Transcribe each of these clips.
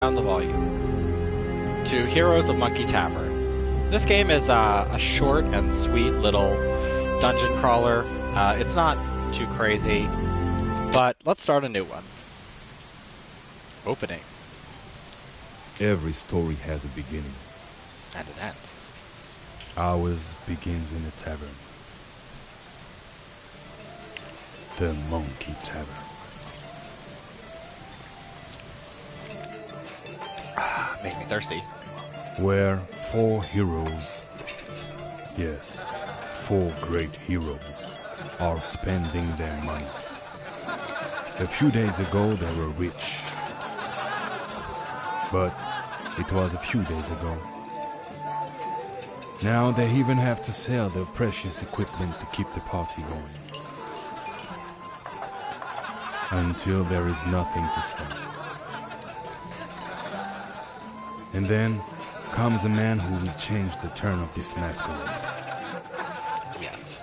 down the volume to Heroes of Monkey Tavern. This game is a short and sweet little dungeon crawler. It's not too crazy, but let's start a new one. Opening. Every story has a beginning. And an end. Ours begins in a tavern. The Monkey Tavern. Make me thirsty. Where four heroes, yes, four great heroes, are spending their money. A few days ago they were rich. But it was a few days ago. Now they even have to sell their precious equipment to keep the party going. Until there is nothing to sell. And then comes a man who will change the turn of this masquerade. Yes.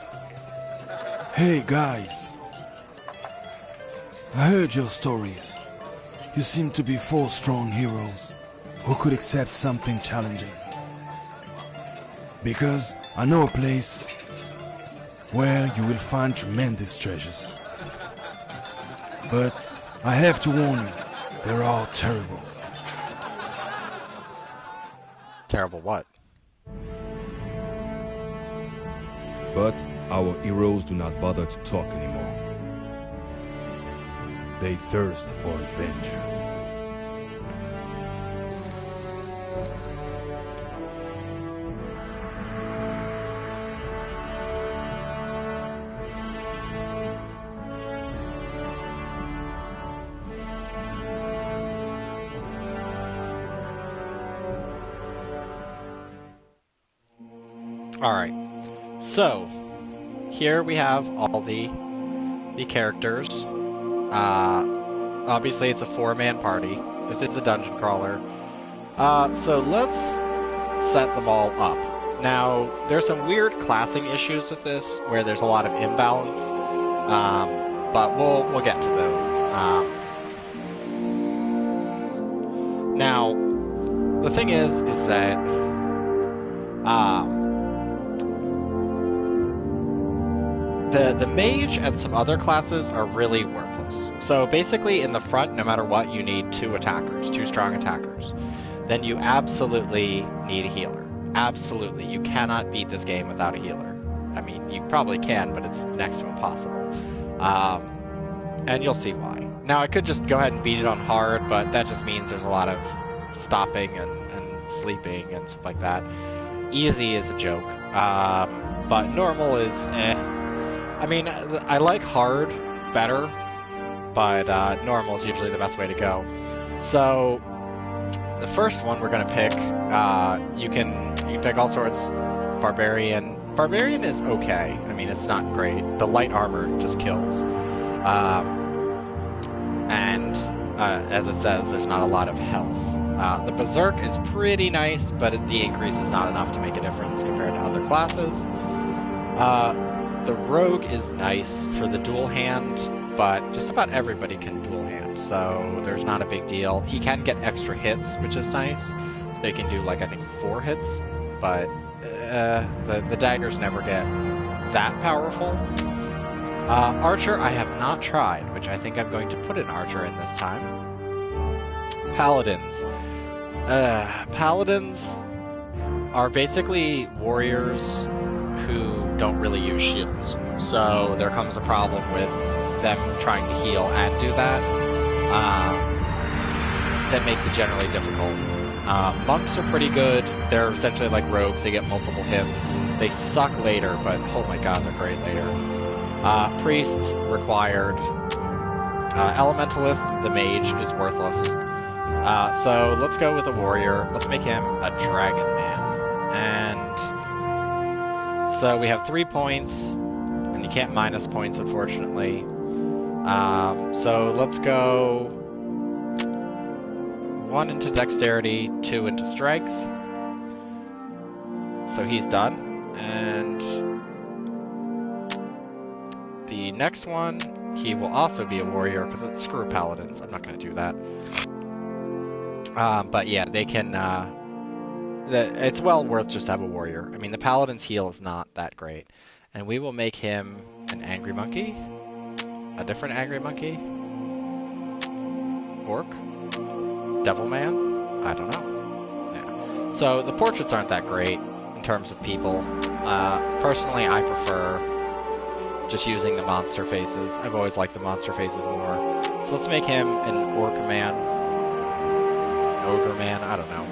Hey guys, I heard your stories. You seem to be four strong heroes who could accept something challenging. Because I know a place where you will find tremendous treasures. But I have to warn you, they're all terrible. Terrible what? But our heroes do not bother to talk anymore. They thirst for adventure. Alright, so here we have all the characters. Obviously it's a four-man party. This is a dungeon crawler. So let's set them all up. Now, there's some weird classing issues with this, where there's a lot of imbalance, but we'll get to those. Now, the thing is that the mage and some other classes are really worthless. So basically, in the front, no matter what, you need two strong attackers. Then you absolutely need a healer. Absolutely. You cannot beat this game without a healer. I mean, you probably can, but it's next to impossible. And you'll see why. Now, I could just go ahead and beat it on hard, but that just means there's a lot of stopping and sleeping and stuff like that. Easy is a joke. But normal is eh. I mean, I like hard better, but normal is usually the best way to go. So, the first one we're going to pick, you can pick all sorts. Barbarian. Barbarian is okay. I mean, it's not great. The light armor just kills. And, as it says, there's not a lot of health. The Berserk is pretty nice, but the increase is not enough to make a difference compared to other classes. The Rogue is nice for the dual hand, but just about everybody can dual hand, so there's not a big deal. He can get extra hits, which is nice. They can do, like, I think 4 hits, but the daggers never get that powerful. Archer I have not tried, which I think I'm going to put an Archer in this time. Paladins. Paladins are basically warriors who don't really use shields. So there comes a problem with them trying to heal and do that. That makes it generally difficult. Monks are pretty good. They're essentially like rogues. They get multiple hits. They suck later, but oh my god, they're great later. Priest, required. Elementalist, the mage, is worthless. So let's go with a warrior. Let's make him a dragon man. And so we have 3 points, and you can't minus points, unfortunately. So let's go 1 into dexterity, 2 into strength. So he's done. And the next one, he will also be a warrior, because it's screw paladins. I'm not going to do that. But yeah, they can. It's well worth just to have a warrior. I mean, the paladin's heal is not that great, and we will make him an angry monkey, a different angry monkey, orc, devil man. I don't know. Yeah. So the portraits aren't that great in terms of people. Personally, I prefer just using the monster faces. I've always liked the monster faces more. So let's make him an orc man, ogre man. I don't know.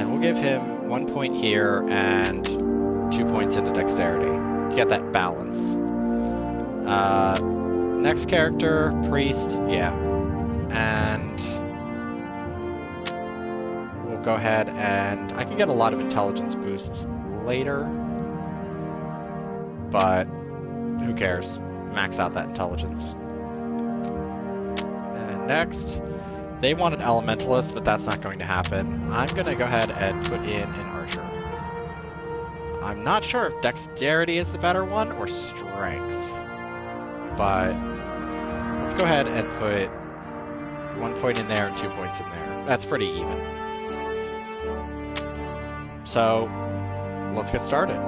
And we'll give him 1 point here and 2 points into dexterity to get that balance. Next character, priest, yeah. And we'll go ahead and I can get a lot of intelligence boosts later, but who cares? Max out that intelligence. And next, they want an elementalist, but that's not going to happen. I'm going to go ahead and put in an archer. I'm not sure if dexterity is the better one or strength, but let's go ahead and put 1 point in there and 2 points in there. That's pretty even. So let's get started.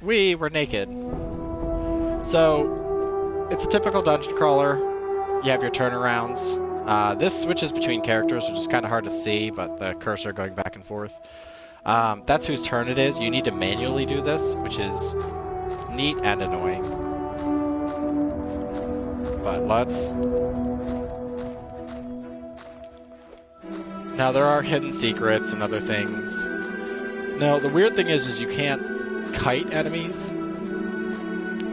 We were naked. So it's a typical dungeon crawler. You have your turnarounds. This switches between characters, which is kind of hard to see, but the cursor going back and forth. That's whose turn it is. You need to manually do this, which is neat and annoying. But let's... Now, there are hidden secrets and other things. Now, the weird thing is you can't kite enemies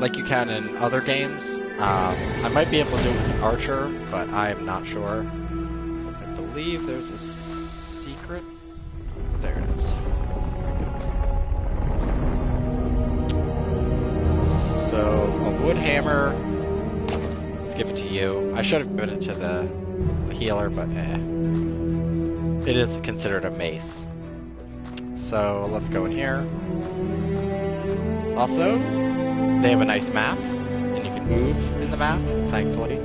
like you can in other games. I might be able to do it with an archer, but I am not sure. I believe there's a secret. There it is. So, a wood hammer. Let's give it to you. I should have given it to the healer, but it is considered a mace. So, let's go in here. Also, they have a nice map. Move in the map, thankfully.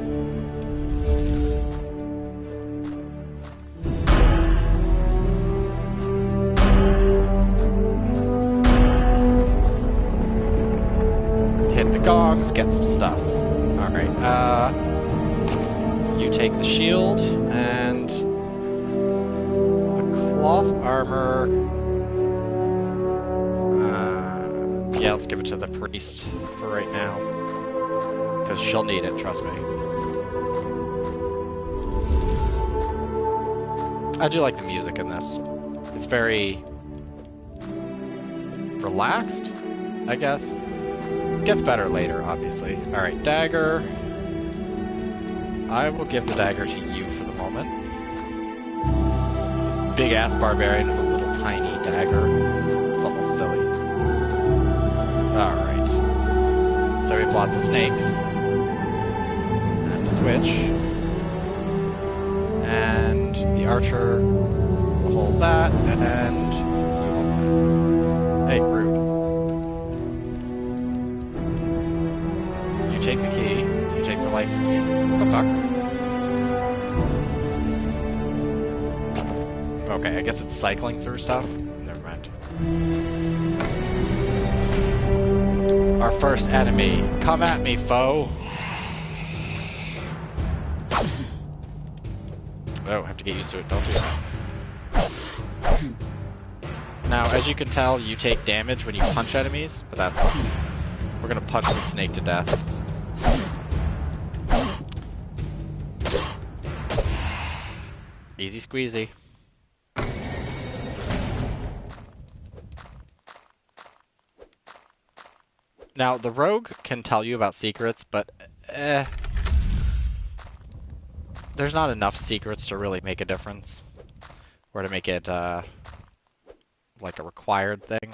Hit the gongs, get some stuff. Alright, you take the shield and the cloth armor. Yeah, let's give it to the priest for right now. Because she'll need it, trust me. I do like the music in this. It's very relaxed, I guess. It gets better later, obviously. Alright, dagger. I will give the dagger to you for the moment. Big-ass barbarian with a little tiny dagger. It's almost silly. Alright. So we have lots of snakes. Switch, and the archer will hold that, and you hold that. Hey, rude. You take the key, you take the life from me. What the fuck? Okay, I guess it's cycling through stuff. Never mind. Our first enemy. Come at me, foe. Oh, I have to get used to it. Don't do that. Now, as you can tell, you take damage when you punch enemies, but that's fine. We're gonna punch the snake to death. Easy squeezy. Now, the rogue can tell you about secrets, but there's not enough secrets to really make a difference, or to make it like a required thing.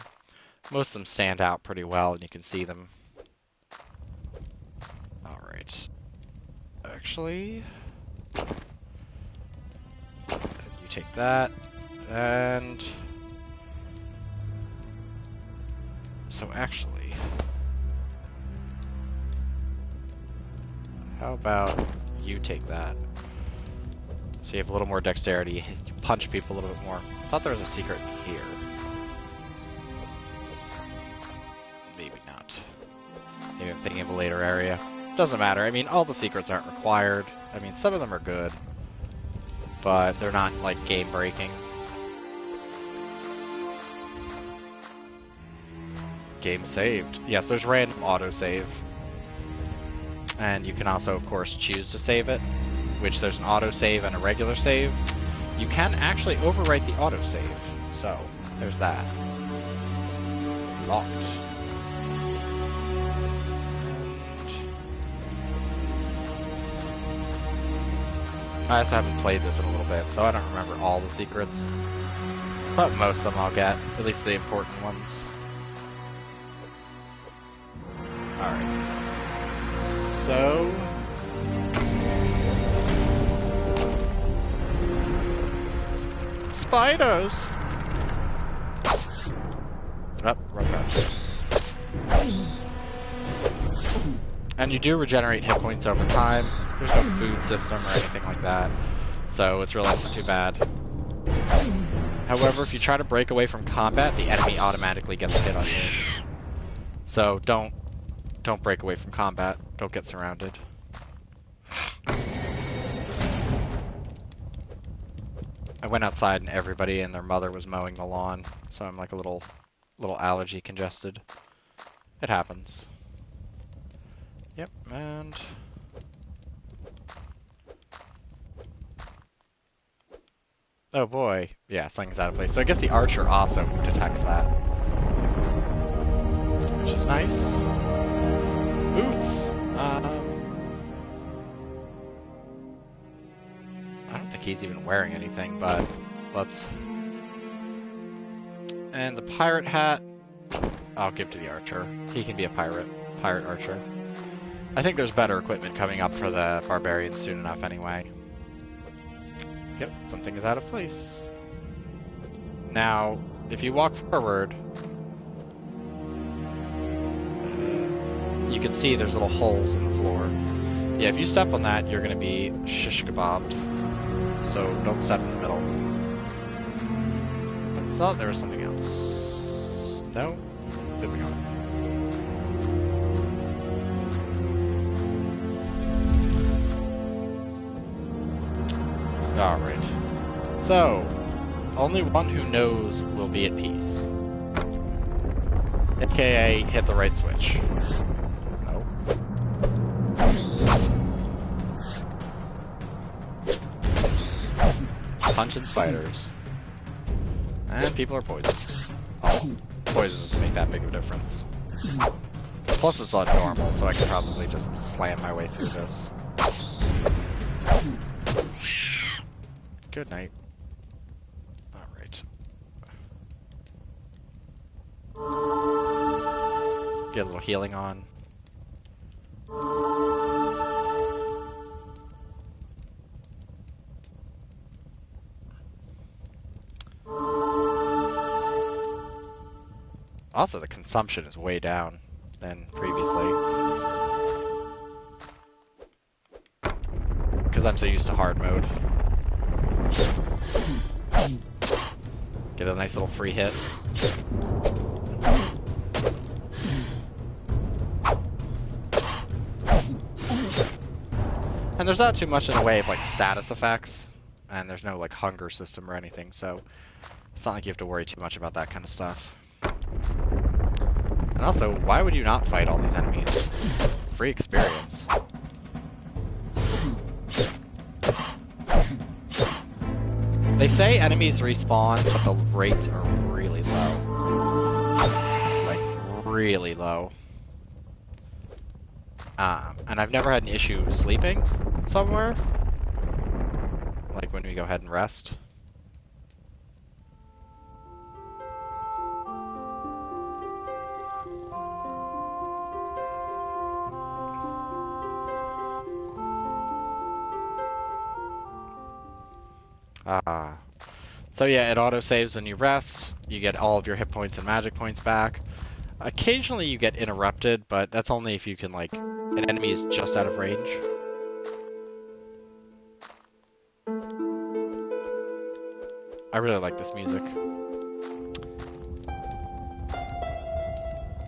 Most of them stand out pretty well, and you can see them. Alright. Actually, you take that, and so actually, how about you take that. So you have a little more dexterity. You punch people a little bit more. I thought there was a secret here. Maybe not. Maybe I'm thinking of a later area. Doesn't matter. I mean, all the secrets aren't required. I mean, some of them are good. But they're not, like, game-breaking. Game saved. Yes, there's random autosave. And you can also, of course, choose to save it, which there's an autosave and a regular save. You can actually overwrite the autosave. So, there's that. Locked. I also haven't played this in a little bit, so I don't remember all the secrets. But most of them I'll get, at least the important ones. Alright. So... spiders! Oh, wrong button. And you do regenerate hit points over time. There's no food system or anything like that, so it's really not too bad. However, if you try to break away from combat, the enemy automatically gets a hit on you. So don't break away from combat. Don't get surrounded. I went outside and everybody and their mother was mowing the lawn, so I'm like a little allergy congested. It happens. Yep, and... oh boy. Yeah, something's out of place. So I guess the archer also detects that. Which is nice. Boots! I don't think he's even wearing anything, but let's... and the pirate hat, I'll give to the archer. He can be a pirate archer. I think there's better equipment coming up for the barbarians soon enough anyway. Yep, something is out of place. Now, if you walk forward, you can see there's little holes in the floor. Yeah, if you step on that, you're going to be shish kebabbed. So don't step in the middle. I thought there was something else. No? Moving on. Alright. So, only one who knows will be at peace. AKA, hit the right switch. No. Punching spiders. And people are poisoned. Oh, poison doesn't make that big of a difference. Plus it's on normal, so I can probably just slam my way through this. Good night. Alright. Get a little healing on. Also, the consumption is way down than previously. Because I'm so used to hard mode. Get a nice little free hit. And there's not too much in the way of like status effects, and there's no like hunger system or anything, so it's not like you have to worry too much about that kind of stuff. And also, why would you not fight all these enemies? Free experience. They say enemies respawn, but the rates are really low. Like, really low. And I've never had an issue sleeping somewhere. Like when we go ahead and rest. So yeah, it autosaves when you rest. You get all of your hit points and magic points back. Occasionally you get interrupted, but that's only if you can, like, an enemy is just out of range. I really like this music.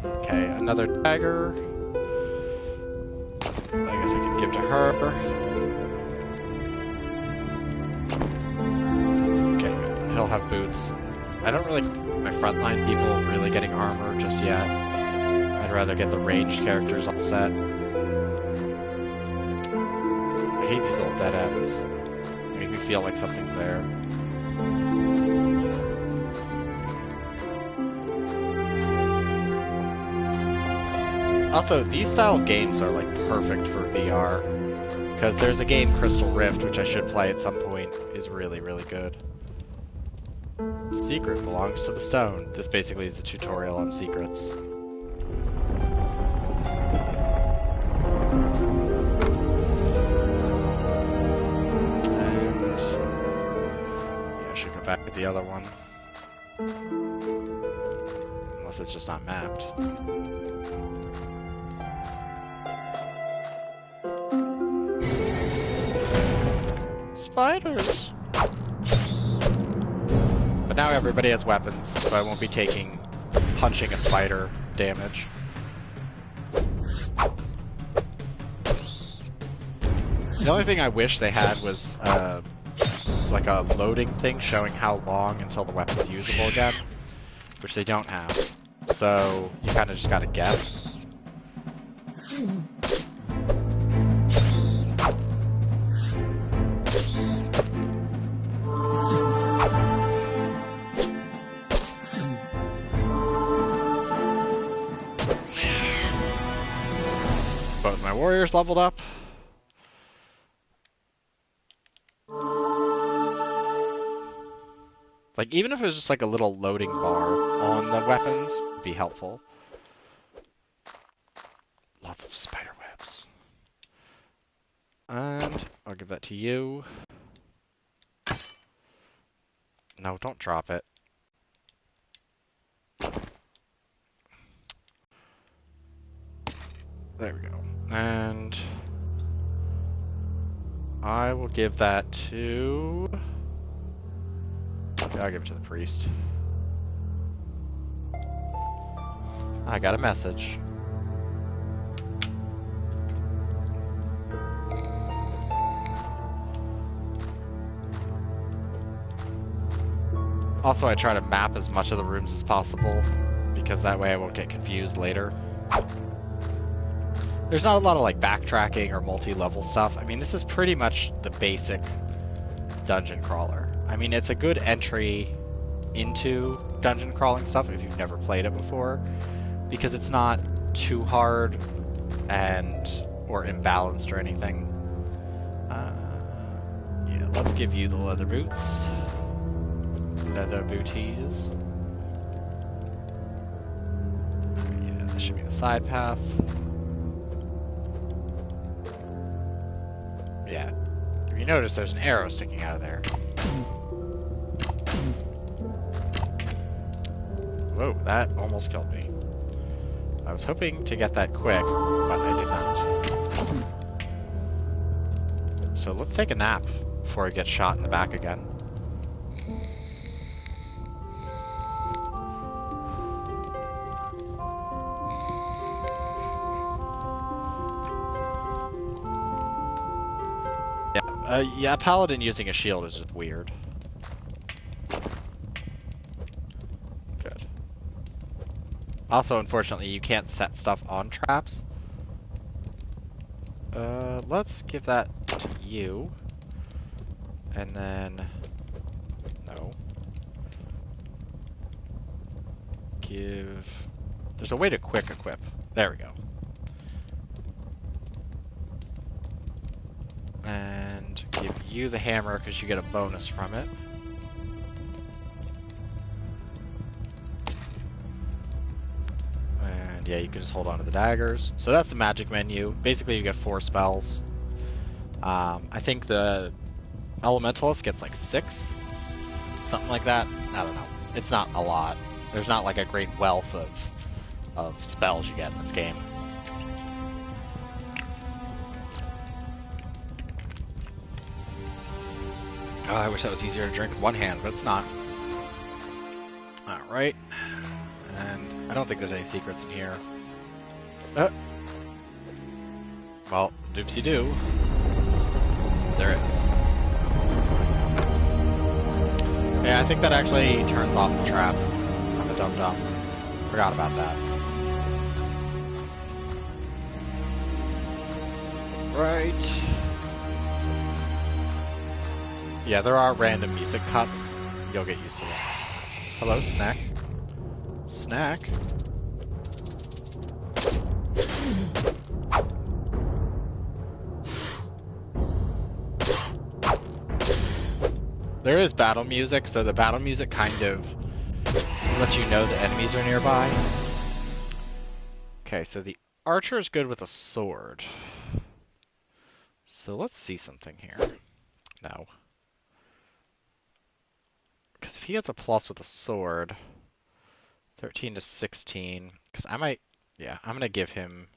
Okay, another dagger. I guess I can give to her. Okay, good. He'll have boots. I don't really my frontline people really getting armor just yet. I'd rather get the ranged characters all set. I hate these little dead ends. They make me feel like something's there. Also, these style of games are like perfect for VR. Because there's a game, Crystal Rift, which I should play at some point, is really, really good. Secret belongs to the stone. This basically is a tutorial on secrets. And yeah, I should go back to the other one. Unless it's just not mapped. Spiders! But now everybody has weapons, so I won't be taking punching a spider damage. The only thing I wish they had was like a loading thing showing how long until the weapon's usable again, which they don't have. So you kind of just gotta guess. Both my warriors leveled up. Like, even if it was just like a little loading bar on the weapons, would be helpful. Lots of spider webs. And I'll give that to you. No, don't drop it. There we go. And I will give that to... I'll give it to the priest. I got a message. Also, I try to map as much of the rooms as possible, because that way I won't get confused later. There's not a lot of like backtracking or multi-level stuff. I mean, this is pretty much the basic dungeon crawler. I mean, it's a good entry into dungeon crawling stuff if you've never played it before, because it's not too hard and or imbalanced or anything. Yeah, let's give you the leather boots. Leather booties. Yeah, this should be the side path. Yeah. If you notice, there's an arrow sticking out of there. Whoa, that almost killed me. I was hoping to get that quick, but I did not. So let's take a nap before I get shot in the back again. Yeah, paladin using a shield is just weird. Good. Also, unfortunately, you can't set stuff on traps. Let's give that to you. And then... No. Give... There's a way to quick equip. There we go. And give you the hammer because you get a bonus from it. And yeah, you can just hold on to the daggers. So that's the magic menu. Basically, you get 4 spells. I think the Elementalist gets like 6. Something like that. I don't know. It's not a lot. There's not like a great wealth of spells you get in this game. Oh, I wish that was easier to drink with one hand, but it's not. Alright. And I don't think there's any secrets in here. Well, doopsie-doo. There is. Yeah, I think that actually turns off the trap. I'm a dum-dum. Forgot about that. Right. Yeah, there are random music cuts. You'll get used to them. Hello, Snack. Snack? There is battle music, so the battle music kind of lets you know the enemies are nearby. Okay, so the archer is good with a sword. So let's see something here. No. Because if he gets a plus with a sword, 13 to 16, because I might, yeah, I'm going to give him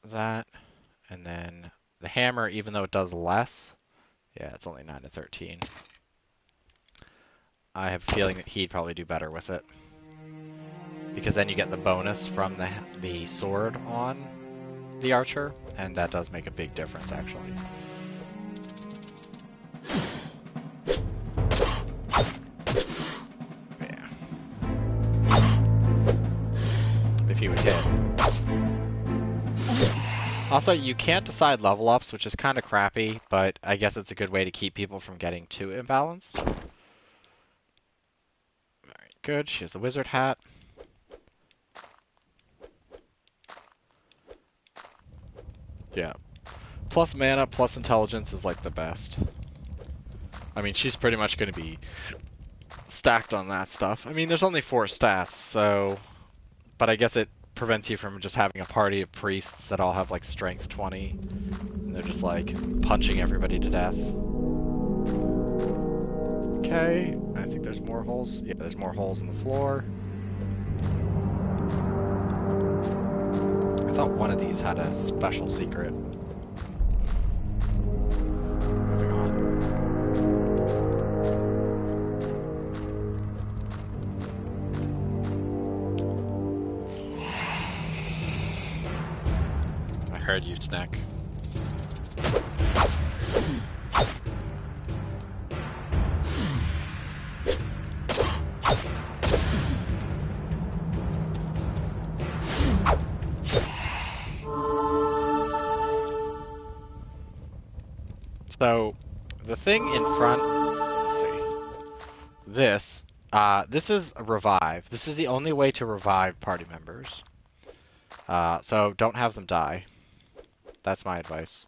that, and then the hammer, even though it does less, yeah, it's only 9 to 13. I have a feeling that he'd probably do better with it, because then you get the bonus from the sword on the archer, and that does make a big difference, actually. He would hit. Also, you can't decide level ups, which is kind of crappy, but I guess it's a good way to keep people from getting too imbalanced. Alright, good. She has a wizard hat. Yeah. Plus mana, plus intelligence is like the best. I mean, she's pretty much going to be stacked on that stuff. I mean, there's only 4 stats, so... But I guess it prevents you from just having a party of priests that all have, like, strength 20. And they're just, like, punching everybody to death. Okay, I think there's more holes. Yeah, there's more holes in the floor. I thought one of these had a special secret. Moving on. Heard you, Snack. So, the thing in front, let's see, this is a revive. This is the only way to revive party members. So don't have them die. That's my advice.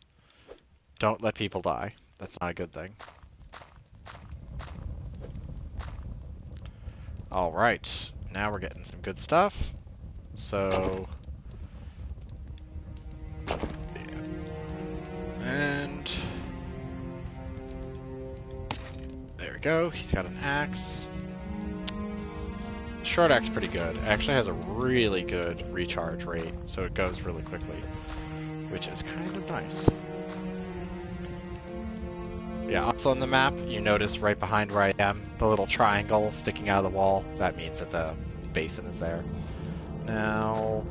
Don't let people die. That's not a good thing. Alright, now we're getting some good stuff. So... yeah. And... there we go, he's got an axe. Short axe pretty good. It actually has a really good recharge rate, so it goes really quickly. Which is kind of nice. Yeah, also on the map, you notice right behind where I am, the little triangle sticking out of the wall. That means that the basin is there. Now...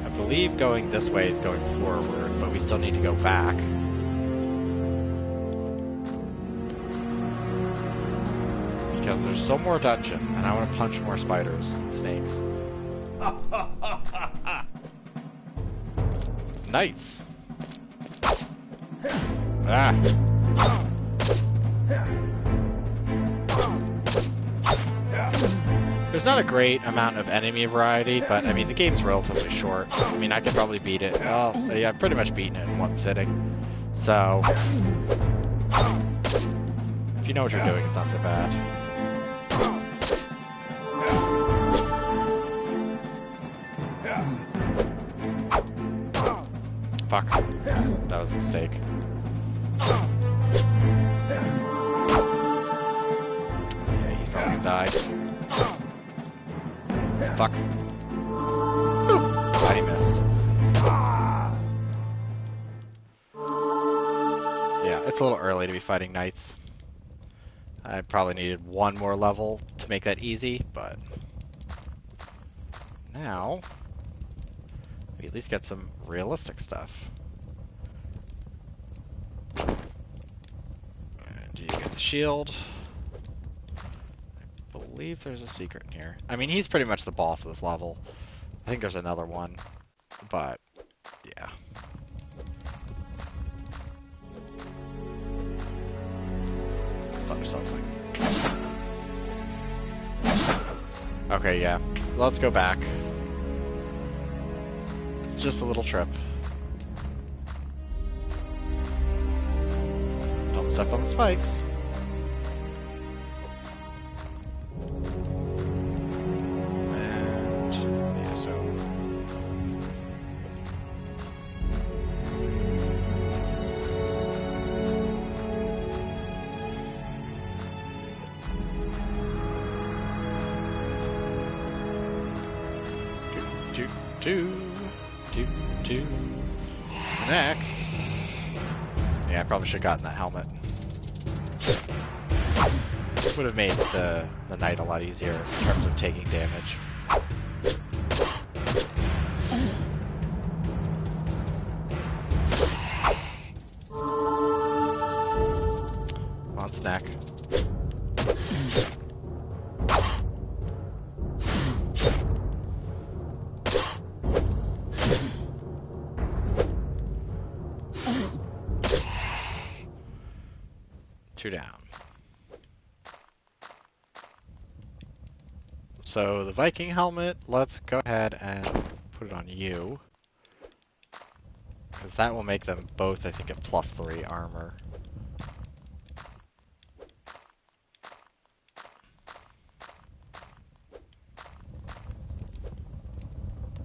I believe going this way is going forward, but we still need to go back. Because there's still more dungeon, and I want to punch more spiders and snakes. Knights! Ah! There's not a great amount of enemy variety, but I mean, the game's relatively short. I mean, I could probably beat it. Well, yeah, I've pretty much beaten it in one sitting. So, if you know what you're doing, it's not so bad. Fuck. That was a mistake. Yeah, he's probably gonna die. Fuck. Glad he missed. Yeah, it's a little early to be fighting knights. I probably needed one more level to make that easy, but now we at least get some realistic stuff. And you get the shield. I believe there's a secret in here. I mean, he's pretty much the boss of this level. I think there's another one, but yeah. Okay, yeah. Let's go back. It's just a little trip. Don't step on the spikes. And yeah, so two. Next. Yeah, I probably should have gotten that helmet. Would have made the knight a lot easier in terms of taking damage. Come on, snack. Two down. So the Viking helmet, let's go ahead and put it on you. Because that will make them both, I think, at +3 armor.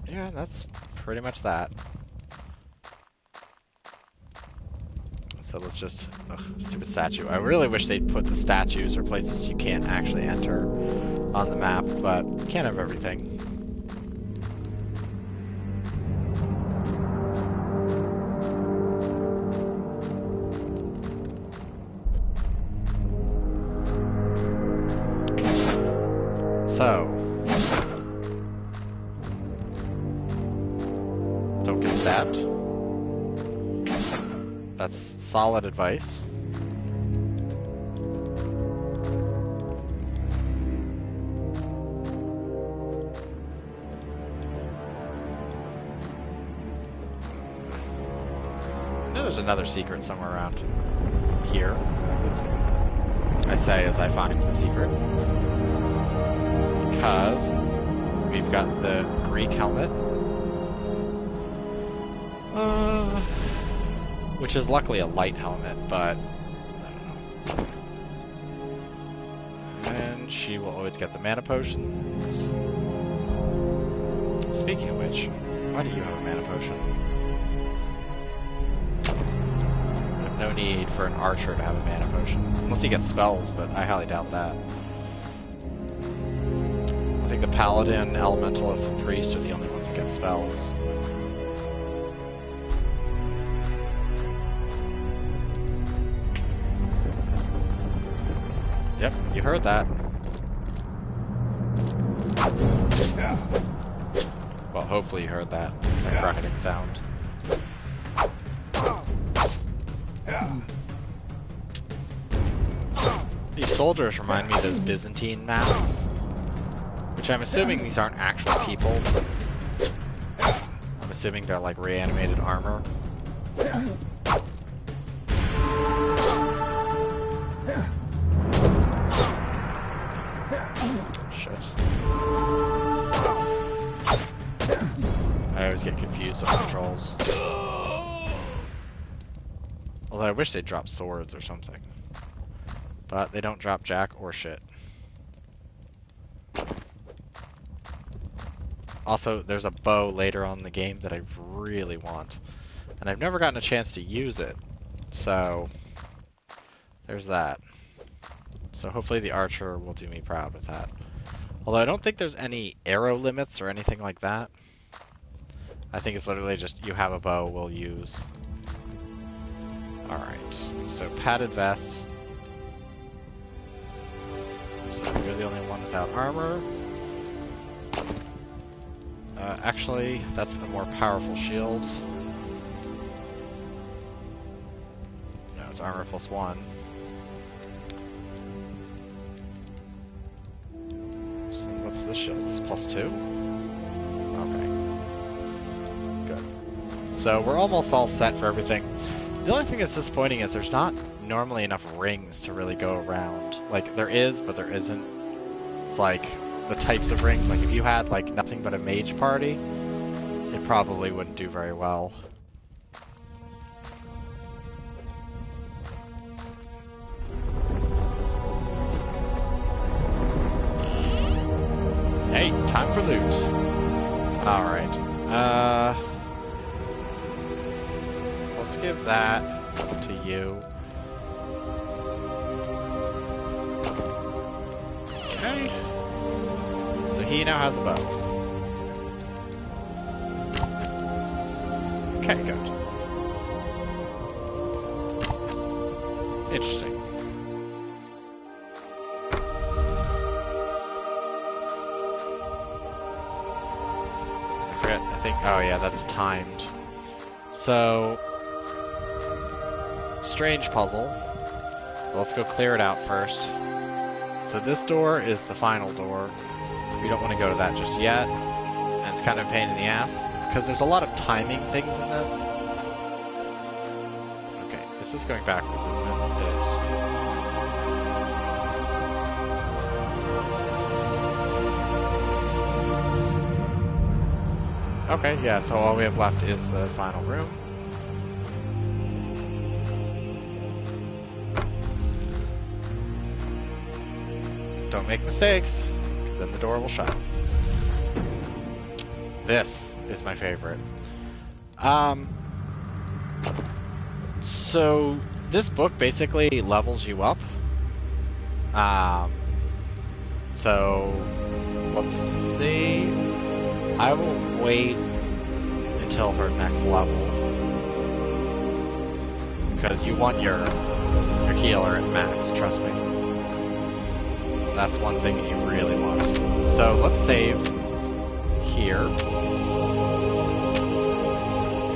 Yeah, that's pretty much that. So let's just... Ugh, stupid statue. I really wish they'd put the statues or places you can't actually enter on the map, but you can't have everything. So... don't get stabbed. That's solid advice. I know there's another secret somewhere around here. I say as I find the secret. Because we've got the Greek helmet. Which is luckily a light helmet, but I don't know. And she will always get the mana potions. Speaking of which, why do you have a mana potion? I have no need for an archer to have a mana potion. Unless he gets spells, but I highly doubt that. I think the paladin, elementalist, and priest are the only ones that get spells. Yep, you heard that. Well, hopefully you heard that grinding sound. These soldiers remind me of those Byzantine masks, which I'm assuming these aren't actual people. I'm assuming they're like reanimated armor. I always get confused on controls. Although I wish they'd drop swords or something. But they don't drop jack or shit. Also, there's a bow later on in the game that I really want. And I've never gotten a chance to use it. So, there's that. So hopefully the archer will do me proud with that. Although I don't think there's any arrow limits or anything like that. I think it's literally just you have a bow, we'll use Alright, so padded vest. So you're the only one without armor. Actually, that's a more powerful shield. No, it's armor +1. So what's this shield? Is this +2? Okay. Good. So we're almost all set for everything. The only thing that's disappointing is there's not normally enough rings to really go around. Like, there is, but there isn't. It's like the types of rings. Like, if you had, like, nothing but a mage party, it probably wouldn't do very well. Hey, time for loot. Alright. Let's give that to you. Okay. So he now has a bow. Okay, good. Interesting. I think, oh yeah, that's timed. So, strange puzzle. Let's go clear it out first. So this door is the final door. We don't want to go to that just yet. And it's kind of a pain in the ass, because there's a lot of timing things in this. Okay, this is going backwards, isn't it? It is. Okay, yeah, so all we have left is the final room. Don't make mistakes, because then the door will shut. This is my favorite. So this book basically levels you up. So let's see. I will wait until her next level, because you want your healer at max, trust me. That's one thing that you really want. So let's save here.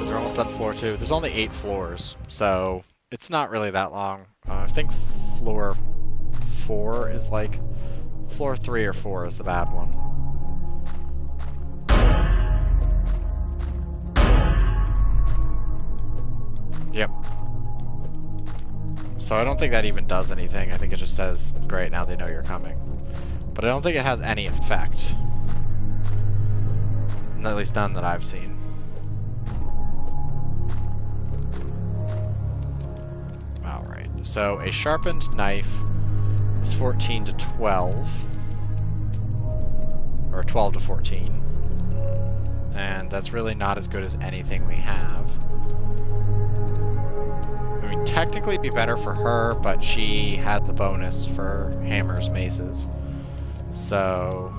We're almost done floor 2. There's only 8 floors, so it's not really that long. I think floor 4 is like... Floor 3 or 4 is the bad one. Yep. So I don't think that even does anything. I think it just says, great, now they know you're coming. But I don't think it has any effect. At least none that I've seen. Alright, so a sharpened knife is 14 to 12. Or 12 to 14. And that's really not as good as anything we have. Technically it'd be better for her, but she had the bonus for hammers, maces. So...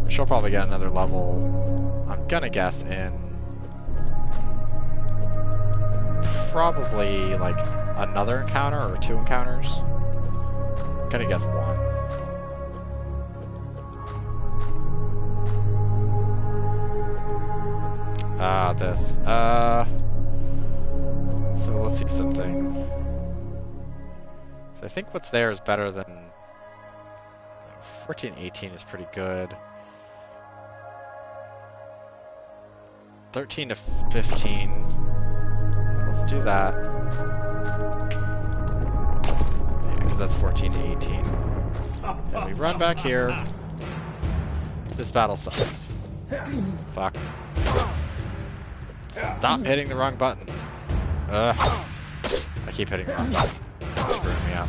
she'll probably get another level, I'm gonna guess, in... probably, like, another encounter or 2 encounters. I'm gonna guess 1. This. So let's see something. So I think what's there is better than... 14-18 is pretty good. 13 to 15. Let's do that. Yeah, because that's 14 to 18. Then we run back here. This battle sucks. Fuck. Stop hitting the wrong button. Ugh. I keep hitting the wrong button. It's screwing me up.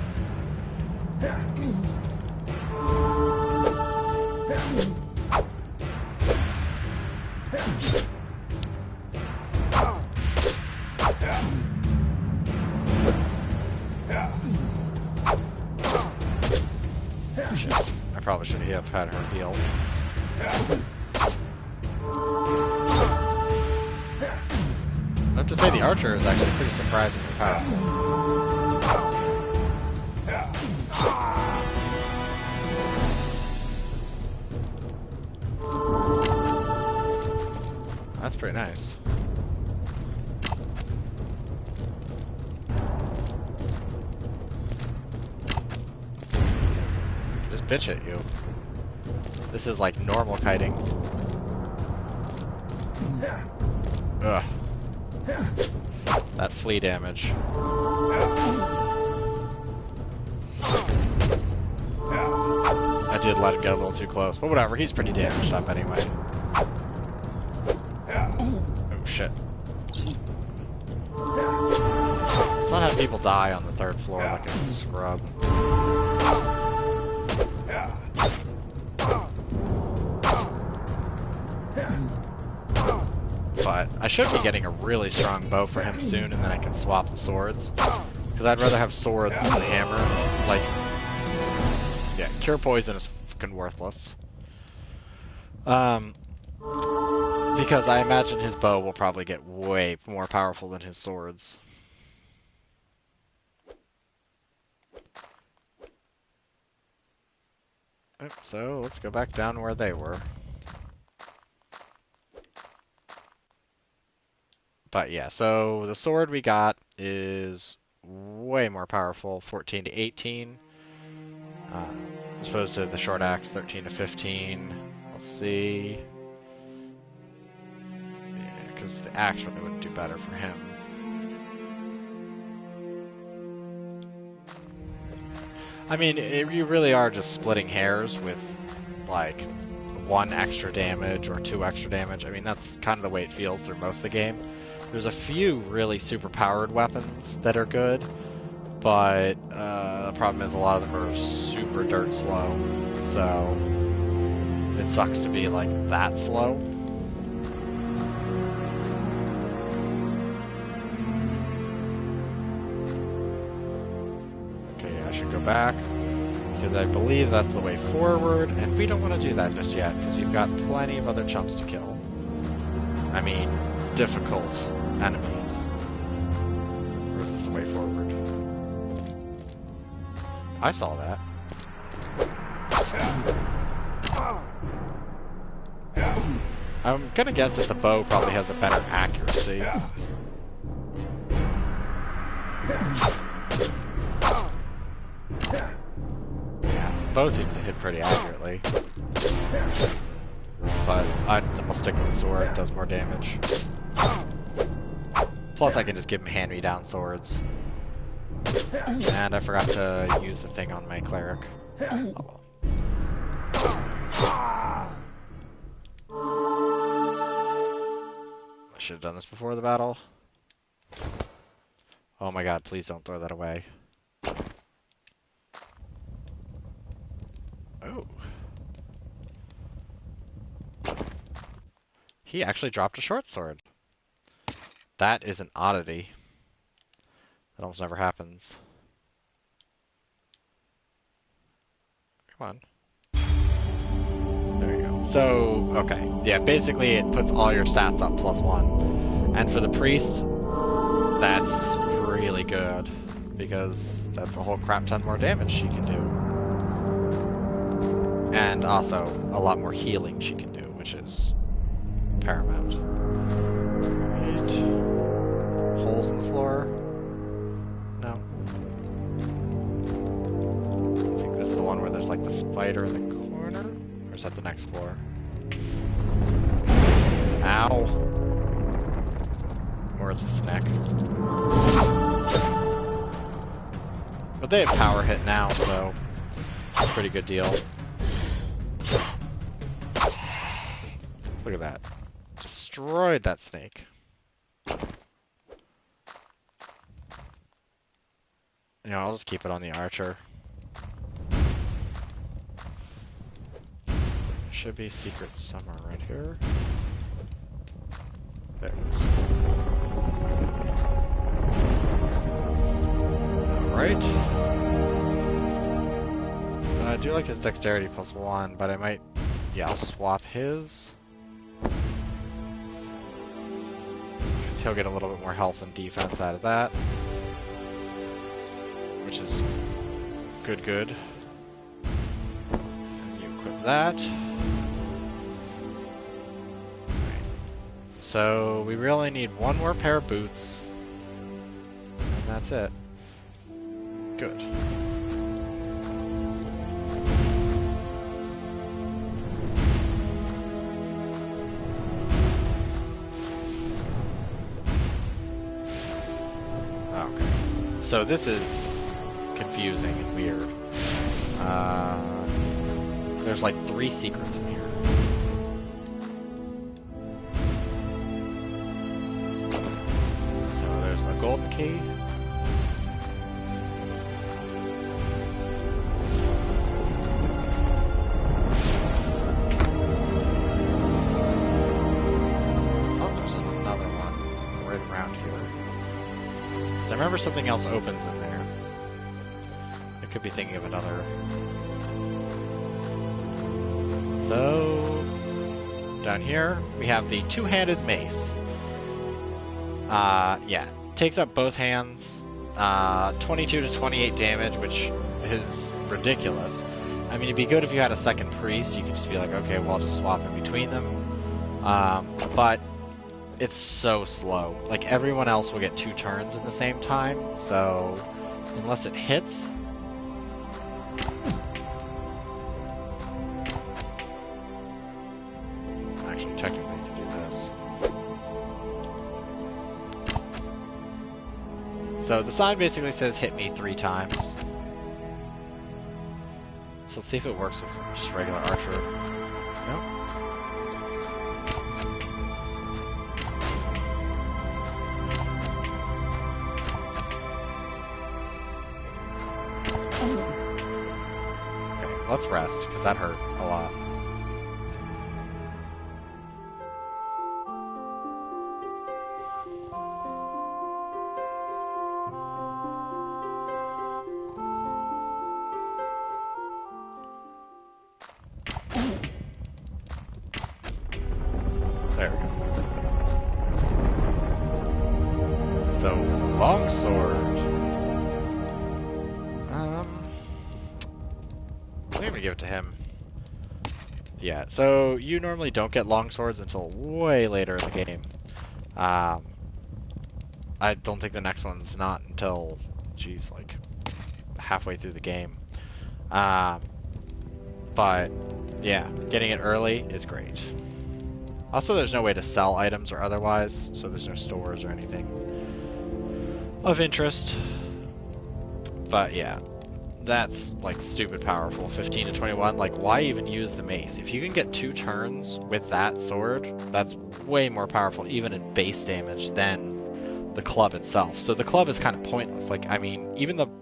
Shit. I probably should have had her heal. say the archer is actually pretty surprisingly powerful. That's pretty nice. Just bitch at you. This is like normal kiting. Ugh. That flea damage. I did let it get a little too close, but whatever, he's pretty damaged up anyway. Oh shit. Let's not have people die on the 3rd floor like a scrub. But I should be getting a really strong bow for him soon, and then I can swap the swords. Because I'd rather have swords than a hammer. Like, yeah, cure poison is fucking worthless. Because I imagine his bow will probably get way more powerful than his swords. So, let's go back down where they were. But yeah, so the sword we got is way more powerful, 14 to 18. As opposed to the short axe, 13 to 15. Let's see. Yeah, because the axe really wouldn't do better for him. I mean, you really are just splitting hairs with, like, 1 extra damage or 2 extra damage. I mean, that's kind of the way it feels through most of the game. There's a few really super-powered weapons that are good, but the problem is a lot of them are super dirt slow, so it sucks to be, like, that slow. Okay, I should go back, because I believe that's the way forward, and we don't want to do that just yet, because we've got plenty of other chumps to kill. I mean, difficult enemies. Or is this the way forward? I saw that. I'm gonna guess that the bow probably has a better accuracy. Yeah, bow seems to hit pretty accurately. But I'll stick with the sword, it does more damage. Plus I can just give him hand-me-down swords. And I forgot to use the thing on my cleric. Oh well. I should have done this before the battle. Oh my god, please don't throw that away. Oh. He actually dropped a short sword. That is an oddity. That almost never happens. Come on. There you go. So, okay. Yeah, basically it puts all your stats up +1. And for the priest, that's really good. Because that's a whole crap ton more damage she can do. And also, a lot more healing she can do, which is paramount. Right. Holes in the floor? No. I think this is the one where there's like the spider in the corner? Or is that the next floor? Ow. Or it's a snack. But they have power hit now, so it's a pretty good deal. Look at that. Destroyed that snake. You know, I'll just keep it on the archer. Should be a secret somewhere right here. There it is. Alright. I do like his dexterity +1, but I might... Yeah, I'll swap his. Because he'll get a little bit more health and defense out of that. Which is good. And you equip that. So we really need one more pair of boots. And that's it. Good. Okay. So this is confusing and weird. There's like 3 secrets in here. So there's a golden key. Oh, there's another one right around here. So I remember something else opens in there. I could be thinking of another. So, down here, we have the two-handed mace. Yeah, takes up both hands, 22 to 28 damage, which is ridiculous. I mean, it'd be good if you had a second priest, you could just be like, okay, well, I'll just swap in between them. But it's so slow. Like, everyone else will get 2 turns at the same time, so unless it hits... Actually, technically, you can do this. So the sign basically says, hit me 3 times. So let's see if it works with just regular archer. No? Okay, let's rest, because that hurt a lot. There we go. So, longsword. I'm gonna give it to him. Yeah, so you normally don't get longswords until way later in the game. I don't think the next one's not until, geez, like halfway through the game. But yeah, getting it early is great. Also, there's no way to sell items or otherwise, so there's no stores or anything of interest. But yeah, that's like stupid powerful. 15 to 21, like why even use the mace? If you can get 2 turns with that sword, that's way more powerful even in base damage than the club itself. So the club is kind of pointless. Like, I mean,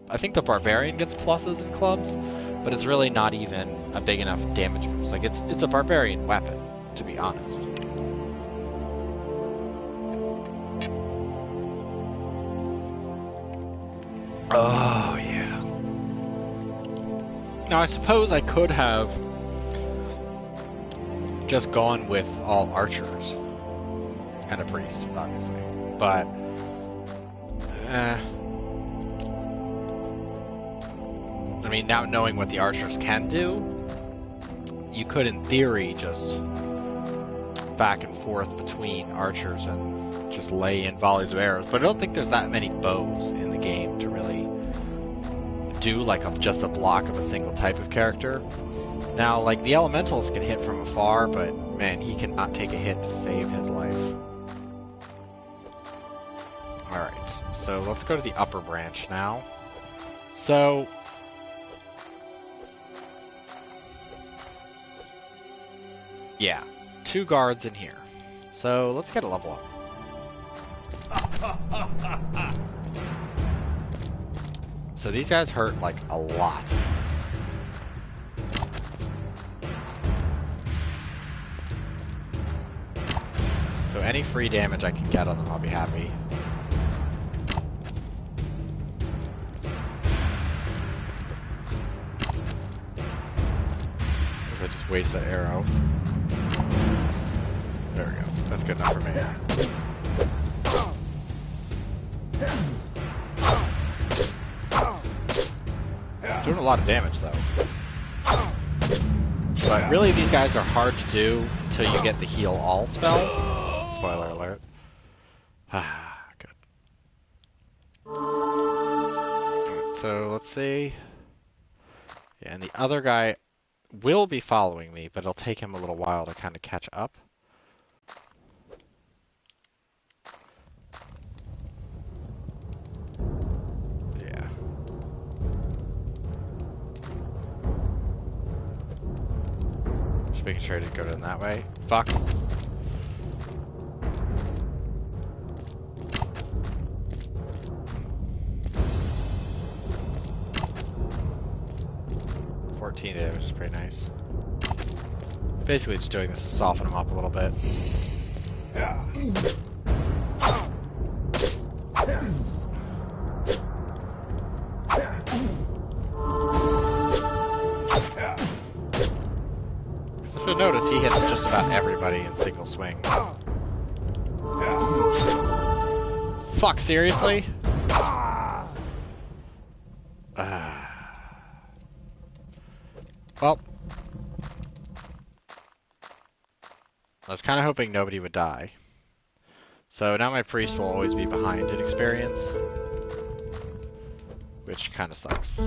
I think the barbarian gets pluses in clubs, but it's really not even a big enough damage boost. Like, it's a barbarian weapon, to be honest. Oh, yeah. Now, I suppose I could have just gone with all archers. And a priest, obviously. But, I mean, now knowing what the archers can do, you could, in theory, just back and forth between archers and just lay in volleys of arrows. But I don't think there's that many bows in the game to really do like just a block of a single type of character. Now, like, the elementals can hit from afar, but man, he cannot take a hit to save his life. Alright, so let's go to the upper branch now. So, yeah, 2 guards in here. So let's get a level up. So these guys hurt like a lot. So any free damage I can get on them, I'll be happy. If I just waste that arrow. There we go. That's good enough for me. Doing a lot of damage, though. But really, these guys are hard to do until you get the heal all spell. Spoiler alert. Ah, good. Right, so let's see. Yeah, and the other guy will be following me, but it'll take him a little while to kind of catch up. Yeah. Just making sure I didn't go down that way. Fuck. Damage is pretty nice. Basically just doing this to soften him up a little bit. Yeah. If you notice, he hits just about everybody in single swing. Fuck, seriously? Well, I was kind of hoping nobody would die. So now my priest will always be behind in experience, which kind of sucks.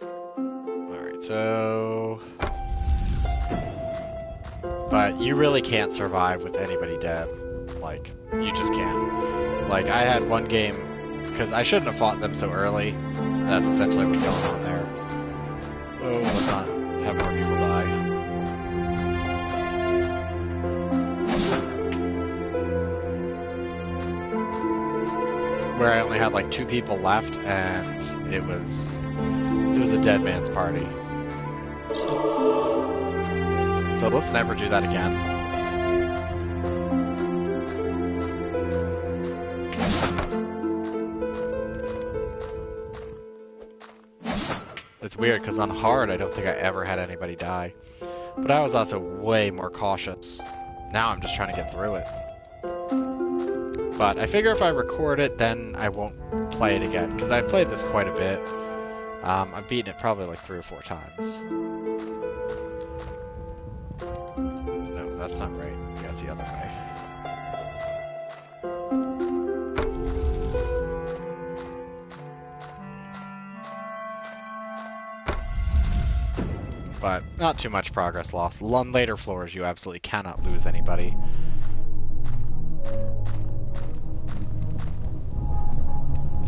Alright, so... But you really can't survive with anybody dead. Like, you just can't. Like, I had one game, because I shouldn't have fought them so early. That's essentially what's going on there. Oh, let's not have more people die. Where I only had like 2 people left, and it was a dead man's party. So let's never do that again. It's weird, because on hard, I don't think I ever had anybody die. But I was also way more cautious. Now I'm just trying to get through it. But I figure if I record it, then I won't play it again, because I've played this quite a bit. I've beaten it probably like 3 or 4 times. No, that's not right. Yeah, it's the other way. But not too much progress lost. On later floors, you absolutely cannot lose anybody.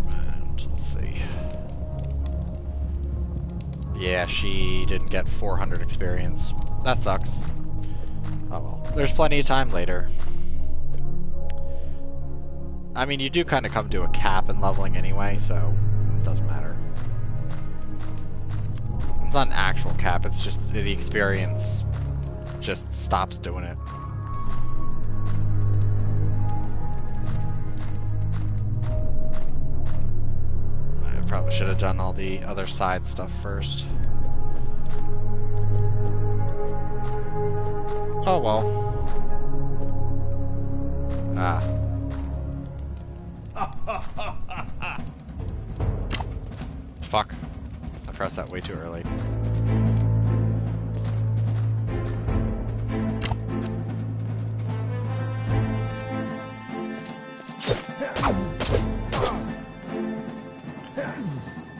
And let's see. Yeah, she didn't get 400 experience. That sucks. Oh well. There's plenty of time later. I mean, you do kind of come to a cap in leveling anyway, so it doesn't matter. It's not an actual cap, it's just the experience just stops doing it. I probably should have done all the other side stuff first. Oh well. Ah. Fuck. I pressed that way too early.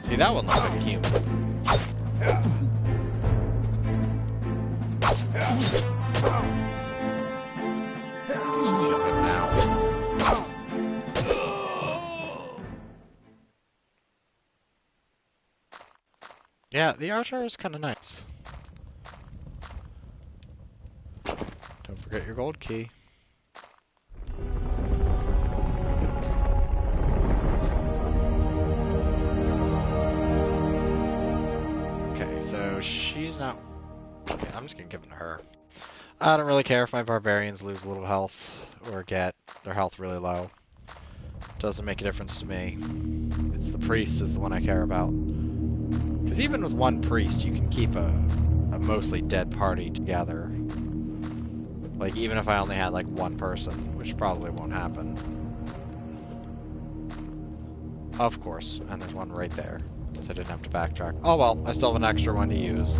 See, that one looks like a human. Let's heal him now. Yeah, the archer is kind of nice. Don't forget your gold key. Okay, so she's not... Okay, I'm just gonna give it to her. I don't really care if my barbarians lose a little health or get their health really low. Doesn't make a difference to me. It's the priest is the one I care about. Because even with one priest, you can keep a mostly dead party together. Like, even if I only had, like, one person, which probably won't happen. Of course. And there's one right there. So I didn't have to backtrack. Oh well, I still have an extra one to use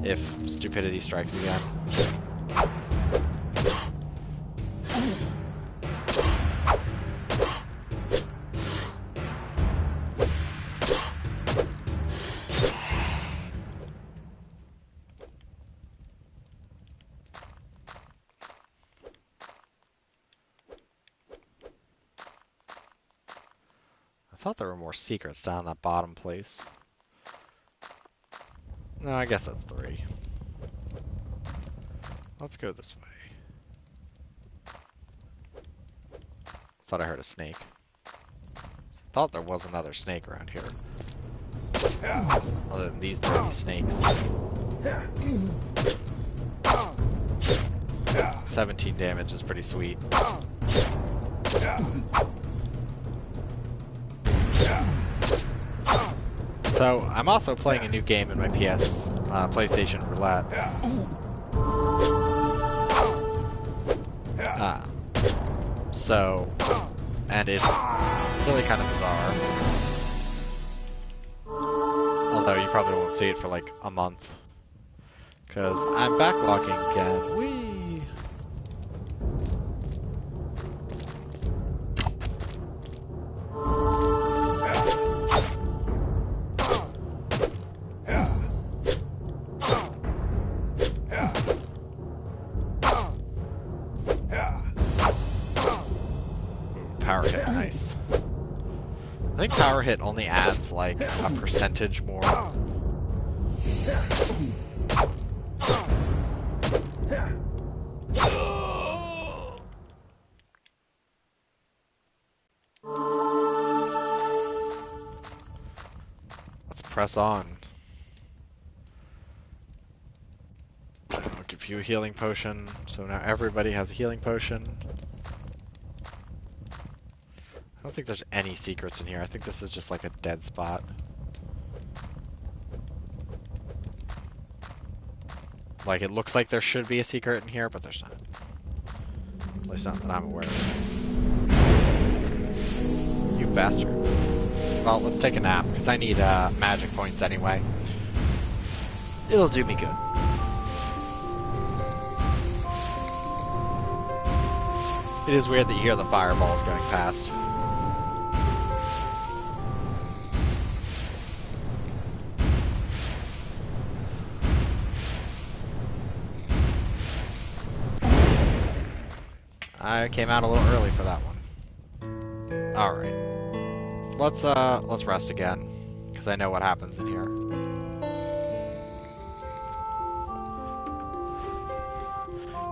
if stupidity strikes again. I thought there were more secrets down that bottom place. No, I guess that's 3. Let's go this way. Thought I heard a snake. Thought there was another snake around here. Other than these dirty snakes. 17 damage is pretty sweet. So, I'm also playing a new game in my PlayStation Roulette. And it's really kind of bizarre. Although you probably won't see it for like a month. Because I'm backlogging again. Whee! Power hit, nice. I think power hit only adds like a percentage more. Let's press on. I'll give you a healing potion, so now everybody has a healing potion. I don't think there's any secrets in here. I think this is just like a dead spot. Like, it looks like there should be a secret in here, but there's not. At least not that I'm aware of. You bastard. Well, let's take a nap, because I need magic points anyway. It'll do me good. It is weird that you hear the fireballs going past. I came out a little early for that one. Alright. Let's rest again, because I know what happens in here.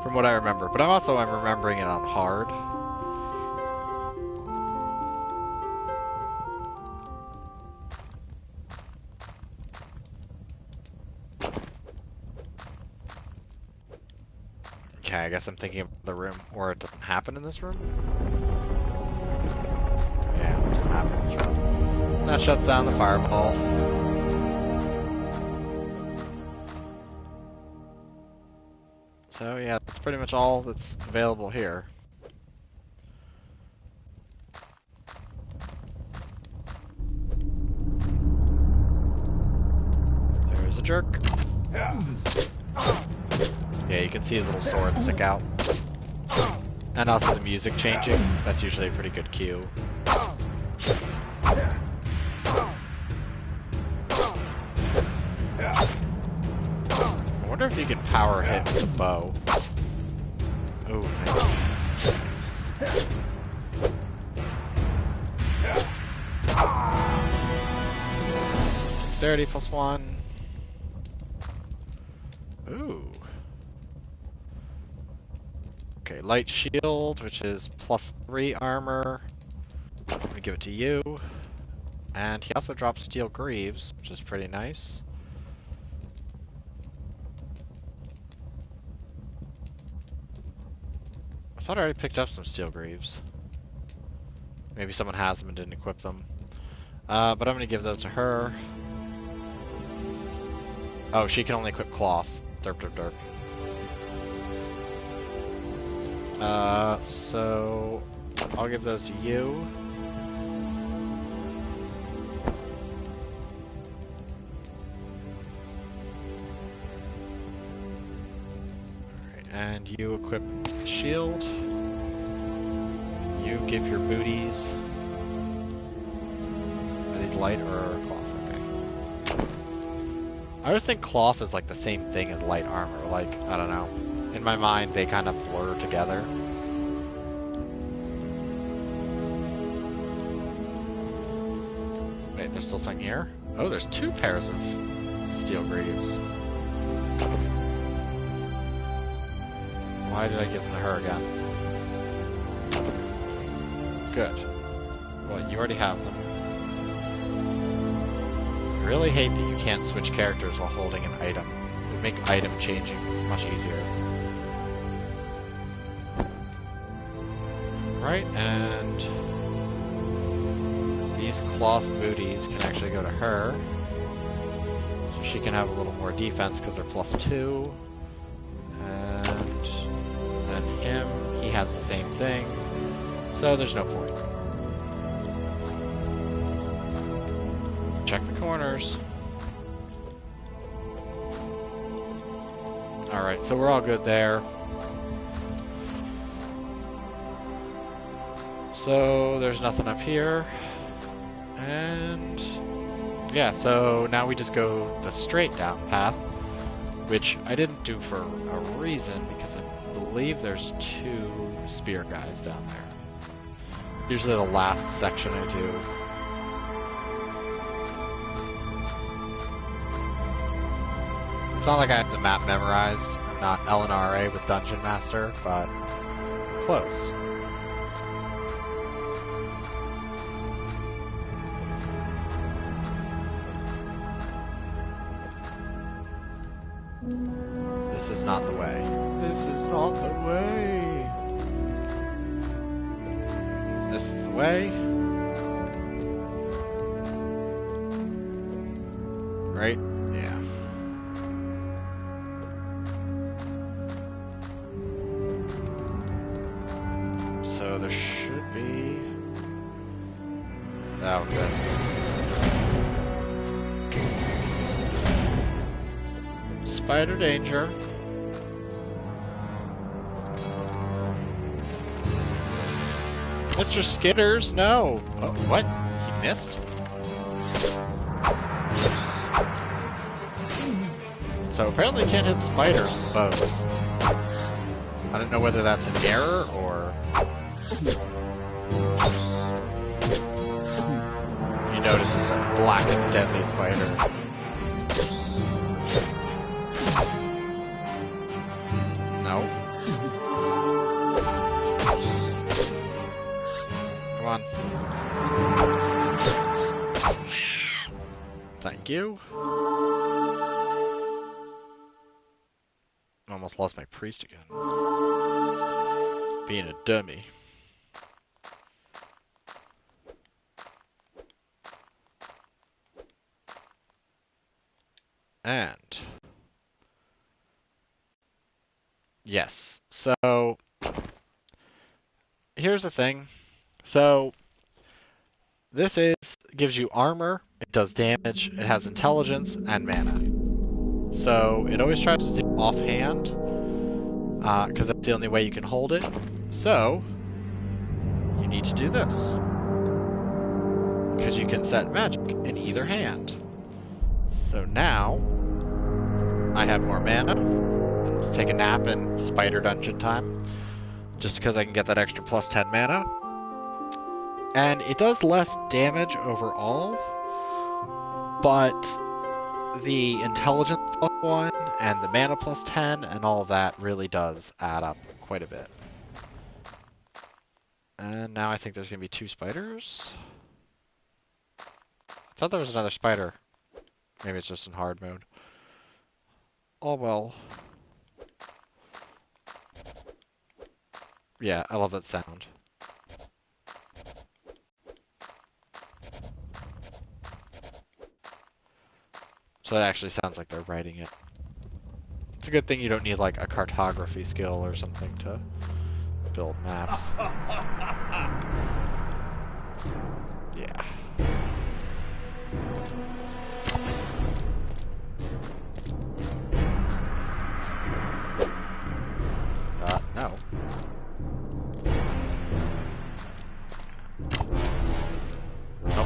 From what I remember. But I'm remembering it on hard. Okay, I guess I'm thinking of the room where it doesn't happen in this room. Yeah, it doesn't happen in this room. That shuts down the fireball. So yeah, that's pretty much all that's available here. There's a jerk. Yeah, you can see his little sword stick out. And also the music changing. That's usually a pretty good cue. I wonder if you can power hit with the bow. Ooh, nice. Dexterity +1. Ooh. Okay, light shield, which is +3 armor. I'm gonna give it to you. And he also drops steel greaves, which is pretty nice. I thought I already picked up some steel greaves. Maybe someone has them and didn't equip them. But I'm gonna give those to her. Oh, she can only equip cloth. Derp, derp, derp. So I'll give those to you. You equip shield. You give your booties. Are these light or cloth? Okay. I always think cloth is like the same thing as light armor. Like, I don't know. In my mind, they kind of blur together. Wait, there's still something here? Oh, there's 2 pairs of steel greaves. Why did I give them to her again? Good. Well, you already have them. I really hate that you can't switch characters while holding an item. It would make item changing much easier. Right, and these cloth booties can actually go to her. So she can have a little more defense because they're +2. And then him, he has the same thing. So there's no point. Check the corners. Alright, so we're all good there. So there's nothing up here. And yeah, so now we just go the straight down path, which I didn't do for a reason because I believe there's 2 spear guys down there. Usually the last section I do. It's not like I have the map memorized. I'm not LNRA with Dungeon Master, but close. This is not the way. This is not the way. This is the way. Right? Yeah. So there should be... Oh, this. Spider danger. Mr. Skitters, no! Oh, what? He missed? So apparently you can't hit spiders with bows. I don't know whether that's an error or... You notice it's a black and deadly spider. No. Come on. Thank you. Almost lost my priest again. Being a dummy. And yes, so here's the thing. So this gives you armor, it does damage, it has intelligence, and mana. So it always tries to do offhand, because that's the only way you can hold it. So you need to do this, because you can set magic in either hand. So now I have more mana. Let's take a nap in Spider Dungeon time, just because I can get that extra +10 mana. And it does less damage overall, but the intelligence +1 and the mana +10 and all of that really does add up quite a bit. And now I think there's going to be 2 spiders. I thought there was another spider. Maybe it's just in hard mode. Oh well. Yeah, I love that sound. So that actually sounds like they're writing it. It's a good thing you don't need like a cartography skill or something to build maps. Yeah.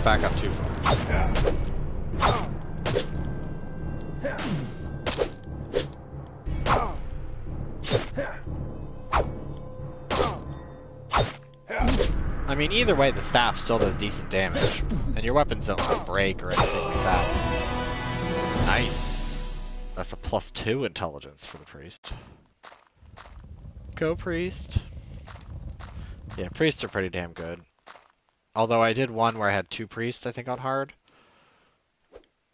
don't back up too far. I mean, either way, the staff still does decent damage, and your weapons don't like break or anything like that. Nice. That's a +2 intelligence for the priest. Go, priest. Yeah, priests are pretty damn good. Although I did one where I had 2 priests, I think, on hard.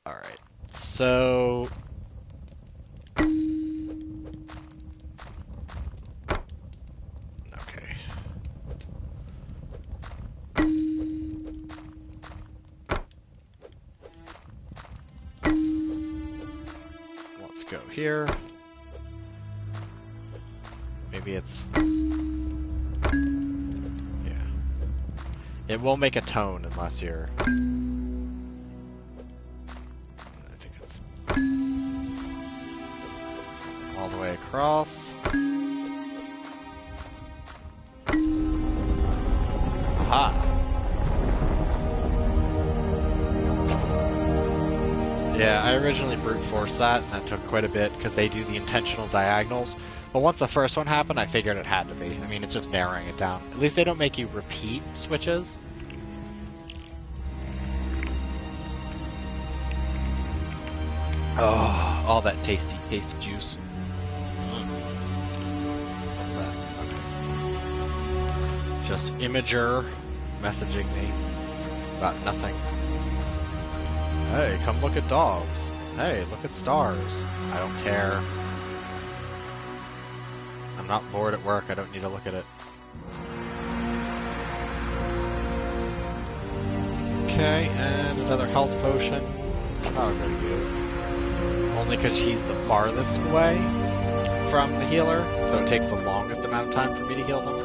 Alright, so... Okay. Let's go here. Maybe it's... Yeah. It will make a tone unless you're... I think it's... all the way across. Aha! Yeah, I originally brute forced that, and that took quite a bit, because they do the intentional diagonals. But once the first one happened, I figured it had to be. I mean, it's just narrowing it down. At least they don't make you repeat switches. Oh, all that tasty juice. What's that? Okay. Just Imager messaging me about nothing. Hey, come look at dogs. Hey, look at stars. I don't care. I'm not bored at work, I don't need to look at it. Okay, and another health potion. I'll go to you. Only because she's the farthest away from the healer, so it takes the longest amount of time for me to heal them.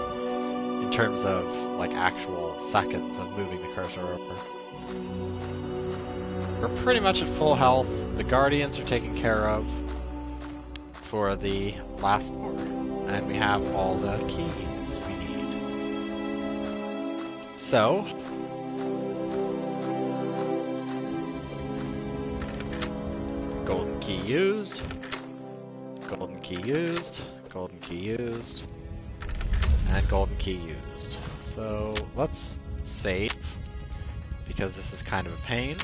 In terms of, like, actual seconds of moving the cursor over. We're pretty much at full health. The Guardians are taken care of for the last order. And we have all the keys we need. So, golden key used, golden key used, golden key used, and golden key used. So, let's save, because this is kind of a pain.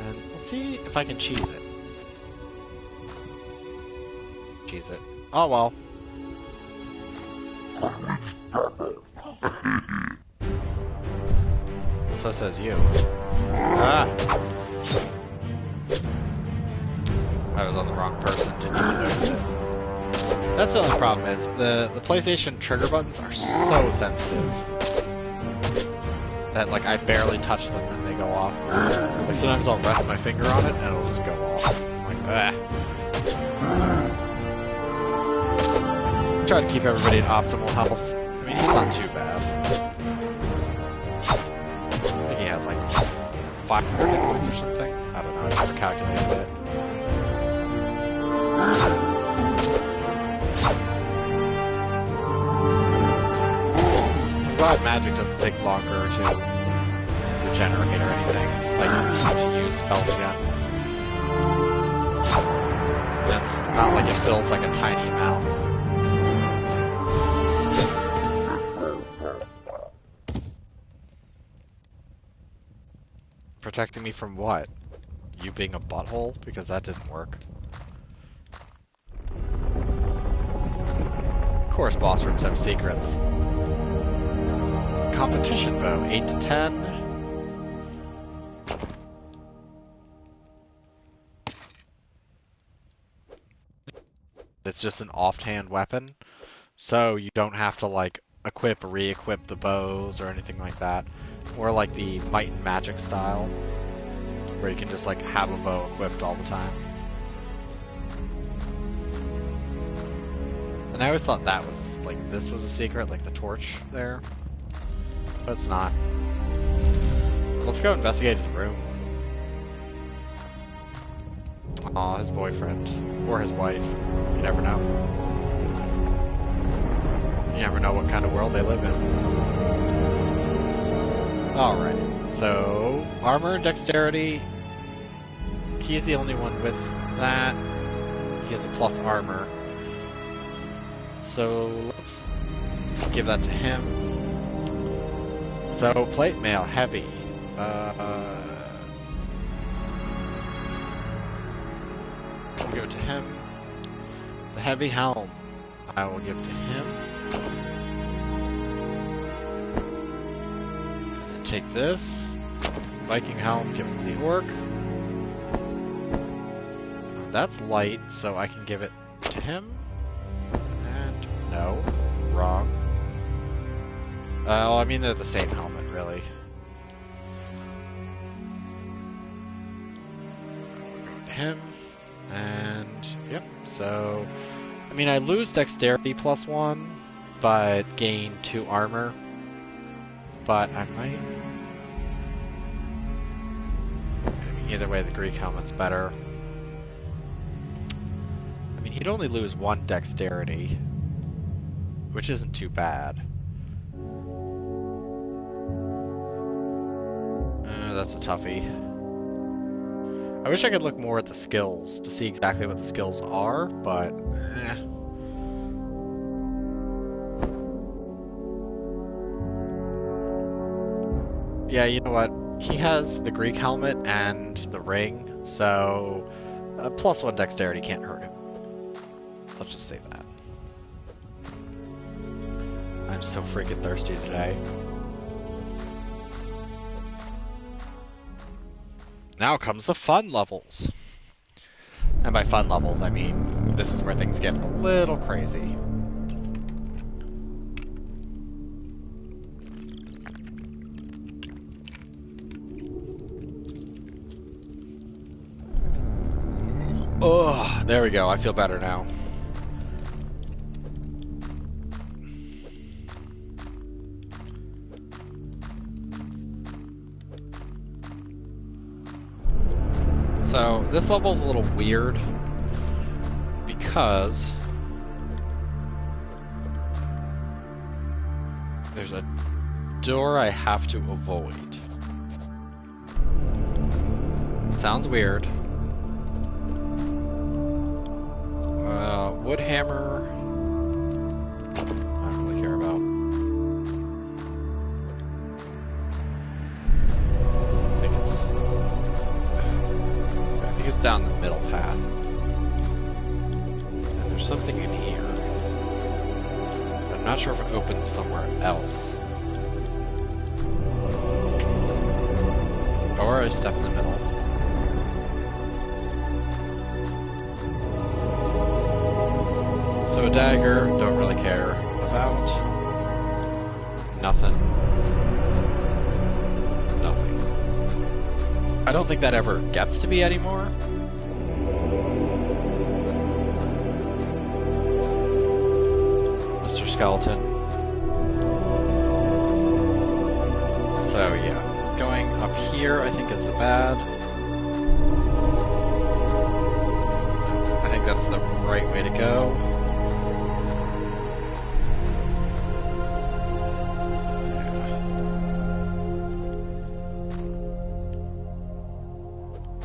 And let's see if I can cheese it. Cheese it. Oh well. So says you. Ah! I was on the wrong person, didn't even notice it. That's the only problem is, the PlayStation trigger buttons are so sensitive. That, like, I barely touch them and they go off. Like, sometimes I'll rest my finger on it and it'll just go off. I'm like, ah. Try to keep everybody at optimal health. I mean, he's not too bad. I think he has, like, 500 hit points or something. I don't know, I never calculated it. I'm glad magic doesn't take longer to regenerate or anything. Like, to use spells again. It's not like it builds like a tiny amount. Protecting me from what? You being a butthole? Because that didn't work. Of course boss rooms have secrets. Competition bow, 8 to 10. It's just an offhand weapon, so you don't have to, like, equip or re-equip the bows or anything like that. Or like the Might and Magic style, where you can just, like, have a bow equipped all the time. And I always thought that was, like, this was a secret, like the torch there. But it's not. Let's go investigate his room. Aw, his boyfriend. Or his wife. You never know. You never know what kind of world they live in. Alright, so armor and dexterity. He's the only one with that. He has a plus armor. So let's give that to him. So plate mail, heavy. We'll give it to him. The heavy helm, I will give to him. And take this. Viking helm, give it to the orc. That's light, so I can give it to him. And no, wrong. Well, I mean they're the same helmet, really. Go to him, and yep. So, I mean I lose dexterity +1, but gain 2 armor. But I might. I mean, either way, the Greek helmet's better. I mean, he'd only lose 1 dexterity, which isn't too bad. That's a toughie. I wish I could look more at the skills to see exactly what the skills are, but yeah, you know what? He has the Greek helmet and the ring, so +1 dexterity can't hurt him. Let's just say that. I'm so freaking thirsty today. Now comes the fun levels. And by fun levels, I mean, this is where things get a little crazy. Oh, there we go. I feel better now. So, this level's a little weird because there's a door I have to avoid. Sounds weird. Wood hammer. I don't really care about. I think it's down the middle path. And there's something in here. I'm not sure if it opens somewhere else. Or I step in the middle. So a dagger, don't really care about. Nothing. Nothing. I don't think that ever gets to be anymore. Mr. Skeleton. So yeah, going up here I think is the bad. I think that's the right way to go.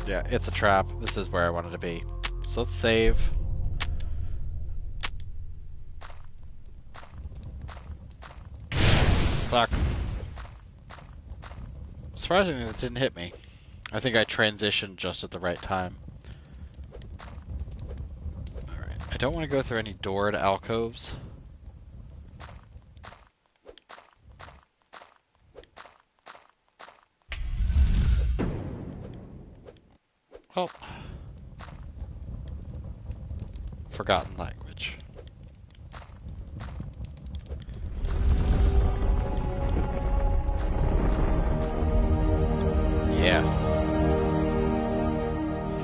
Yeah, it's a trap. This is where I wanted to be. So let's save. Fuck. Surprisingly, it didn't hit me. I think I transitioned just at the right time. Alright, I don't want to go through any doored alcoves. Oh. Forgotten language. Yes.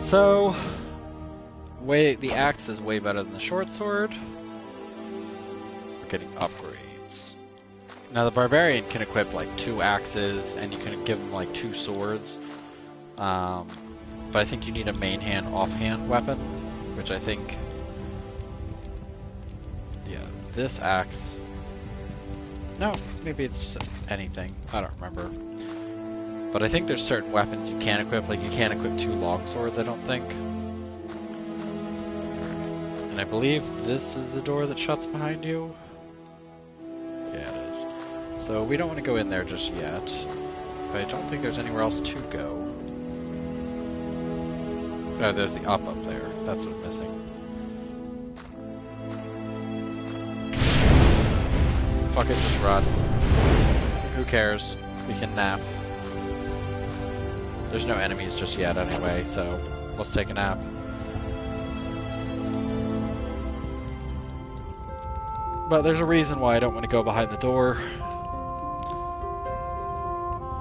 So, the axe is way better than the short sword. We're getting upgrades. Now the barbarian can equip like 2 axes, and you can give him like 2 swords. But I think you need a main hand, offhand weapon, which I think, yeah, this axe No, maybe it's just anything. I don't remember. But I think there's certain weapons you can't equip. Like, you can't equip 2 longswords, I don't think. And I believe this is the door that shuts behind you. Yeah, it is. So we don't want to go in there just yet. But I don't think there's anywhere else to go. Oh, there's the up there. That's what I'm missing. Fuck it, just run. Who cares? We can nap. There's no enemies just yet anyway, so let's take a nap. But there's a reason why I don't want to go behind the door.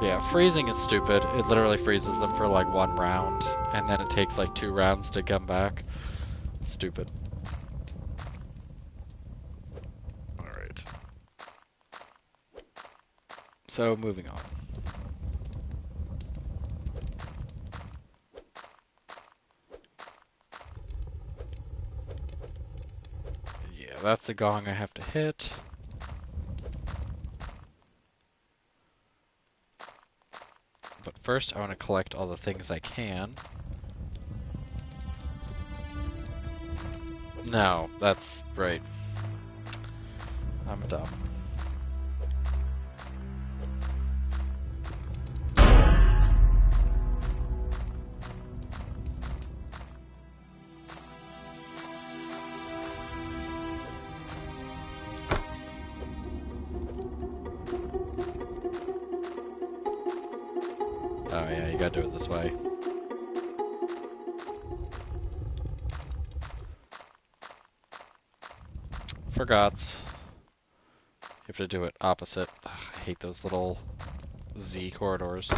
Yeah, freezing is stupid. It literally freezes them for like 1 round, and then it takes like 2 rounds to come back. Stupid. Alright. So, moving on. Yeah, that's the gong I have to hit. But first, I want to collect all the things I can. No, that's right. I'm dumb. Oh yeah, you gotta do it this way. Forgot. You have to do it opposite. Ugh, I hate those little Z corridors. Is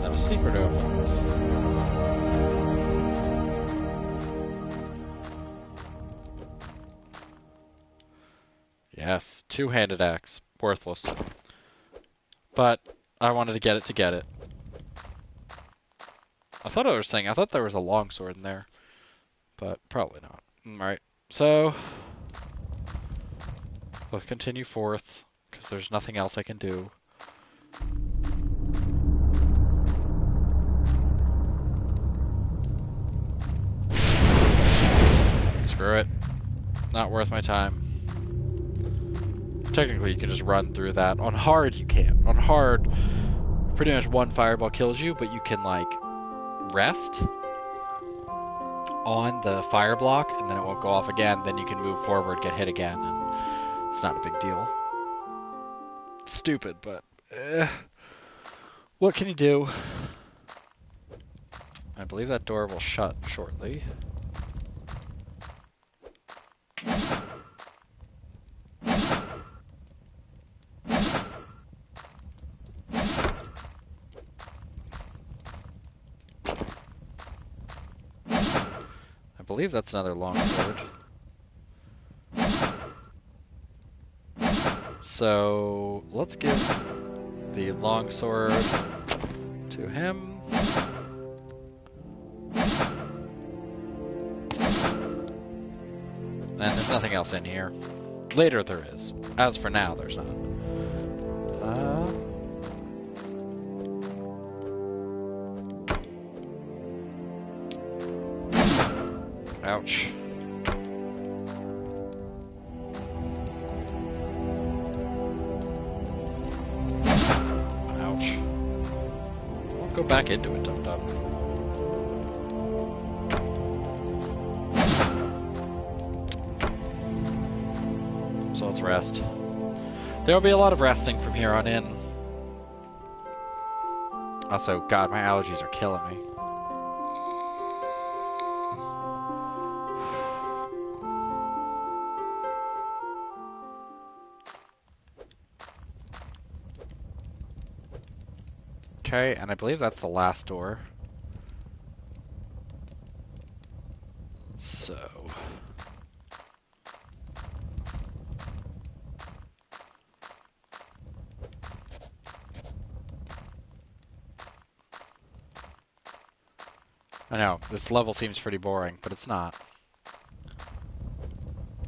that a secret opens? Yes, 2-handed axe. Worthless. But I wanted to get it. I thought there was a longsword in there. But probably not. Alright, so we'll continue forth, because there's nothing else I can do. Screw it. Not worth my time. Technically, you can just run through that. On hard, you can't. On hard, pretty much 1 fireball kills you, but you can, like, rest on the fire block, and then it won't go off again. Then you can move forward, get hit again, and it's not a big deal. Stupid, but what can you do? I believe that door will shut shortly. I believe that's another longsword. So let's give the longsword to him. And there's nothing else in here. Later there is. As for now, there's not. Ouch. Ouch. Don't go back into it, Dum-Dum. So let's rest. There will be a lot of resting from here on in. Also, God, my allergies are killing me. Okay, and I believe that's the last door. So... I know, this level seems pretty boring, but it's not.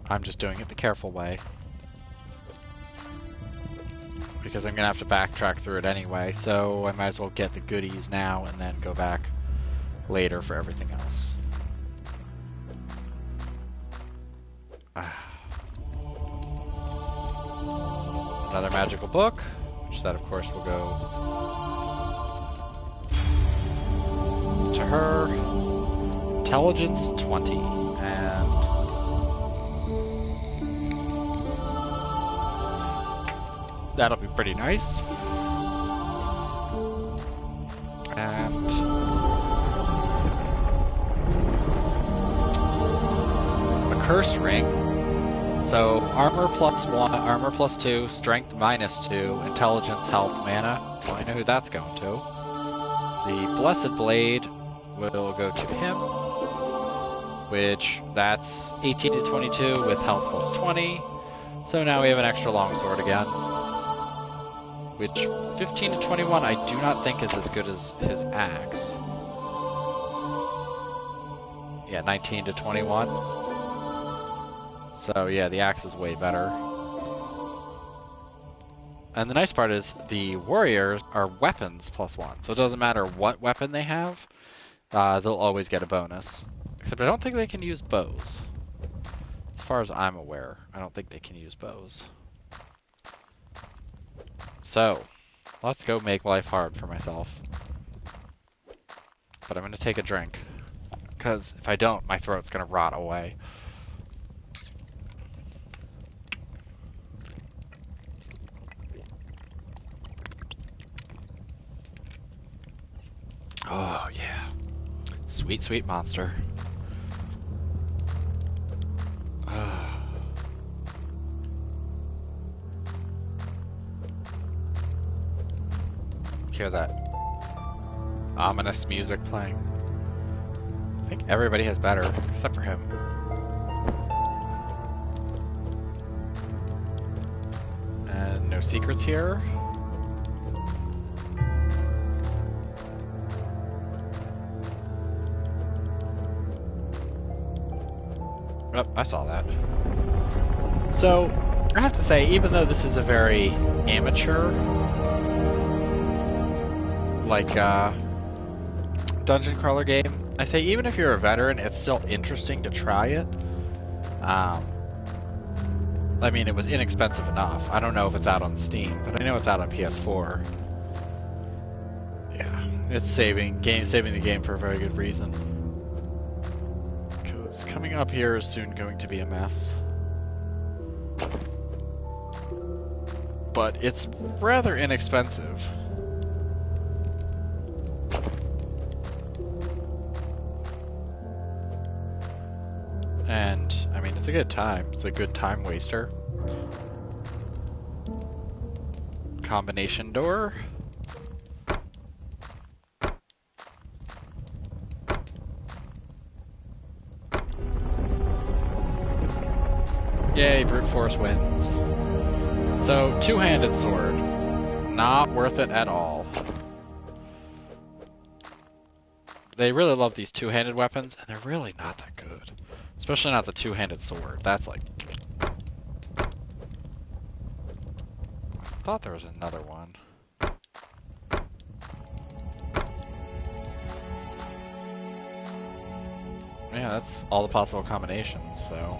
I'm just doing it the careful way. Because I'm gonna have to backtrack through it anyway, so I might as well get the goodies now and then go back later for everything else. Another magical book, which that of course will go to her. Intelligence 20, and that'll be pretty nice. And a cursed ring. So armor +1, armor +2, strength -2, intelligence, health, mana. Well, I know who that's going to. The blessed blade will go to him, which that's 18 to 22 with health +20. So now we have an extra longsword again. Which 15 to 21 I do not think is as good as his axe. Yeah, 19 to 21. So yeah, the axe is way better. And the nice part is the warriors are weapons +1. So it doesn't matter what weapon they have, they'll always get a bonus. Except I don't think they can use bows. As far as I'm aware, I don't think they can use bows. So, let's go make life hard for myself. But I'm going to take a drink. Because if I don't, my throat's going to rot away. Oh, yeah. Sweet, sweet monster. Hear that ominous music playing. I think everybody has better, except for him. And no secrets here. Oh, I saw that. So, I have to say, even though this is a very amateur dungeon crawler game, I say even if you're a veteran, it's still interesting to try it. I mean, it was inexpensive enough. I don't know if it's out on Steam, but I know it's out on PS4. Yeah, it's saving the game for a very good reason. Because coming up here is soon going to be a mess. But it's rather inexpensive. And, I mean, it's a good time. It's a good time waster. Combination door. Yay, brute force wins. So, two-handed sword. Not worth it at all. They really love these two-handed weapons, and they're really not that good. Especially not the two-handed sword. That's like... I thought there was another one. Yeah, that's all the possible combinations, so...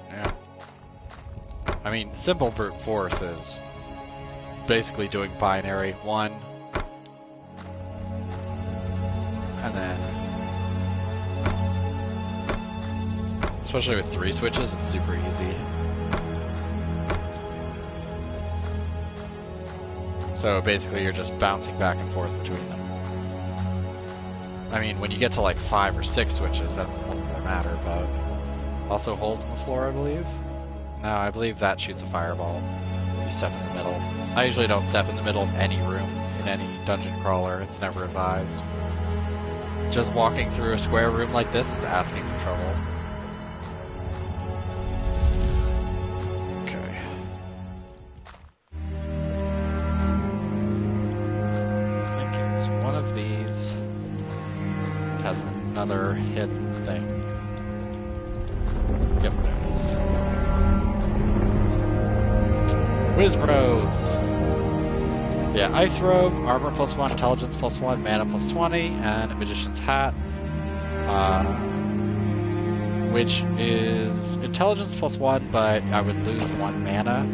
Yeah. I mean, simple brute force is basically doing binary 1 and then, especially with 3 switches, it's super easy. So basically you're just bouncing back and forth between them. I mean, when you get to like 5 or 6 switches, that won't really matter, but also holes in the floor, I believe. No, I believe that shoots a fireball. You step in the middle. I usually don't step in the middle of any room in any dungeon crawler. It's never advised. Just walking through a square room like this is asking for trouble. Okay. other hidden thing. Yep, there it is. Whiz robes! Yeah, ice robe, armor +1, intelligence +1, mana +20, and a magician's hat. Which is intelligence +1, but I would lose 1 mana.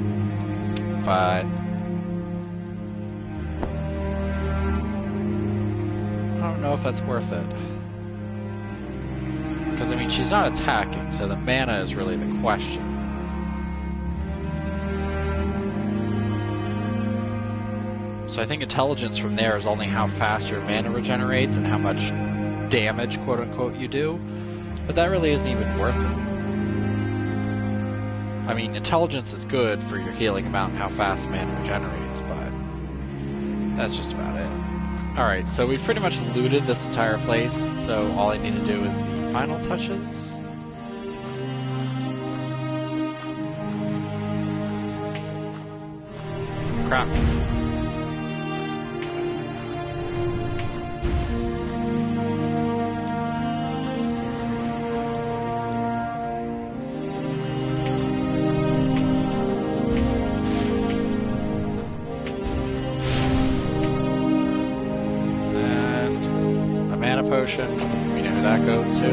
But I don't know if that's worth it. Because, I mean, she's not attacking, so the mana is really the question. So I think intelligence from there is only how fast your mana regenerates and how much damage, quote-unquote, you do. But that really isn't even worth it. I mean, intelligence is good for your healing amount and how fast mana regenerates, but that's just about it. Alright, so we've pretty much looted this entire place, so all I need to do is the final touches. Crap. Potion. We know who that goes to.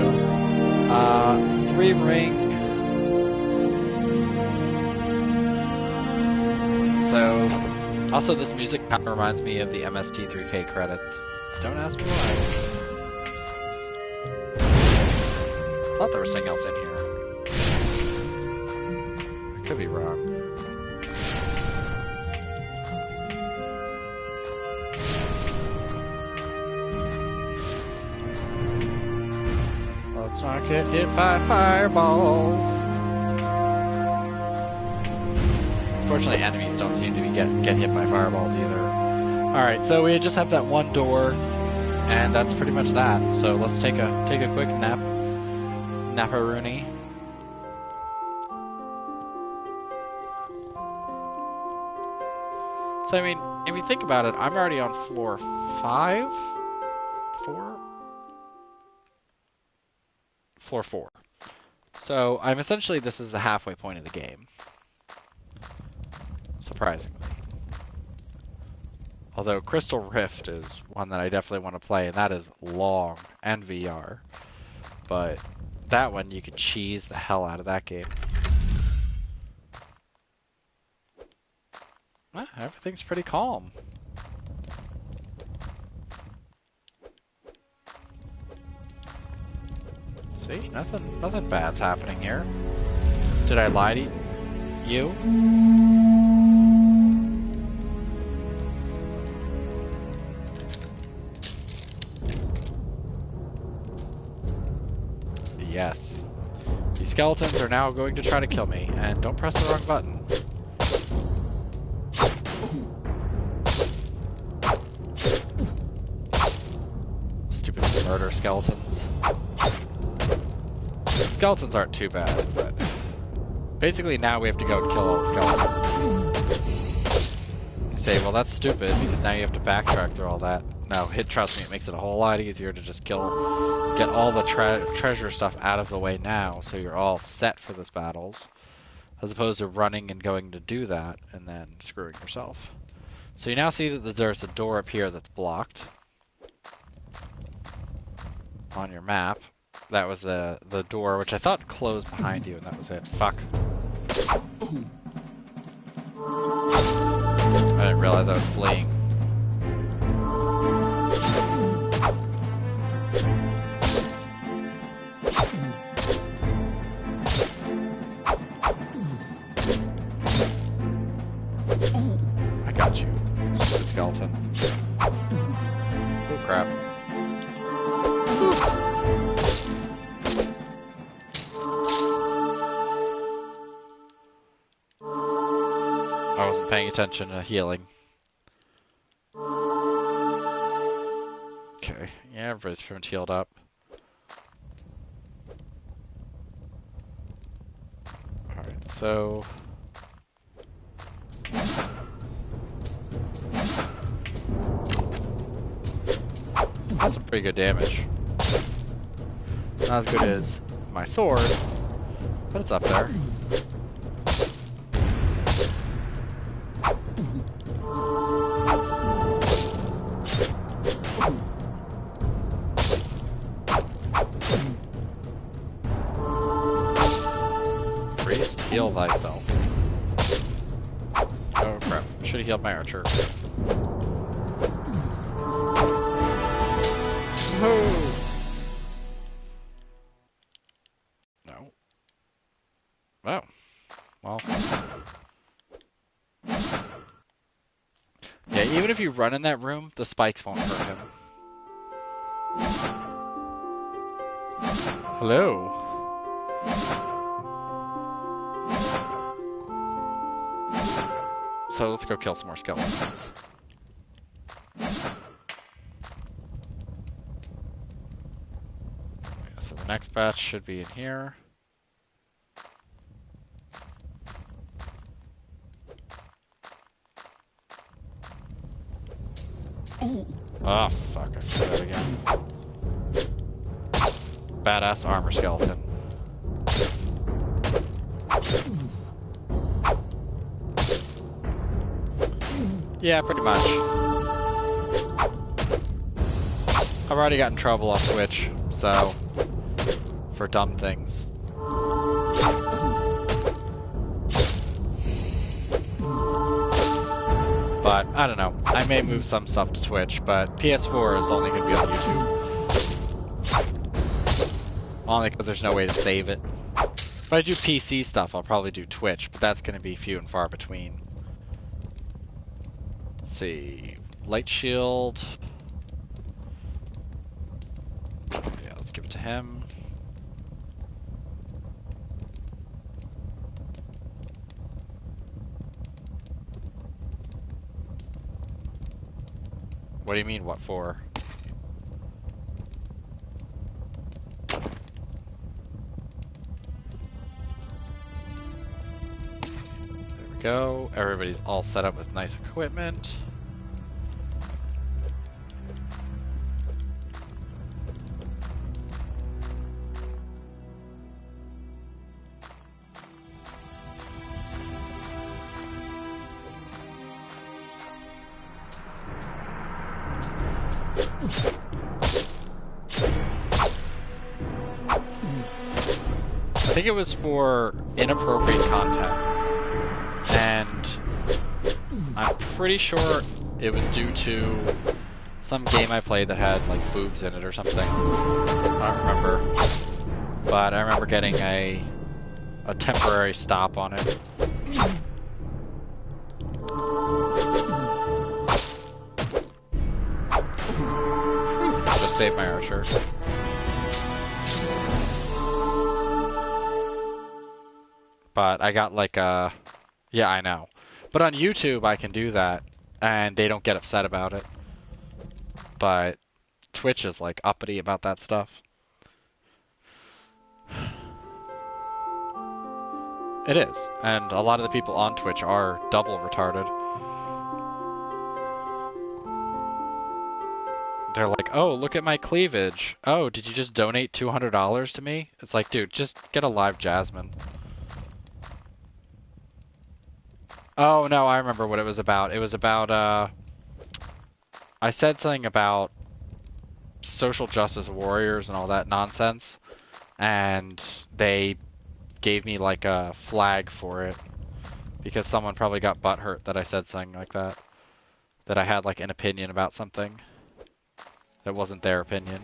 3 ring. So, also this music kind of reminds me of the MST3K credits. Don't ask me why. I thought there was something else in here. I could be wrong. Let's not get hit by fireballs. Unfortunately, enemies don't seem to be get hit by fireballs either. Alright, so we just have that one door, and that's pretty much that. So let's take a quick nap. Nap-a-rooney. So I mean, if you think about it, I'm already on floor 5? 4? Floor 4. So I'm essentially, this is the halfway point of the game. Surprisingly. Although Crystal Rift is one that I definitely want to play, and that is long and VR. But that one, you can cheese the hell out of that game. Well, everything's pretty calm. See, nothing bad's happening here. Did I lie to you? Yes. These skeletons are now going to try to kill me, and don't press the wrong button. Stupid murder skeletons. Skeletons aren't too bad, but basically now we have to go and kill all the skeletons. You say, well, that's stupid because now you have to backtrack through all that. No, trust me, it makes it a whole lot easier to just get all the treasure stuff out of the way now, so you're all set for this battles, as opposed to running and going to do that and then screwing yourself. So you now see that there's a door up here that's blocked on your map. That was the door, which I thought closed behind you, and that was it. Fuck. I didn't realize I was fleeing. I got you, stupid skeleton. Oh crap. I wasn't paying attention to healing. Okay, yeah, everybody's pretty much healed up. Alright, so... that's some pretty good damage. Not as good as my sword, but it's up there. Priest, heal thyself. Oh crap, should have healed my archer. Woohoo! No. Oh. Well. Yeah, even if you run in that room, the spikes won't hurt him. Hello. So let's go kill some more skeletons. So the next batch should be in here. Oh, fuck, I did that again. Badass armor skeleton. Yeah, pretty much. I've already got in trouble on Twitch, so... for dumb things. But, I don't know. I may move some stuff to Twitch, but PS4 is only going to be on YouTube. Only because there's no way to save it. If I do PC stuff, I'll probably do Twitch, but that's going to be few and far between. Let's see. Light shield. Yeah, let's give it to him. What do you mean, what for? There we go. Everybody's all set up with nice equipment. I think it was for inappropriate content, and I'm pretty sure it was due to some game I played that had like boobs in it or something. I don't remember, but I remember getting a temporary stop on it. Just save my archer. But I got like a... Yeah, I know. But on YouTube, I can do that, and they don't get upset about it. But Twitch is like uppity about that stuff. It is. And a lot of the people on Twitch are double retarded. They're like, oh, look at my cleavage. Oh, did you just donate $200 to me? It's like, dude, just get a live Jasmine. Oh, no, I remember what it was about. It was about, I said something about social justice warriors and all that nonsense, and they gave me, like, a flag for it, because someone probably got butthurt that I said something like that. That I had, like, an opinion about something that wasn't their opinion.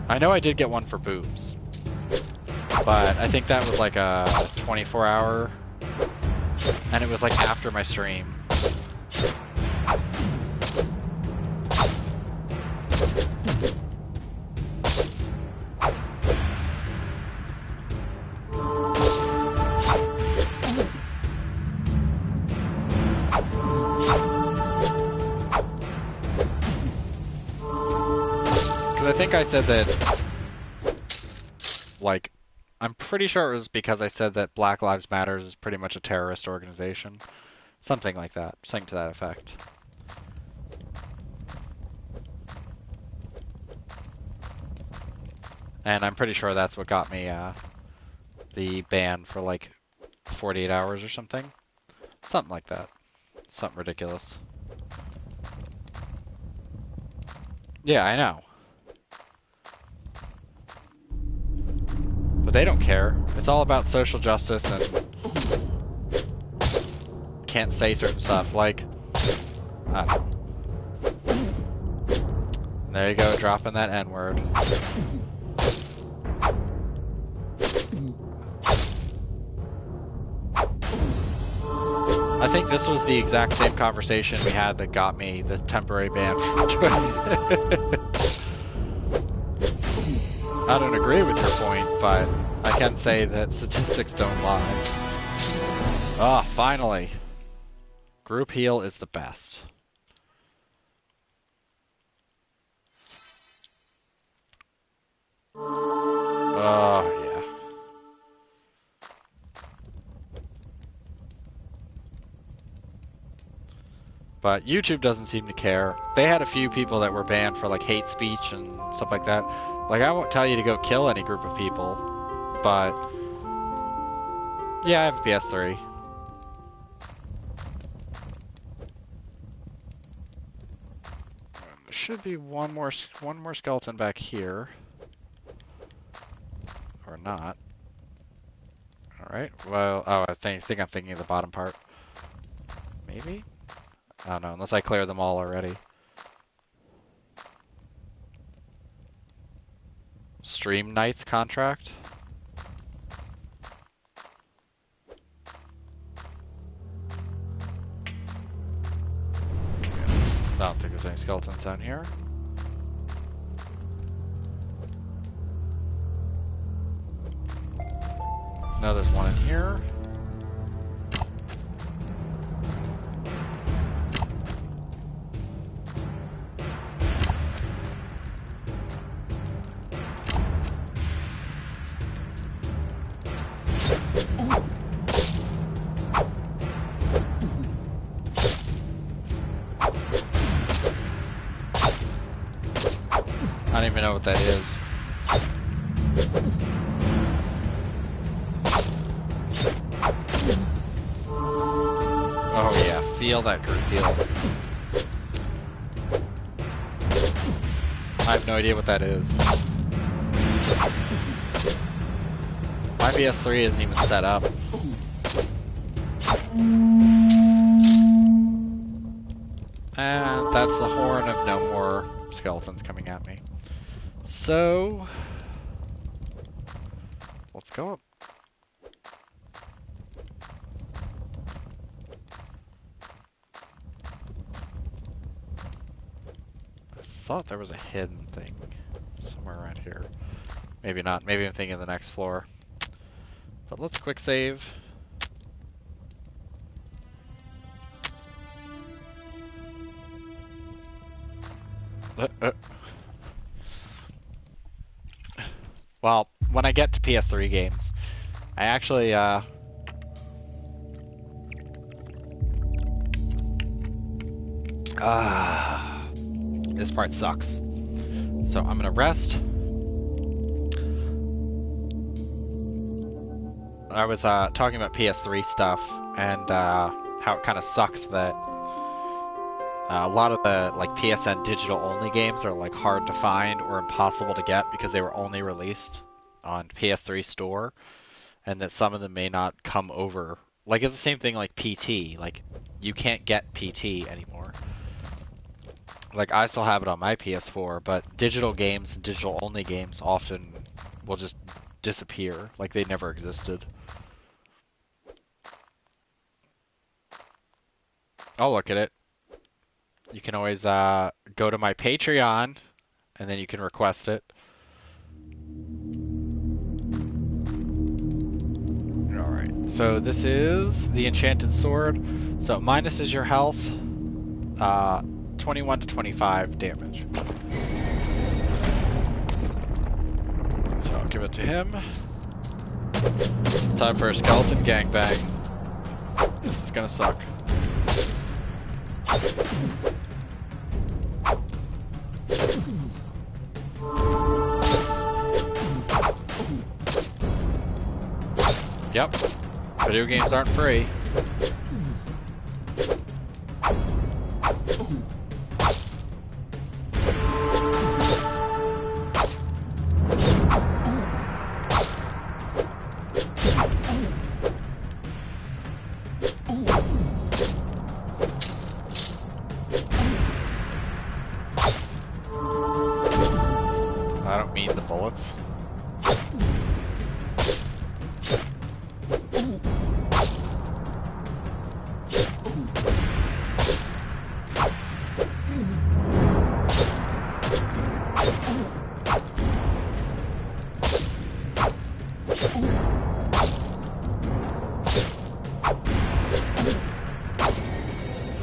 I know I did get one for boobs. But I think that was like a 24-hour, and it was like after my stream. Because I think I said that, like, I'm pretty sure it was because I said that Black Lives Matter is pretty much a terrorist organization. Something like that. Something to that effect. And I'm pretty sure that's what got me the ban for like 48 hours or something. Something like that. Something ridiculous. Yeah, I know. But they don't care. It's all about social justice and can't say certain stuff, like, I don't know. There you go, dropping that N-word. I think this was the exact same conversation we had that got me the temporary ban from Twitter. I don't agree with your point, but I can say that statistics don't lie. Ah, finally. Group heal is the best. Oh, yeah. But YouTube doesn't seem to care. They had a few people that were banned for like hate speech and stuff like that. Like, I won't tell you to go kill any group of people, but yeah, I have a PS3. There should be one more skeleton back here, or not. All right. Well, oh, I think I'm thinking of the bottom part. Maybe. I don't know, unless I clear them all already. Stream Nights contract. I don't think there's any skeletons down here. No, there's one in here. I don't even know what that is. Oh yeah, feel that group deal. I have no idea what that is. My PS3 isn't even set up. And that's the horn of no more skeletons coming at me. So, let's go up. I thought there was a hidden thing somewhere around here. Maybe not. Maybe I'm thinking of the next floor. But let's quick save. Well, when I get to PS3 games, I actually, this part sucks. So I'm gonna rest. I was talking about PS3 stuff and how it kind of sucks that a lot of the like PSN digital only games are like hard to find or impossible to get because they were only released on PS3 store, and that some of them may not come over. Like it's the same thing like PT. Like you can't get PT anymore. Like I still have it on my PS4, but digital games and digital only games often will just disappear, like they never existed. Oh, look at it. You can always go to my Patreon, and then you can request it. Alright, so this is the Enchanted Sword. So minuses your health, 21 to 25 damage. So I'll give it to him. Time for a skeleton gangbang. This is gonna suck. Yep. Video games aren't free. I don't mean the bullets.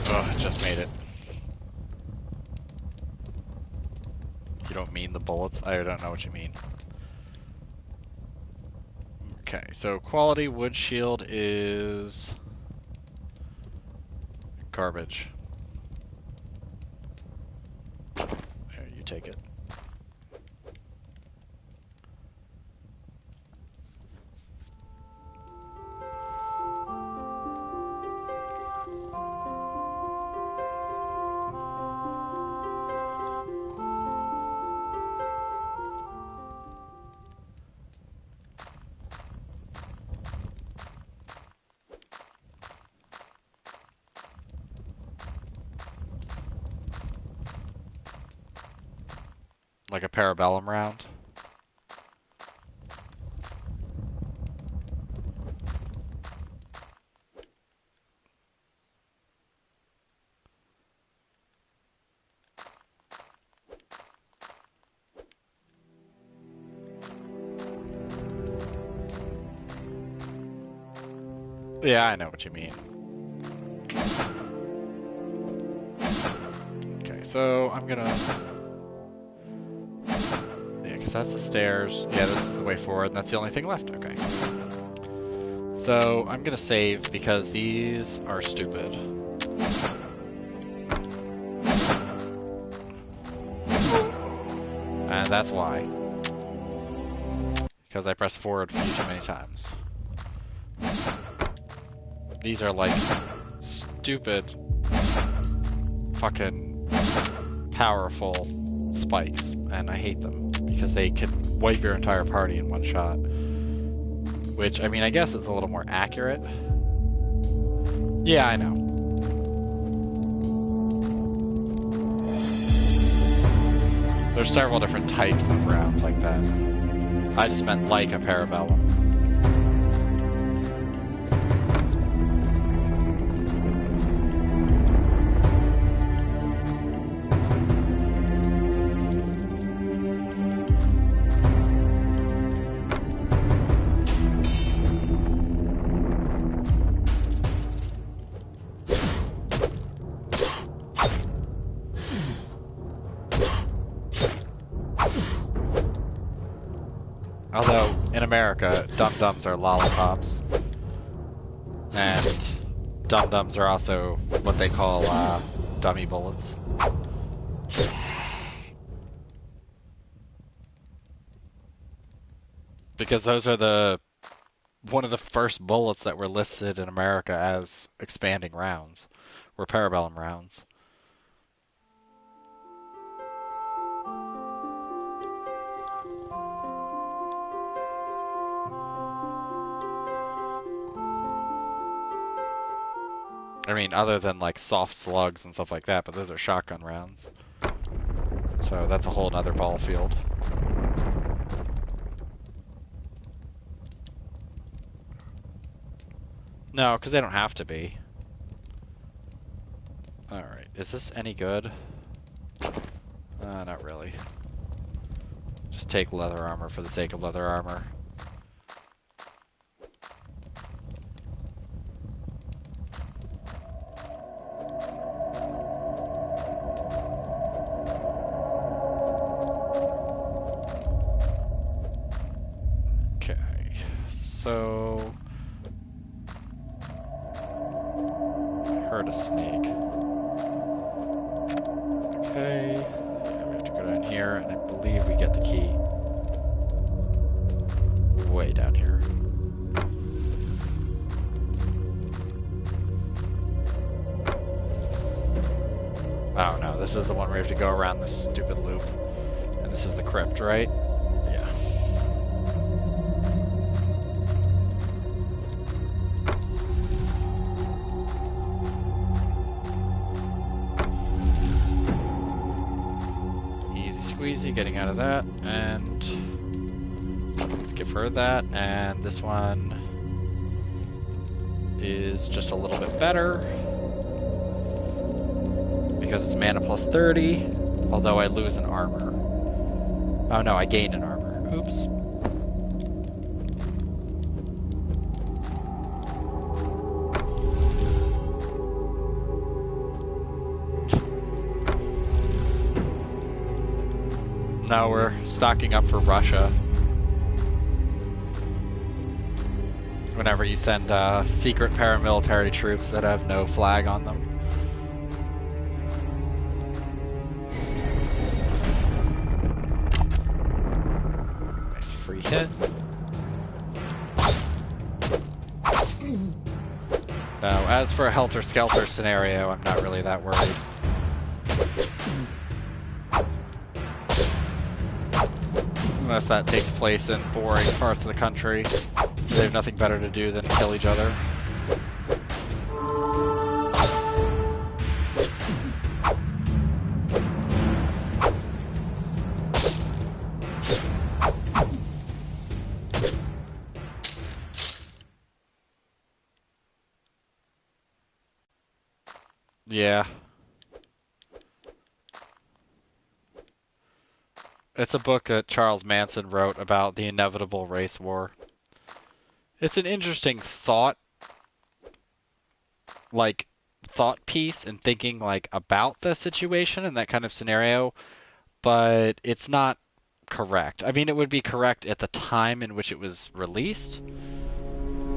Ugh, just made it. You don't mean the bullets? I don't know what you mean. Okay, so quality wood shield is garbage. There, you take it. Like a parabellum round. Yeah, I know what you mean. Okay, so I'm gonna... Yeah, because that's the stairs. Yeah, this is the way forward, and that's the only thing left. Okay. So I'm gonna save because these are stupid. And that's why. Because I pressed forward too many times. These are like stupid fucking powerful spikes, and I hate them because they could wipe your entire party in one shot. Which, I mean, I guess is a little more accurate. Yeah, I know. There's several different types of rounds like that. I just meant like a parabellum. Although, in America, dum-dums are lollipops. And dum-dums are also what they call dummy bullets. Because those are one of the first bullets that were listed in America as expanding rounds, were parabellum rounds. I mean, other than like soft slugs and stuff like that, but those are shotgun rounds. So that's a whole nother ball field. No, because they don't have to be. Alright, is this any good? Not really. Just take leather armor for the sake of leather armor. So, I heard a snake. Okay, yeah, we have to go down here, and I believe we get the key way down here. Oh no, this is the one where you have to go around this stupid loop. And this is the crypt, right? Yeah. Easy squeezy, getting out of that, and let's give her that, and this one is just a little bit better because it's mana plus 30, although I lose an armor. Oh no, I gain an armor. Oops. Now we're stocking up for Russia. Whenever you send secret paramilitary troops that have no flag on them. Nice free hit. Now, as for a helter-skelter scenario, I'm not really that worried. Unless that takes place in boring parts of the country. They have nothing better to do than kill each other. Yeah. It's a book that Charles Manson wrote about the inevitable race war. It's an interesting thought piece and thinking about the situation and that kind of scenario, but it's not correct. I mean, it would be correct at the time in which it was released,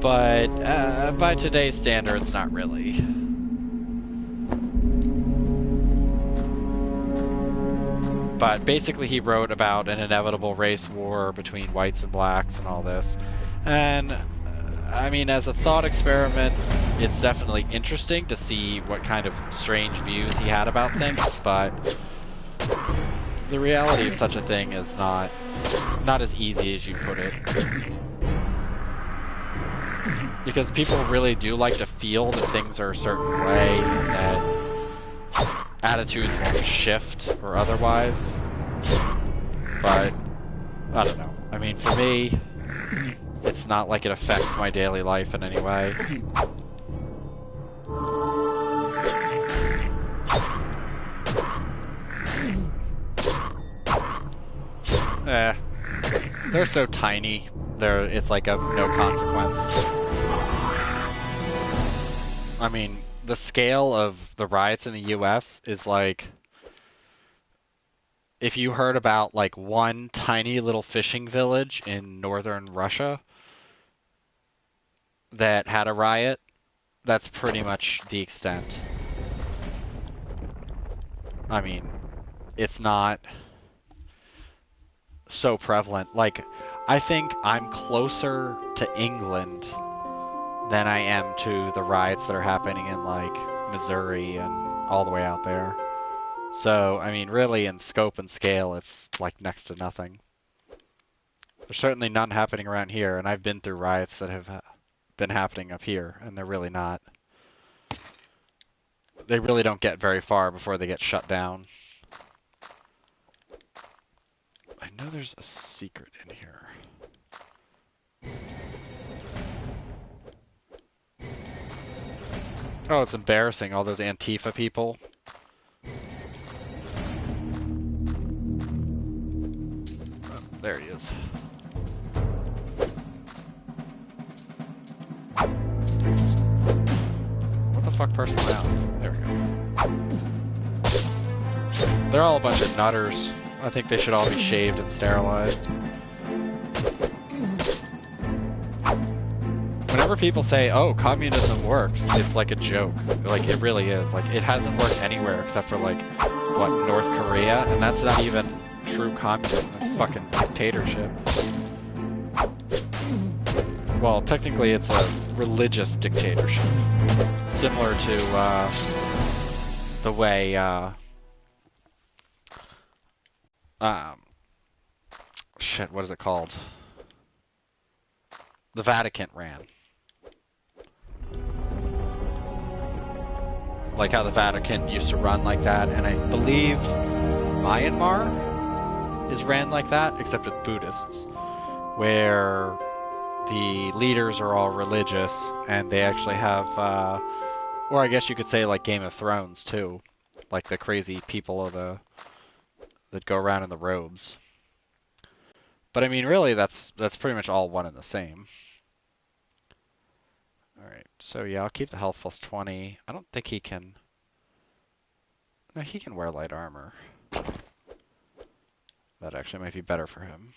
but by today's standards, not really. But basically he wrote about an inevitable race war between whites and blacks and all this. And, I mean, as a thought experiment, it's definitely interesting to see what kind of strange views he had about things, but the reality of such a thing is not as easy as you put it. Because people really do like to feel that things are a certain way, that attitudes won't shift or otherwise. But, I don't know. I mean, for me, it's not like it affects my daily life in any way. They're so tiny. It's like of no consequence. I mean, the scale of the riots in the US is like, if you heard about one tiny little fishing village in northern Russia that had a riot, that's pretty much the extent. I mean, it's not so prevalent. I think I'm closer to England than I am to the riots that are happening in Missouri and all the way out there. So, I mean, really in scope and scale, it's next to nothing. There's certainly none happening around here, and I've been through riots that have been happening up here, and they're really not. They really don't get very far before they get shut down. I know there's a secret in here. Oh, it's embarrassing, all those Antifa people. Oh, there he is. Oops. What the fuck, personal down? There we go. They're all a bunch of nutters. I think they should all be shaved and sterilized. Whenever people say, oh, communism works, it's like a joke. It really is. It hasn't worked anywhere except for, what, North Korea? And that's not even true communism. It's fucking dictatorship. Well, technically it's a religious dictatorship. Similar to, the way, um, shit, what is it called? The Vatican ran. Like how the Vatican used to run like that, and I believe Myanmar is ran like that, except with Buddhists, where the leaders are all religious, and they actually have, or I guess you could say like Game of Thrones too, like the crazy people of that go around in the robes. But I mean, really, that's pretty much all one and the same. Alright, so yeah, I'll keep the health plus 20. I don't think he can... No, he can wear light armor. That actually might be better for him.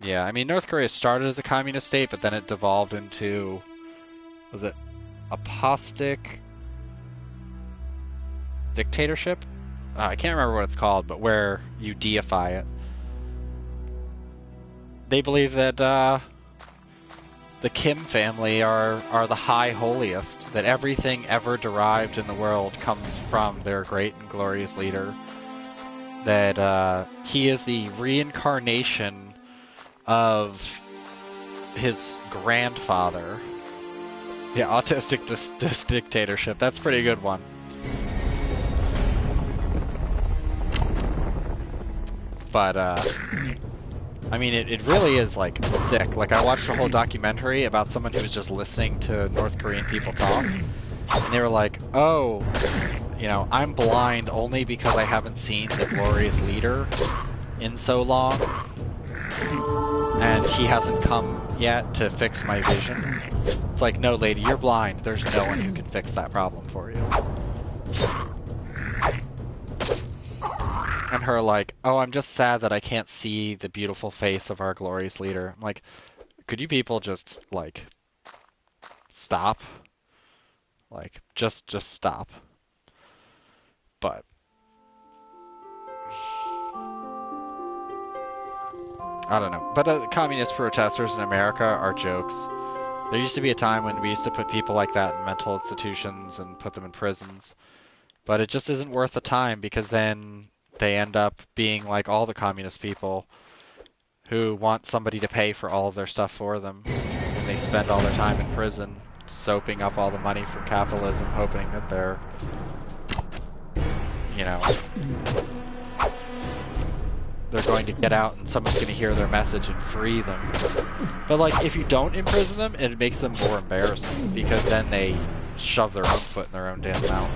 Yeah, I mean, North Korea started as a communist state, but then it devolved into... Was it apostate dictatorship? I can't remember what it's called, but where you deify it. They believe that the Kim family are the high holiest, that everything ever derived in the world comes from their great and glorious leader, that he is the reincarnation of his grandfather. Yeah, autistic dictatorship. That's a pretty good one. But, I mean, it really is, like, sick. Like, I watched a whole documentary about someone who was just listening to North Korean people talk, and they were like, oh, you know, I'm blind only because I haven't seen the glorious leader in so long, and he hasn't come yet to fix my vision. It's like, no, lady, you're blind. There's no one who can fix that problem for you. And her like, oh, I'm just sad that I can't see the beautiful face of our glorious leader. I'm like, could you people just, like, stop? Like, just stop. But I don't know. But communist protesters in America are jokes. There used to be a time when we used to put people like that in mental institutions and put them in prisons. But it just isn't worth the time, because then they end up being like all the communist people who want somebody to pay for all of their stuff for them. And they spend all their time in prison, soaping up all the money from capitalism, hoping that they're, you know, they're going to get out and someone's going to hear their message and free them. But, like, if you don't imprison them, it makes them more embarrassing, because then they shove their own foot in their own damn mouth.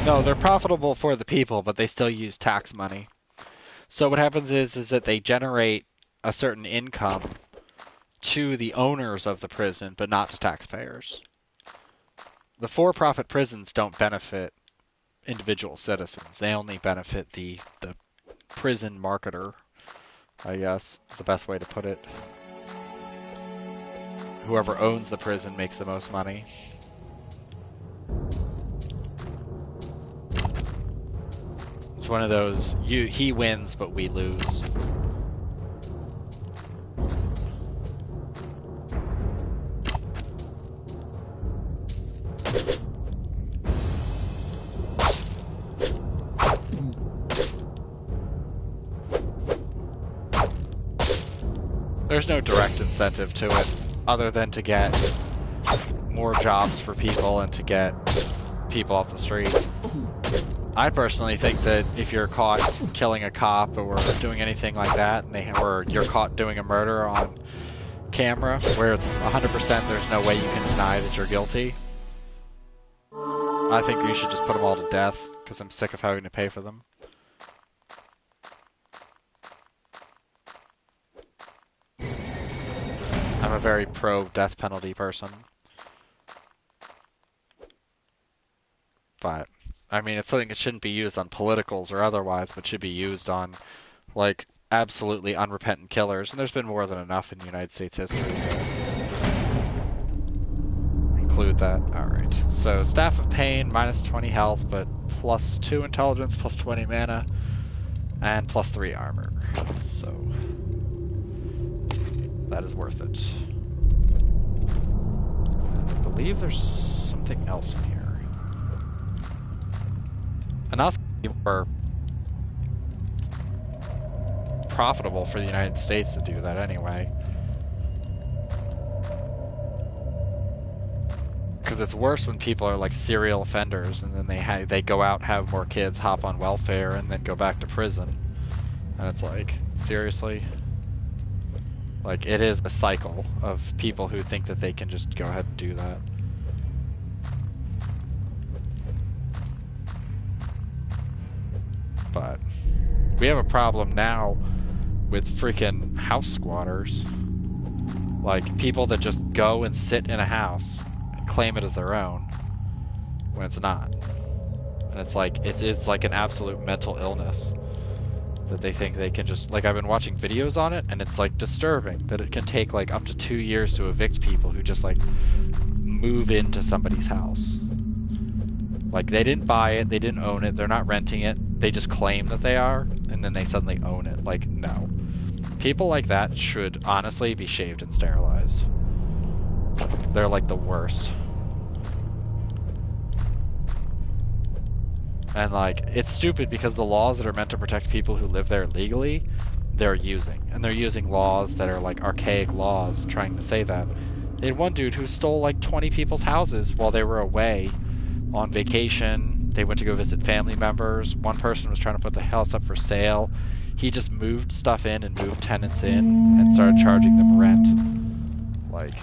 No, they're profitable for the people, but they still use tax money. So what happens is that they generate a certain income to the owners of the prison, but not to taxpayers. The for-profit prisons don't benefit individual citizens. They only benefit the prison marketer, I guess, is the best way to put it. Whoever owns the prison makes the most money. It's one of those, he wins, but we lose. There's no direct incentive to it, other than to get more jobs for people and to get people off the street. I personally think that if you're caught killing a cop or doing anything like that, or you're caught doing a murder on camera, where it's 100% there's no way you can deny that you're guilty, I think you should just put them all to death, because I'm sick of having to pay for them. I'm a very pro-death penalty person. But I mean, it's something that shouldn't be used on politicals or otherwise, but should be used on like absolutely unrepentant killers. And there's been more than enough in United States history to include that. All right. So Staff of Pain, minus 20 health, but plus 2 intelligence, plus 20 mana, and plus 3 armor. So that is worth it. I believe there's something else in here. And also more profitable for the United States to do that anyway. Because it's worse when people are like serial offenders and then they go out, have more kids, hop on welfare, and then go back to prison. And it's like, seriously? Like, it is a cycle of people who think that they can just go ahead and do that. But we have a problem now with freaking house squatters. Like, people that just go and sit in a house and claim it as their own when it's not. And it's like, it is like an absolute mental illness that they think they can just, like, I've been watching videos on it, and it's like disturbing that it can take like up to 2 years to evict people who just like move into somebody's house. Like, they didn't buy it, they didn't own it, they're not renting it, they just claim that they are, and then they suddenly own it. Like, no. People like that should honestly be shaved and sterilized. They're like the worst. And like, it's stupid because the laws that are meant to protect people who live there legally, they're using. And they're using laws that are like archaic laws trying to say that. They had one dude who stole like 20 people's houses while they were away on vacation. They went to go visit family members. One person was trying to put the house up for sale. He just moved stuff in and moved tenants in and started charging them rent. Like...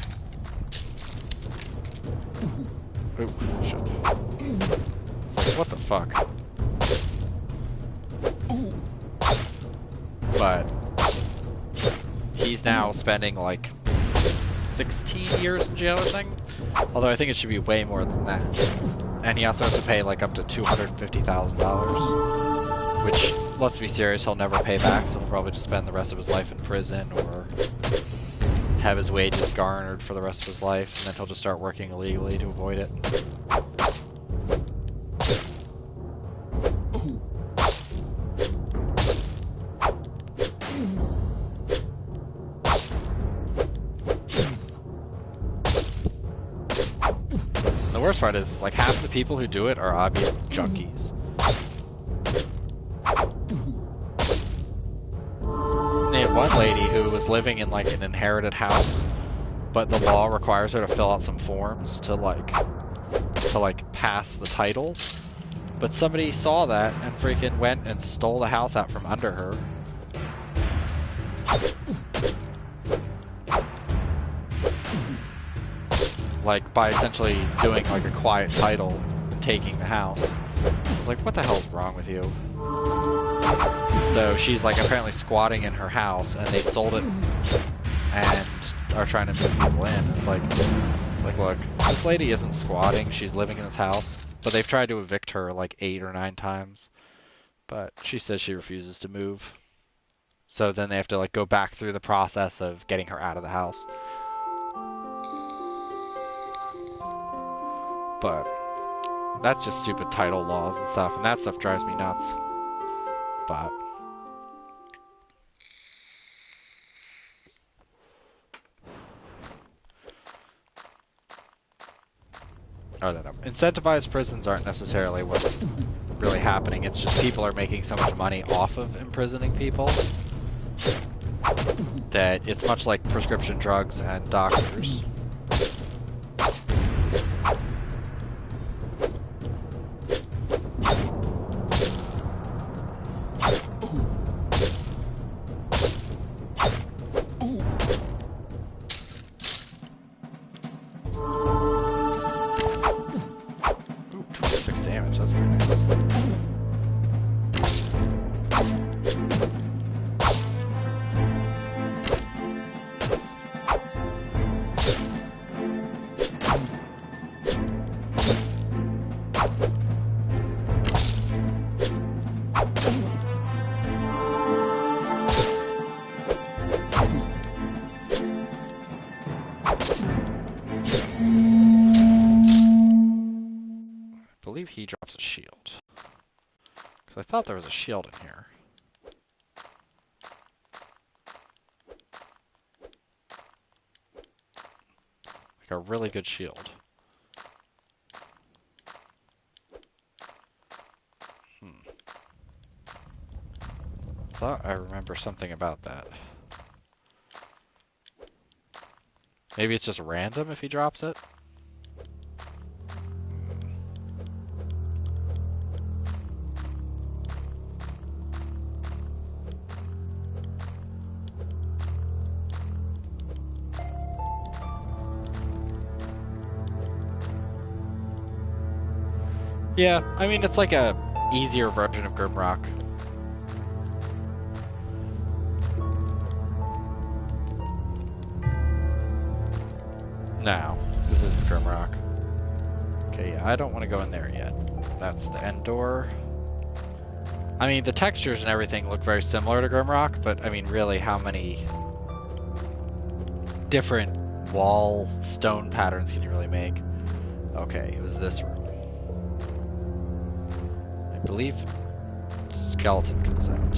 Ooh, shit. It's like, what the fuck? But he's now spending like 16 years in jail or something. Although I think it should be way more than that. And he also has to pay like up to $250,000, which, let's be serious, he'll never pay back, so he'll probably just spend the rest of his life in prison or have his wages garnered for the rest of his life, and then he'll just start working illegally to avoid it. The worst part is like half the people who do it are obvious junkies. They had one lady who was living in like an inherited house, but the law requires her to fill out some forms to pass the title. But somebody saw that and freaking went and stole the house out from under her. Like, by essentially doing like a quiet title and taking the house. I was like, what the hell's wrong with you? So she's like apparently squatting in her house, and they sold it and are trying to move people in. It's like look, this lady isn't squatting, she's living in this house. But they've tried to evict her like 8 or 9 times. But she says she refuses to move. So then they have to like go back through the process of getting her out of the house. But that's just stupid title laws and stuff, and that stuff drives me nuts. But I don't know. Incentivized prisons aren't necessarily what's really happening. It's just people are making so much money off of imprisoning people that it's much like prescription drugs and doctors. drops a shield. Because I thought there was a shield in here. Like a really good shield. Thought I remember something about that. Maybe it's just random if he drops it? Yeah, I mean, it's like a easier version of Grimrock. No, this isn't Grimrock. Okay, yeah, I don't want to go in there yet. That's the end door. I mean, the textures and everything look very similar to Grimrock, but I mean, really, how many different wall stone patterns can you really make? Okay, it was this room. I believe skeleton comes out.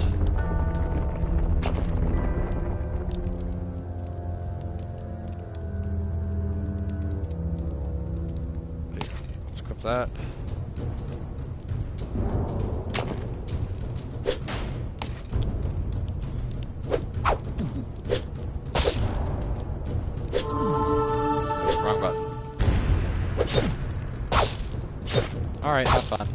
That. Wrong button. Alright, have fun.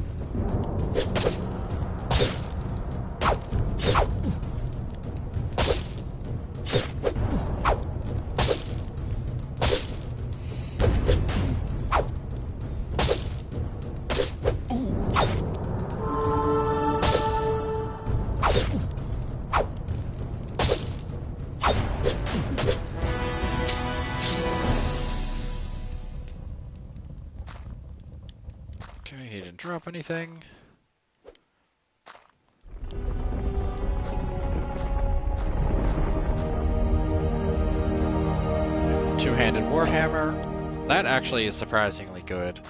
He didn't drop anything. Two-handed warhammer. That actually is surprisingly good,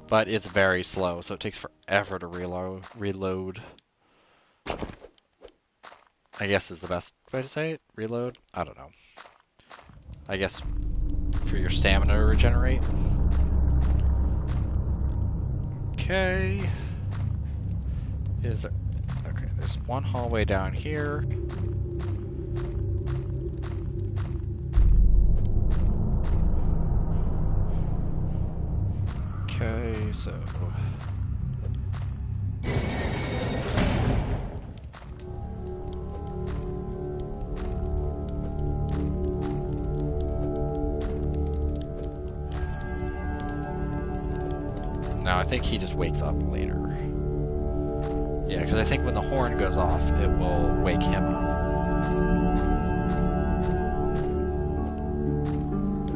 but it's very slow, so it takes forever to reload. I guess is the best way to say it. Reload? I don't know. I guess for your stamina to regenerate. Okay. Is there... Okay, there's one hallway down here. Okay, so... No, I think he just wakes up later. Yeah, because I think when the horn goes off, it will wake him up.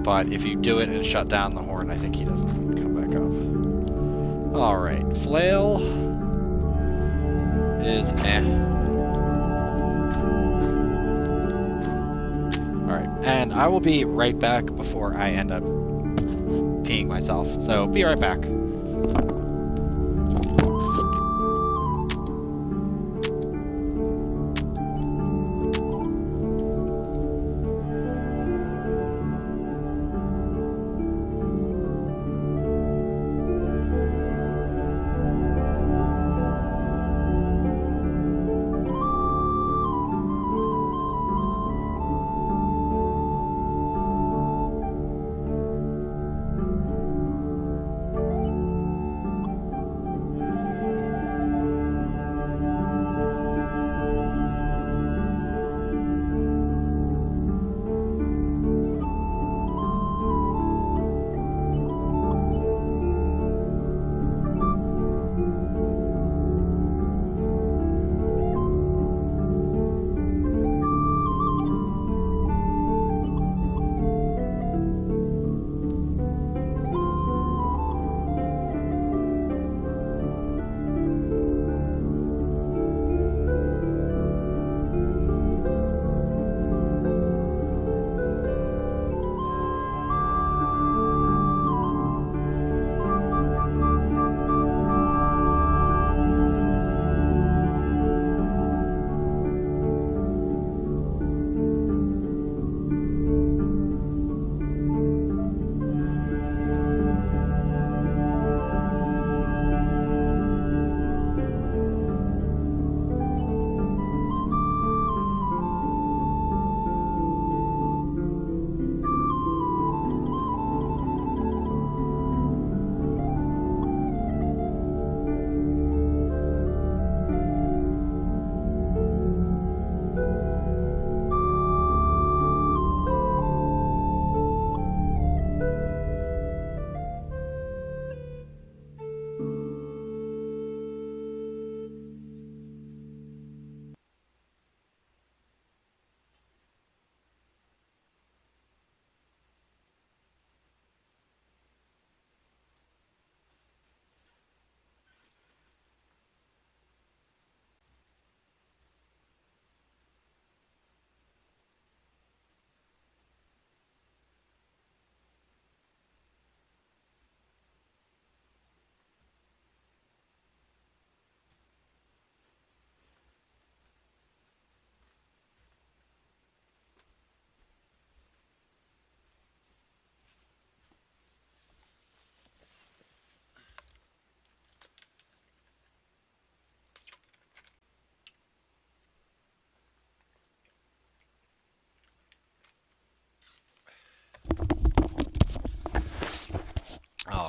But if you do it and shut down the horn, I think he doesn't come back up. Alright, flail is Alright, and I will be right back before I end up peeing myself. So, be right back.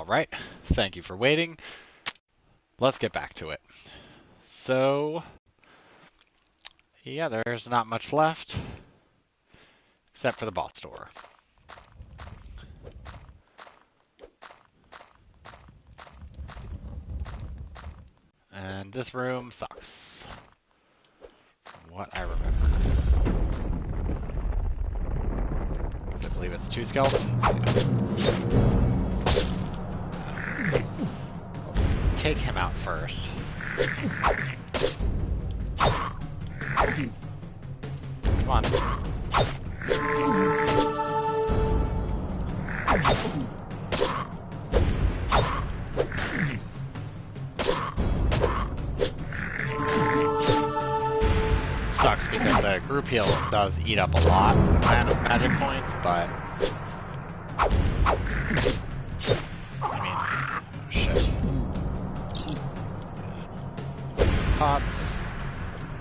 Alright, thank you for waiting. Let's get back to it. So, yeah, there's not much left, except for the boss door. And this room sucks, from what I remember. I believe it's 2 skeletons. Let's take him out first. Come on. Sucks because the group heal does eat up a lot of magic points, but I mean, shit. Pots.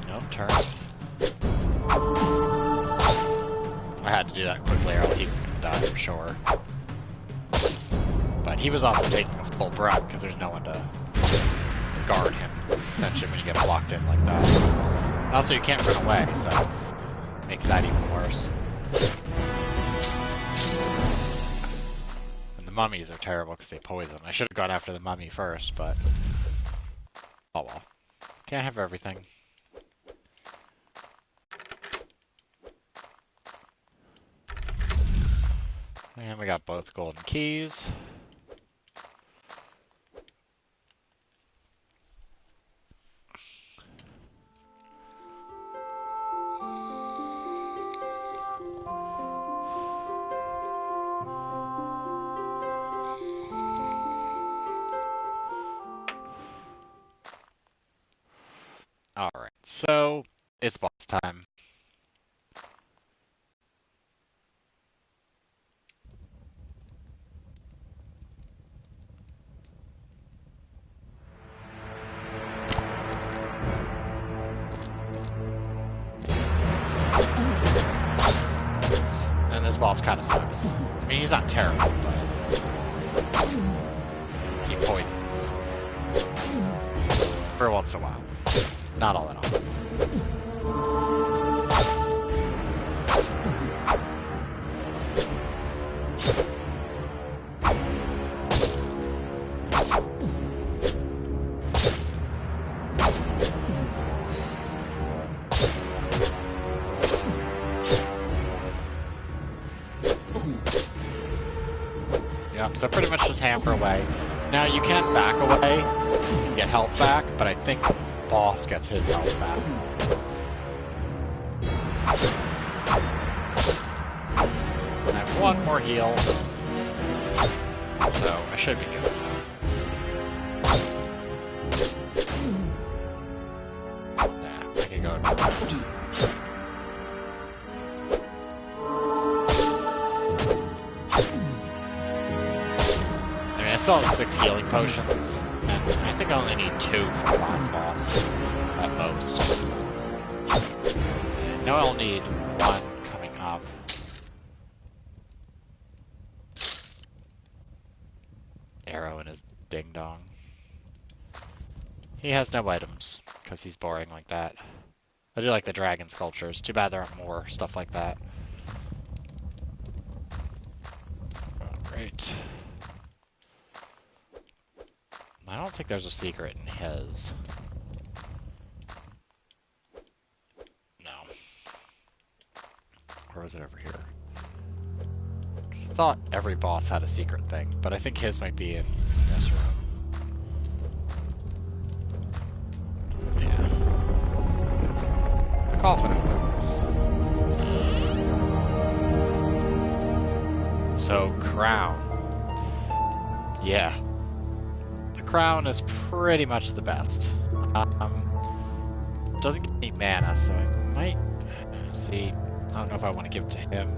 Nope, turn. I had to do that quickly or else he was gonna die for sure. But he was also taking a full breath because there's no one to guard him, essentially, when you get blocked in like that. And also, you can't run away, so makes that even worse. And the mummies are terrible because they poison. I should have gone after the mummy first, but oh well. Can't have everything. And we got both golden keys. Alright, so it's boss time. And this boss kind of sucks. I mean, he's not terrible, but he poisons. For once in a while. Not all that often. Yep, so pretty much just hamper away. Now you can back away and get health back, but I think the boss gets his health back. And I have one more heal, so I should be good. Nah, I can go to left. I still have 6 healing potions, and I think I only need 2 for the last boss, at most. And now I'll need 1 coming up. Arrow in his ding-dong. He has no items, because he's boring like that. I do like the dragon sculptures, too bad there aren't more stuff like that. Alright. I don't think there's a secret in his. No. Or is it over here? I thought every boss had a secret thing, but I think his might be in this room. Yeah. The coffin opens. So, crown. Yeah. Crown is pretty much the best. Doesn't get any mana, so I might see. I don't know if I want to give it to him.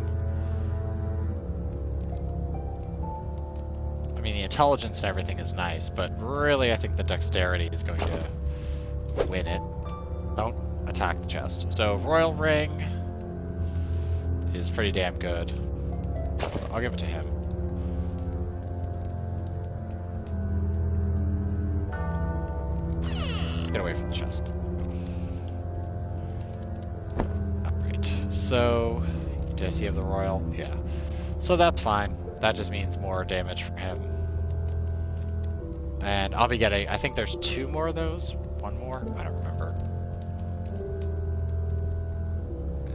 I mean, the intelligence and everything is nice, but really, I think the dexterity is going to win it. Don't attack the chest. So, Royal Ring is pretty damn good. I'll give it to him. Get away from the chest. Alright, so... Does he have the royal? Yeah. So that's fine. That just means more damage from him. And I'll be getting... I think there's 2 more of those? 1 more? I don't remember.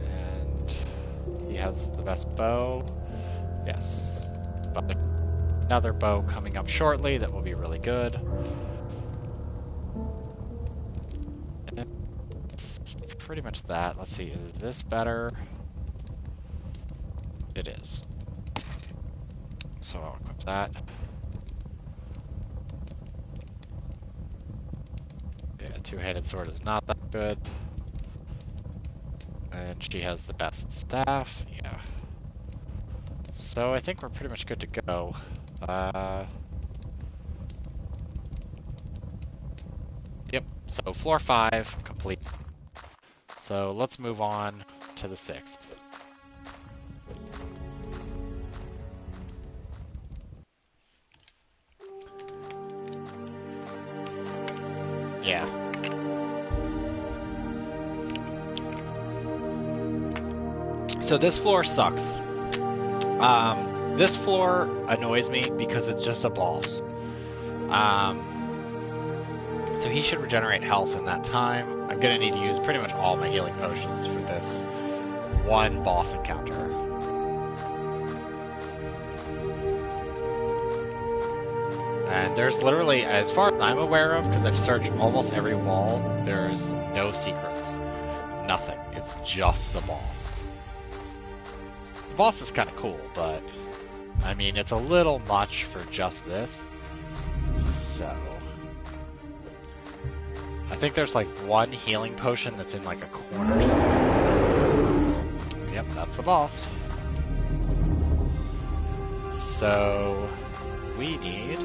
And... he has the best bow. Yes. But another bow coming up shortly that will be really good. Pretty much that. Let's see, is this better? It is. So I'll equip that. Yeah, 2-handed sword is not that good. And she has the best staff, yeah. So I think we're pretty much good to go. Yep, so floor 5 complete. So let's move on to the 6th. Yeah. So this floor sucks. This floor annoys me because it's just a boss. So he should regenerate health in that time. I'm gonna need to use pretty much all my healing potions for this one boss encounter. And there's literally, as far as I'm aware of, because I've searched almost every wall, there's no secrets. Nothing. It's just the boss. The boss is kind of cool, but I mean, it's a little much for just this. So I think there's like 1 healing potion that's in like a corner somewhere. Yep, that's the boss. So we need...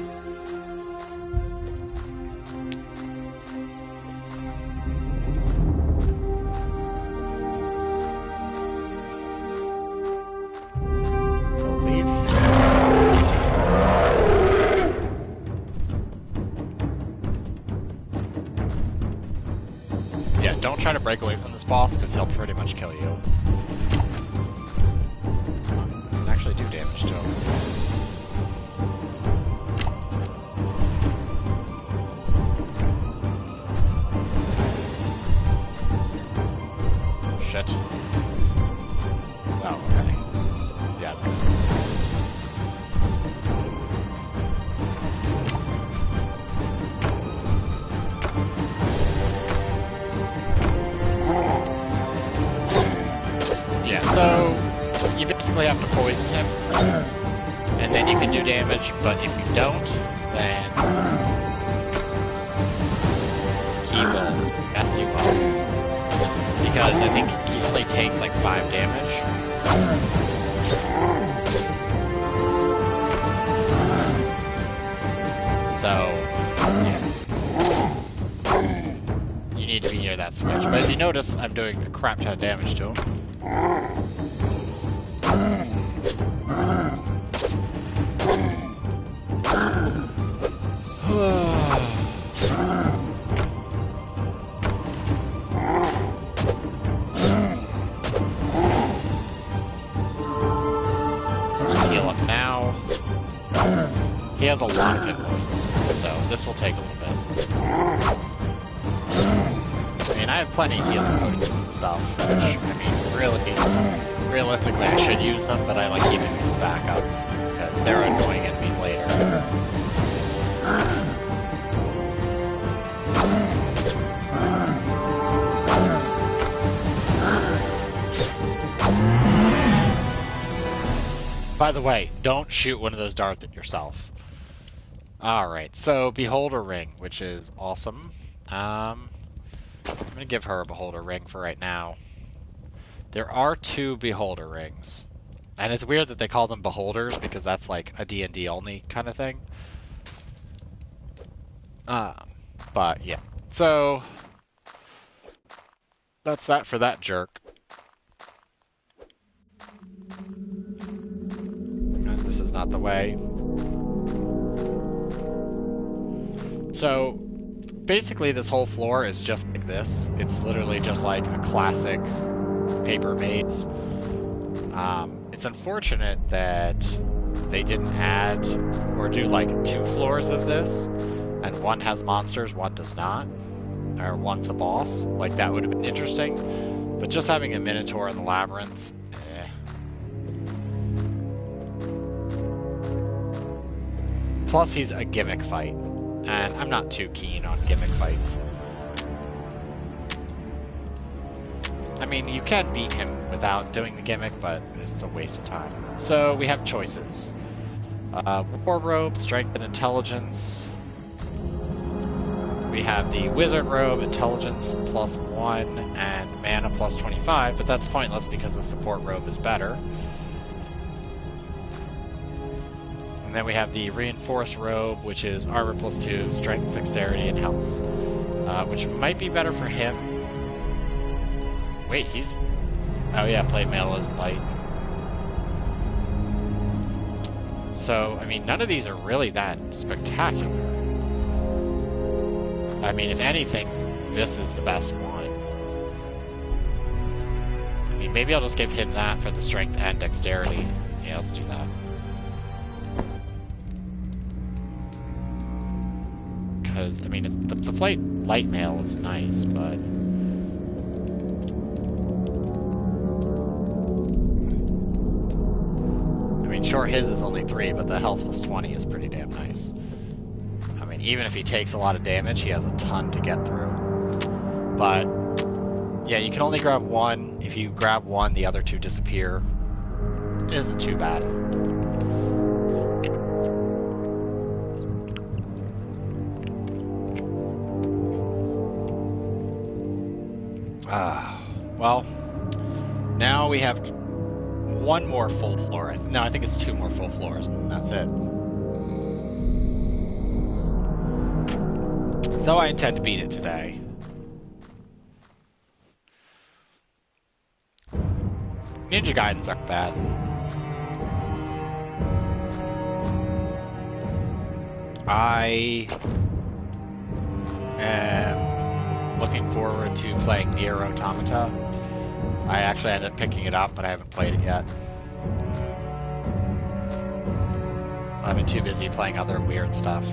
Don't try to break away from this boss, because he'll pretty much kill you. And actually do damage to him. Shit. Oh, okay. Yeah. So, you basically have to poison him, and then you can do damage, but if you don't, then he will mess you up. Because I think he only takes like 5 damage. So, yeah. You need to be near that switch. But as you notice, I'm doing a crap ton of damage to him. Just heal up now. He has a lot of hit points, so this will take a little bit. I mean, I have plenty of healing potions and stuff, which, I mean, realistically, I should use them, but I like keeping them as backup, because they're annoying enemies later. By the way, don't shoot one of those darts at yourself. Alright, so Beholder Ring, which is awesome. I'm gonna give her a Beholder Ring for right now. There are 2 Beholder Rings. And it's weird that they call them Beholders, because that's like a D&D only kind of thing. But yeah. So, that's that for that jerk. And this is not the way. So, basically this whole floor is just like this. It's literally just like a classic paper maze. It's unfortunate that they didn't add or do like 2 floors of this, and one has monsters, one does not, or one's the boss. Like, that would have been interesting, but just having a Minotaur in the labyrinth, eh. Plus, he's a gimmick fight, and I'm not too keen on gimmick fights. I mean, you can beat him without doing the gimmick, but it's a waste of time. So, we have choices. War Robe, Strength and Intelligence. We have the Wizard Robe, Intelligence +1, and Mana +25, but that's pointless because the Support Robe is better. And then we have the Reinforced Robe, which is Armor +2, Strength, Dexterity, and Health. Which might be better for him. Wait, he's... Oh yeah, Plate Mail is light. So, I mean, none of these are really that spectacular. I mean, if anything, this is the best one. I mean, maybe I'll just give him that for the Strength and Dexterity. Yeah, let's do that. Because, I mean, the Plate Light Mail is nice, but... I mean, sure, his is only 3, but the health +20 is pretty damn nice. I mean, even if he takes a lot of damage, he has a ton to get through. But, yeah, you can only grab 1. If you grab 1, the other 2 disappear. It isn't too bad. Well, now we have 1 more full floor. No, I think it's 2 more full floors, and that's it. So I intend to beat it today. Ninja Gaidens aren't bad. I am looking forward to playing Nier Automata. I actually ended up picking it up, but I haven't played it yet. I've been too busy playing other weird stuff.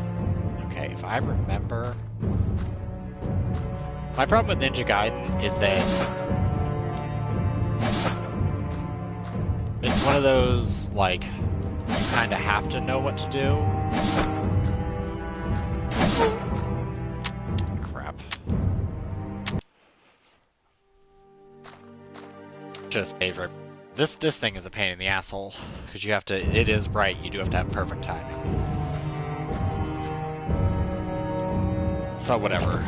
Okay, if I remember... My problem with Ninja Gaiden is that it's one of those, like, you kind of have to know what to do. Crap. Just favorite. This thing is a pain in the asshole, because you have to, it is bright, you do have to have perfect timing. So whatever.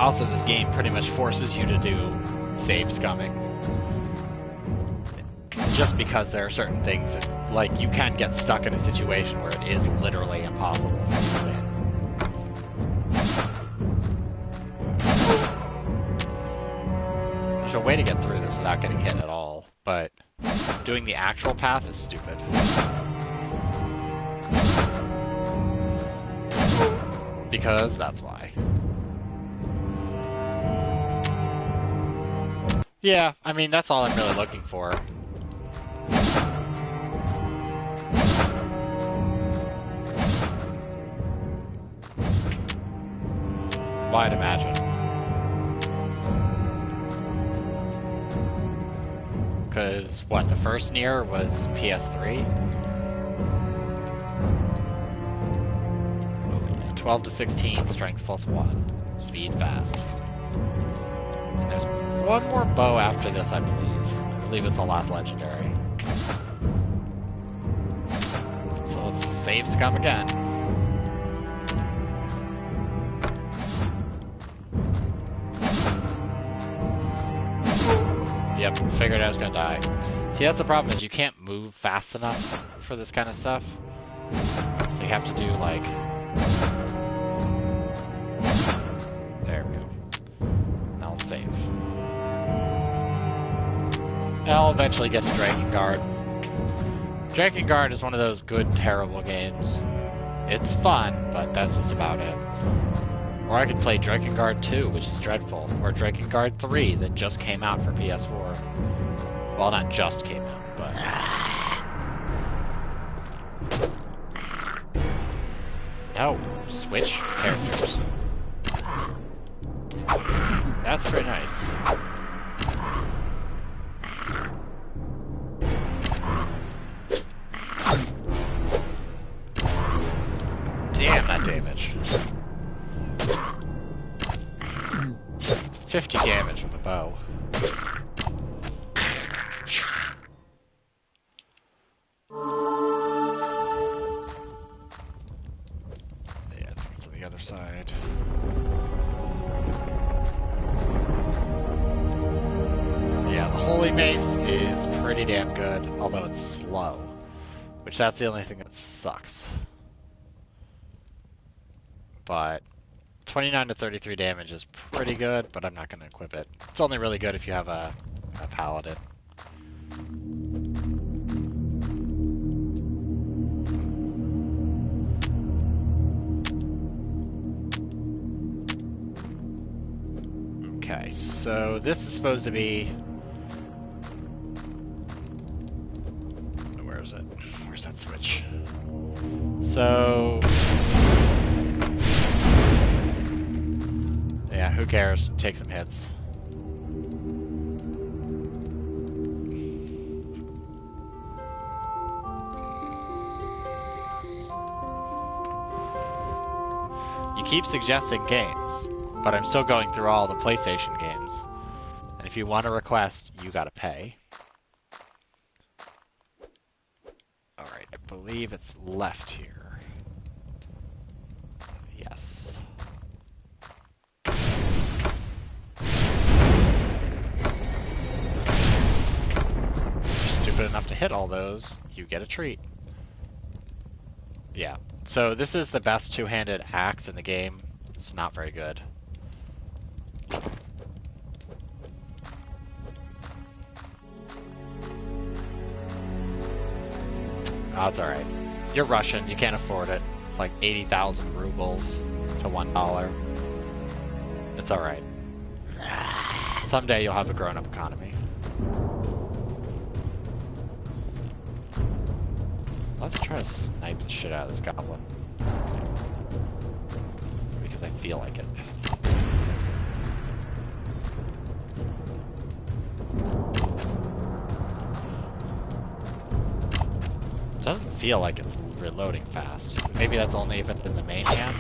Also, this game pretty much forces you to do save scumming. Just because there are certain things that, like, you can get stuck in a situation where it is literally impossible to win. There's a way to get through this without getting hit at all, but doing the actual path is stupid. Because that's why. Yeah, I mean, that's all I'm really looking for. Well, I'd imagine. Because, what, the first Nier was PS3? 12 to 16, strength +1. Speed fast. There's one more bow after this, I believe. I believe it's the last legendary. So let's save scum again. Yep, figured I was gonna die. See, that's the problem, is you can't move fast enough for this kind of stuff. So you have to do, like... There we go. Now let's save. I'll eventually get to Drakengard. Drakengard is one of those good, terrible games. It's fun, but that's just about it. Or I could play Drakengard 2, which is dreadful, or Drakengard 3 that just came out for PS4. Well, not just came out, but... Oh, switch characters. That's very nice. Damn, that damage. 50 damage with the bow. Yeah, I think it's on the other side. Yeah, the Holy Mace is pretty damn good, although it's slow. Which that's the only thing that sucks. But 29 to 33 damage is pretty good, but I'm not going to equip it. It's only really good if you have a paladin. Okay, so this is supposed to be... Where is it? Where's that switch? So... Yeah, who cares? Take some hits. You keep suggesting games, but I'm still going through all the PlayStation games. And if you want a request, you gotta pay. Alright, I believe it's left here. Yes. Stupid enough to hit all those, you get a treat. Yeah. So this is the best two-handed axe in the game. It's not very good. Oh, it's alright. You're Russian, you can't afford it. It's like 80,000 rubles to $1. It's alright. Someday you'll have a grown-up economy. Let's try to snipe the shit out of this goblin. Because I feel like it. It doesn't feel like it's reloading fast. Maybe that's only if it's in the main hand.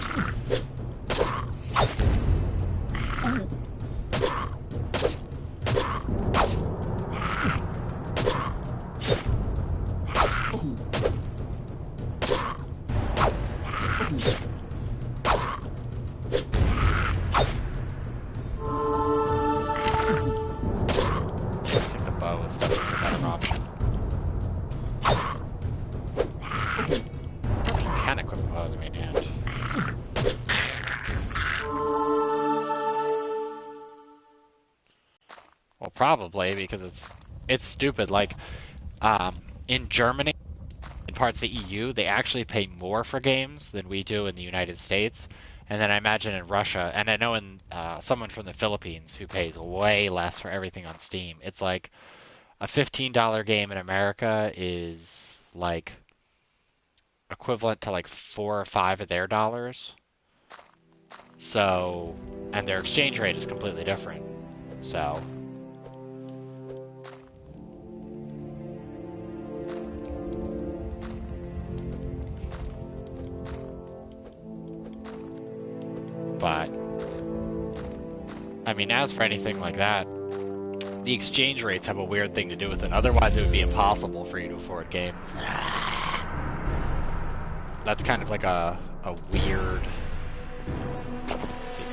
Probably, because it's stupid. Like, in Germany, in parts of the EU, they actually pay more for games than we do in the United States. And then I imagine in Russia, and I know in someone from the Philippines who pays way less for everything on Steam. It's like a $15 game in America is like equivalent to like 4 or 5 of their dollars. So, and their exchange rate is completely different. So. But, I mean, as for anything like that, the exchange rates have a weird thing to do with it. Otherwise, it would be impossible for you to afford games. That's kind of like a weird... Let's see,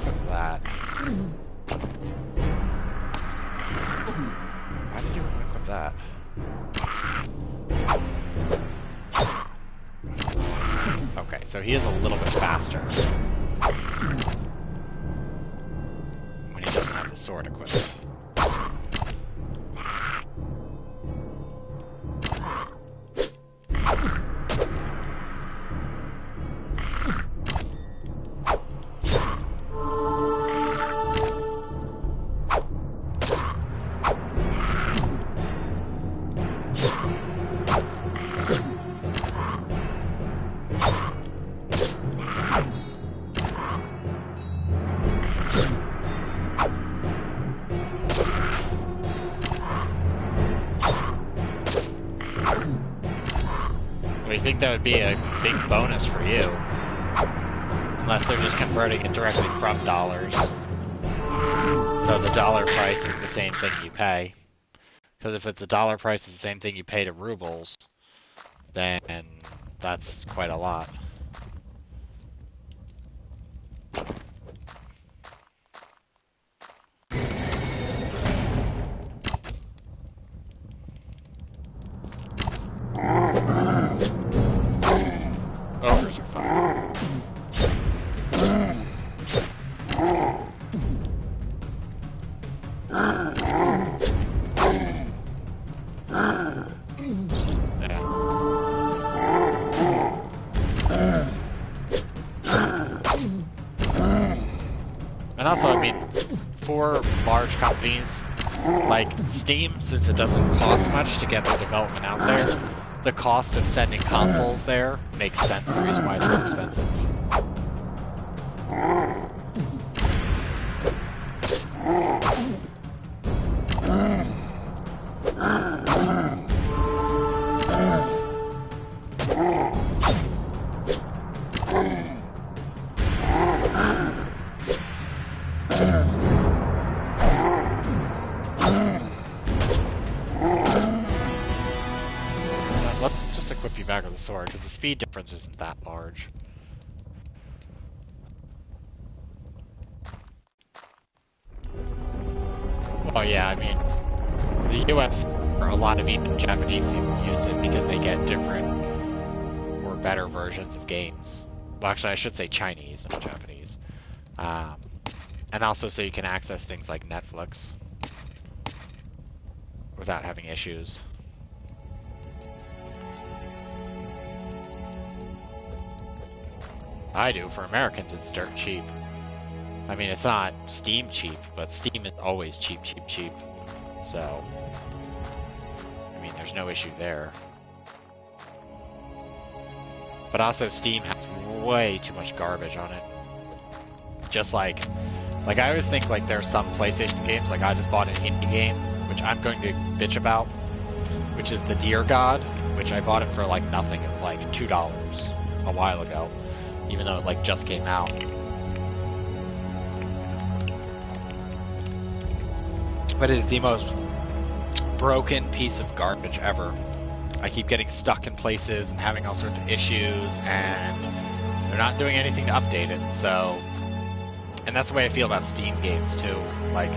look at that. Why did you equip that? Okay, so he is a little bit faster. When he doesn't have the sword equipped. that would be a big bonus for you. Unless they're just converting it directly from dollars. So the dollar price is the same thing you pay. Because if the dollar price is the same thing you pay to rubles, then that's quite a lot. Ogres are fine. And also, I mean, for large companies, like Steam, since it doesn't cost much to get their development out there, the cost of sending consoles there makes sense, the reason why it's so expensive. Let's just equip you back with a sword, because the speed difference isn't that large. Oh yeah, I mean, the US, or a lot of even Japanese people use it because they get different or better versions of games. Well, actually, I should say Chinese, not Japanese. And also so you can access things like Netflix without having issues. I do. For Americans, it's dirt cheap. I mean, it's not Steam cheap, but Steam is always cheap, cheap, cheap. So, I mean, there's no issue there. But also, Steam has way too much garbage on it. Just like I always think like there's some PlayStation games, like I just bought an indie game, which I'm going to bitch about, which is the Deer God, which I bought it for like nothing. It was like $2 a while ago, even though it like just came out. But it is the most broken piece of garbage ever. I keep getting stuck in places and having all sorts of issues, and they're not doing anything to update it, so... And that's the way I feel about Steam games, too. Like,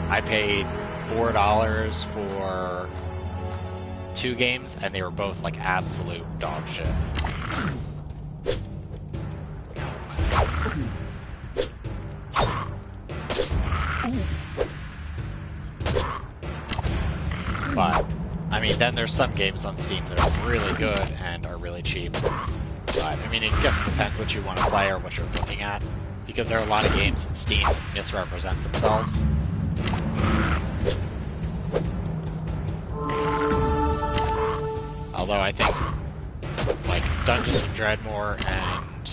I paid $4 for 2 games, and they were both, like, absolute dog shit. But, I mean, then there's some games on Steam that are really good and are really cheap. But, I mean, it just depends what you want to play or what you're looking at. Because there are a lot of games in Steam that misrepresent themselves. Although I think, like, Dungeons & Dreadmore and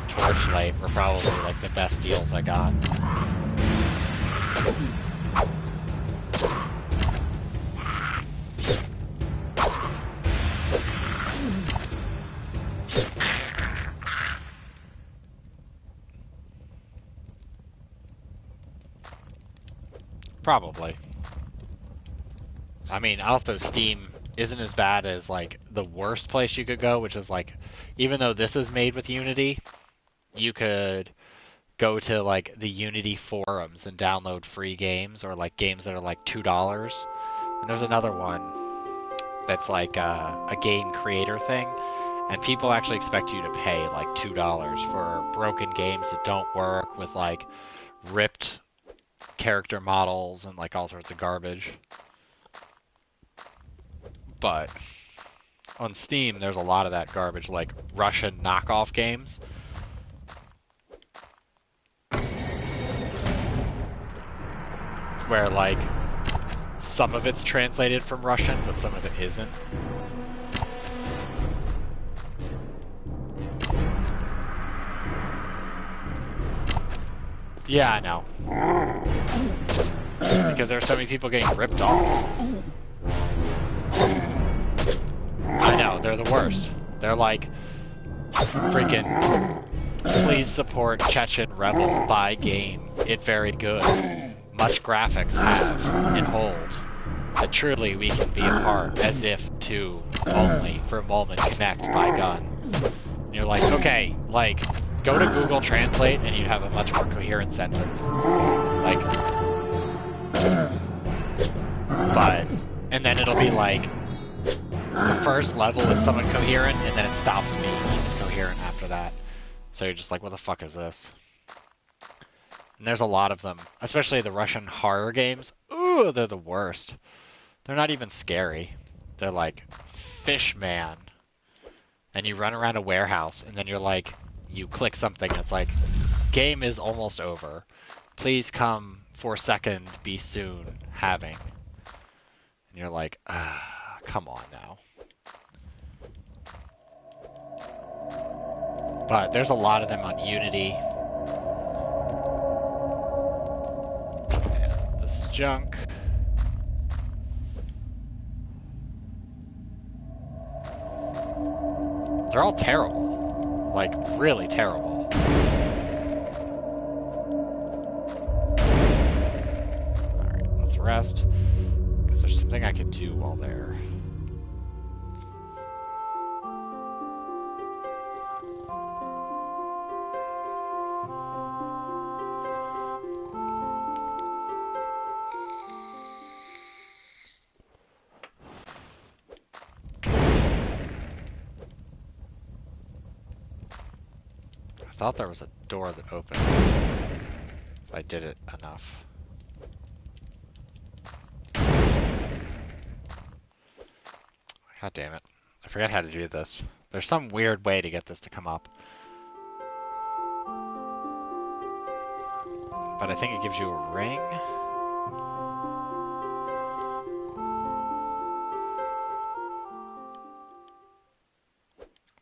Torchlight were probably, like, the best deals I got. Probably. I mean, also Steam isn't as bad as, like, the worst place you could go, which is, like, even though this is made with Unity, you could go to, like, the Unity forums and download free games, or, like, games that are, like, $2. And there's another one that's, like, a game creator thing, and people actually expect you to pay, like, $2 for broken games that don't work, with, like, ripped character models and like all sorts of garbage. But on Steam there's a lot of that garbage, like Russian knockoff games. Where like some of it's translated from Russian, but some of it isn't. Yeah, I know. Because there are so many people getting ripped off. I know, they're the worst. They're like, freaking, please support Chechen Rebel, buy game, it very good. Much graphics have, and hold. That truly we can be apart, as if to, only, for a moment connect by gun. And you're like, okay, like, go to Google Translate and you'd have a much more coherent sentence. Like, but, and then it'll be like, the first level is somewhat coherent, and then it stops being coherent after that. So you're just like, what the fuck is this? And there's a lot of them, especially the Russian horror games. Ooh, they're the worst. They're not even scary. They're like, Fishman. And you run around a warehouse, and then you're like, you click something, and it's like, game is almost over. Please come for second, be soon, having. And you're like, come on now. But there's a lot of them on Unity. And this is junk. They're all terrible. Like, really terrible. Alright, let's rest. Because there's something I can do while there. I thought there was a door that opened. If I did it enough. God damn it. I forgot how to do this. There's some weird way to get this to come up. But I think it gives you a ring.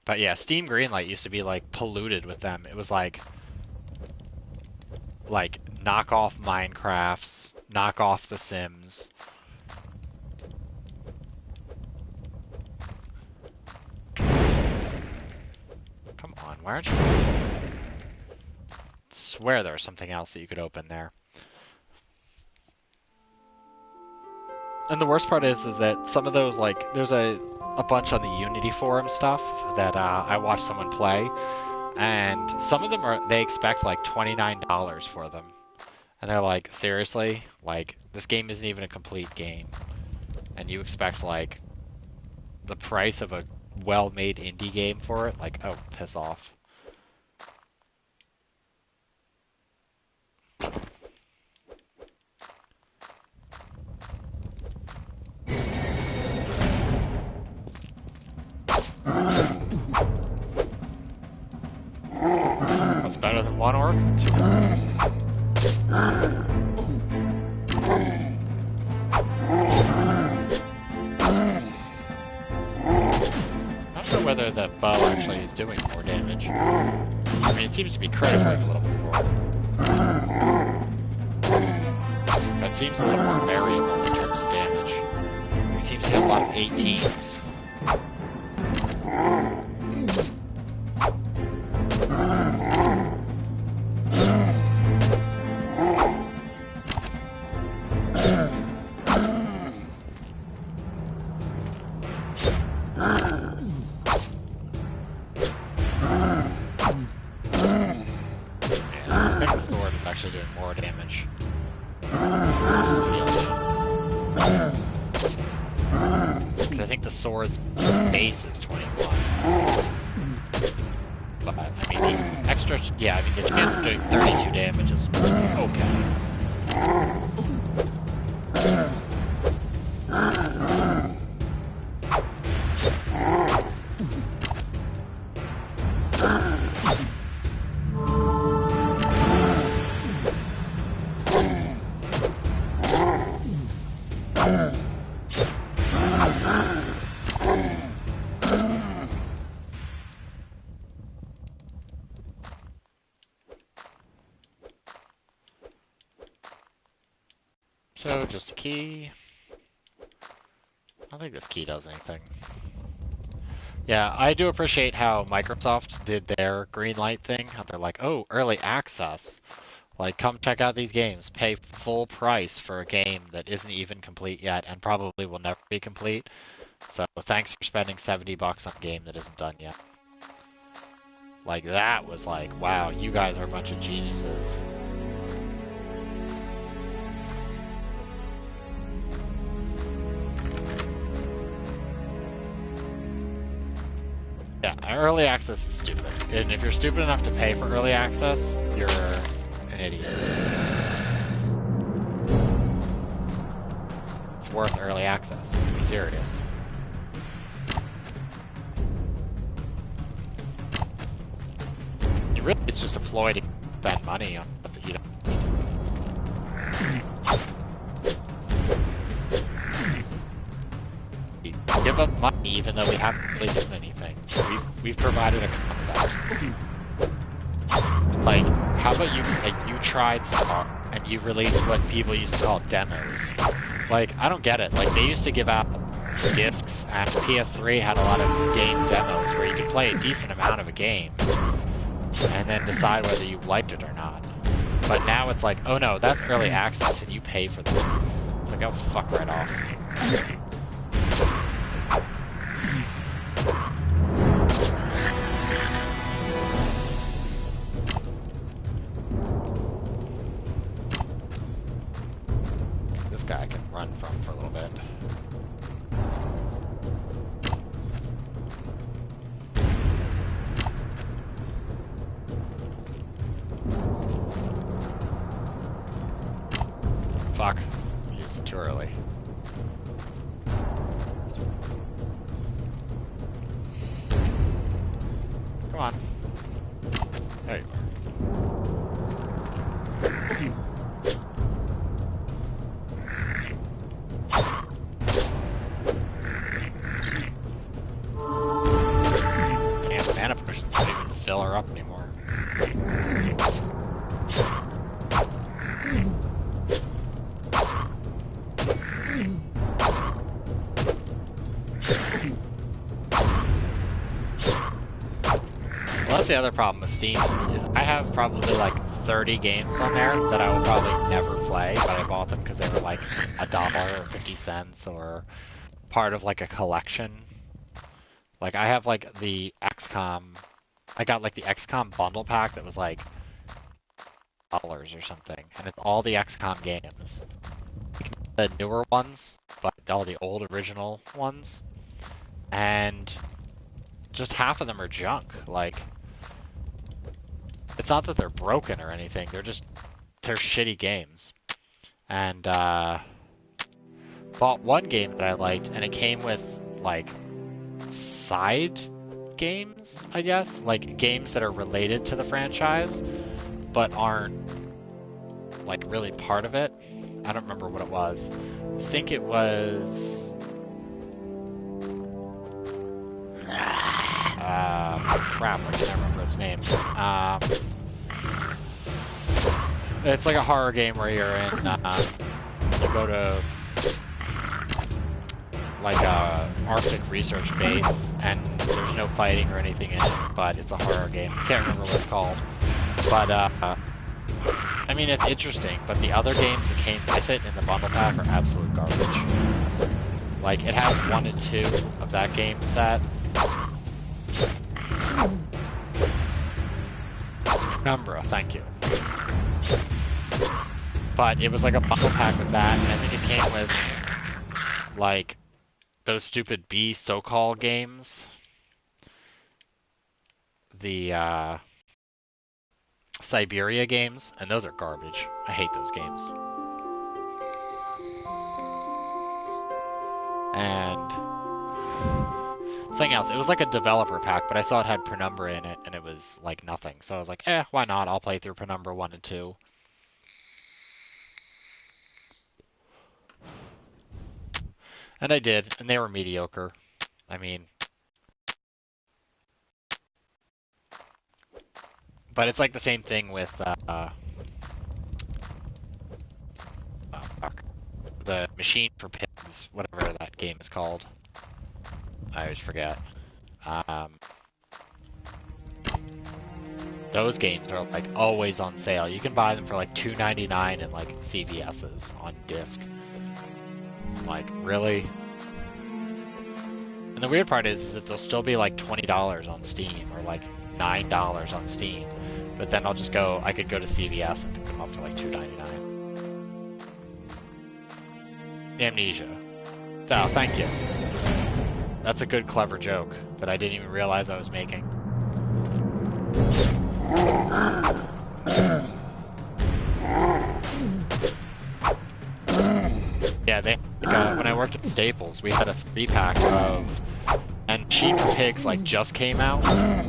But yeah, Steam Greenlight used to be like polluted with them. It was like knock off Minecrafts, knock off The Sims. Come on, why aren't you? I swear there was something else that you could open there. And the worst part is that some of those, like, there's a bunch on the Unity forum stuff that I watched someone play, and some of them they expect like $29 for them. And they're like, seriously? Like, this game isn't even a complete game. And you expect, like, the price of a well-made indie game for it? Like, oh, piss off. What's better than one orc? Two orcs. I don't know whether the bow actually is doing more damage. I mean, it seems to be critically a little bit more. That seems a little more variable in terms of damage. It seems to hit a lot of 18s. Actually doing more damage. Because I think the sword's base is 21. But, I mean, the extra... Yeah, I mean, the chance of doing 32 damage is okay. So, just a key. I don't think this key does anything. Yeah, I do appreciate how Microsoft did their green light thing. How they're like, oh, early access. Like, come check out these games. Pay full price for a game that isn't even complete yet and probably will never be complete. So thanks for spending $70 on a game that isn't done yet. Like, that was like, wow, you guys are a bunch of geniuses. Yeah, early access is stupid. And if you're stupid enough to pay for early access, you're an idiot. It's worth early access. Let's be serious. Really, it's just a ploy to spend money on stuff that you don't need. You give us money even though we haven't really done anything. We've provided a concept. Like, how about you tried Star and you released what people used to call demos? Like, I don't get it. Like, they used to give out discs, and PS3 had a lot of game demos where you could play a decent amount of a game and then decide whether you liked it or not. But now it's like, oh no, that's early access and you pay for that. It's like, oh, fuck right off. This guy I can run from for a little bit. Fuck. Used it too early. Come on. There you are. Damn, mana potions don't even fill her up anymore. Well, that's the other problem with Steam is I have probably like 30 games on there that I will probably never play, but I bought them because they were like $1 or 50 cents or part of like a collection. Like I have like the XCOM, I got like the XCOM bundle pack that was like dollars or something, and it's all the XCOM games. The newer ones, but all the old original ones, and just half of them are junk. Like, it's not that they're broken or anything, they're shitty games. And bought one game that I liked, and it came with like side games, I guess, like games that are related to the franchise but aren't like really part of it. I don't remember what it was. I think it was crap, I can't remember its name. It's like a horror game where you're in, you go to like a Arctic research base, and there's no fighting or anything in it, but it's a horror game. I can't remember what it's called. But, I mean, it's interesting, but the other games that came with it in the bundle pack are absolute garbage. Like, it has 1 and 2 of that game set. Penumbra, thank you. But it was like a bundle pack with that, and I think it came with, like, those stupid B so-called games. The, Siberia games, and those are garbage. I hate those games. And something else. It was like a developer pack, but I saw it had Penumbra in it, and it was like nothing. So I was like, why not? I'll play through Penumbra 1 and 2. And I did, and they were mediocre. I mean, but it's like the same thing with the Machine for Pigs, whatever that game is called. I always forget. Um, those games are like always on sale. You can buy them for like $2.99 in like CVS's on disc. Like, really? And the weird part is that they'll still be like $20 on Steam or like $9 on Steam. But then I could go to CVS and pick them up for like $2.99. Amnesia. Oh, thank you. That's a good, clever joke that I didn't even realize I was making. Yeah, when I worked at Staples, we had a 3-pack of, and Sheep and Pigs like just came out, and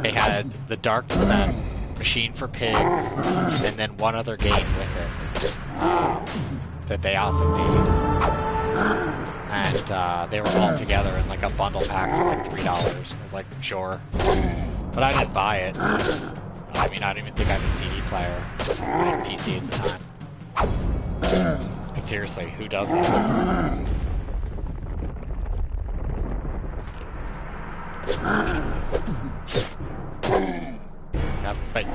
they had the Dark Descent, Machine for Pigs, and then one other game with it that they also made, and they were all together in like a bundle pack for like $3. I was like, sure, but I didn't buy it. I mean, I don't even think I have a CD player. I had a PC at the time. But seriously, who does that? Yeah, but...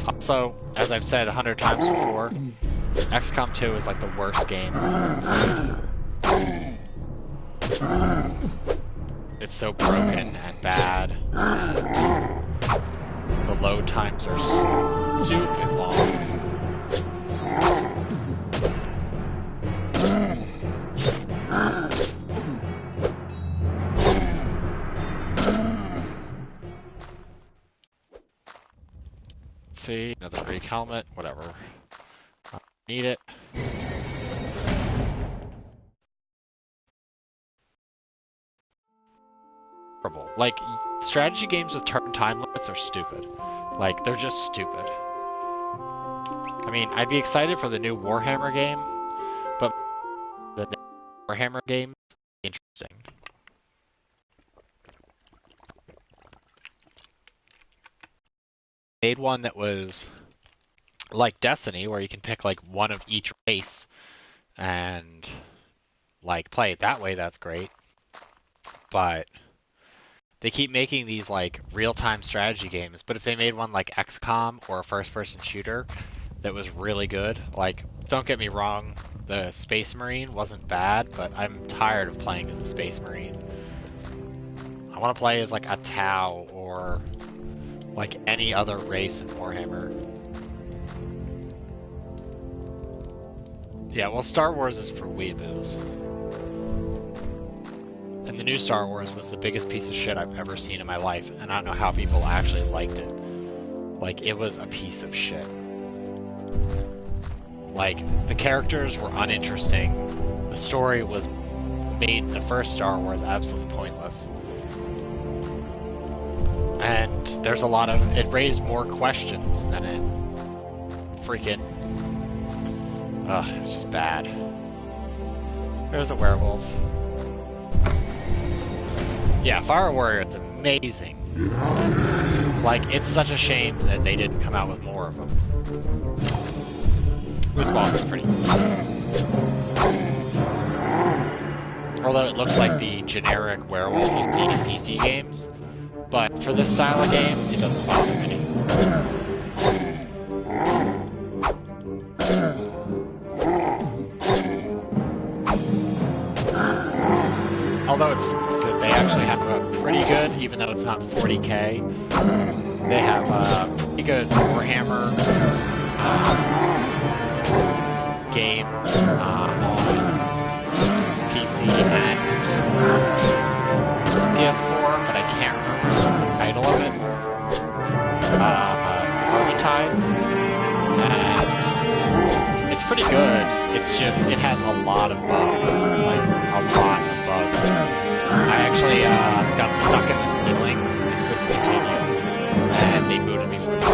Also, as I've said 100 times before, XCOM 2 is like the worst game. It's so broken and bad, and the load times are stupid long. See, another Greek helmet, whatever. I need it. Horrible. Like, strategy games with turn time limits are stupid. Like, they're just stupid. I mean, I'd be excited for the new Warhammer game, but the new Warhammer game is interesting. Made one that was like Destiny, where you can pick like one of each race and like play it that way. That's great, but they keep making these like real-time strategy games. But if they made one like XCOM or a first-person shooter that was really good, like, don't get me wrong, the Space Marine wasn't bad, but I'm tired of playing as a Space Marine. I want to play as like a Tau or like any other race in Warhammer. Yeah, well, Star Wars is for weeaboos. And the new Star Wars was the biggest piece of shit I've ever seen in my life, and I don't know how people actually liked it. Like, it was a piece of shit. Like, the characters were uninteresting. The story made the first Star Wars absolutely pointless. And there's a lot of... It raised more questions than it freaking... Ugh, it's just bad. There's a werewolf. Yeah, Fire Warrior, it's amazing. Like, it's such a shame that they didn't come out with more of them. This boss is pretty easy. Although it looks like the generic werewolf you see in PC games. But for this style of game, it doesn't bother me. Although it seems that they actually have a pretty good, even though it's not 40K, they have a pretty good Warhammer game on PC and PS4, but I can't remember the title of it. Armitide, and it's pretty good. It's just, it has a lot of bugs, like a lot of bugs. I actually got stuck in this healing and couldn't continue, and they booted me from the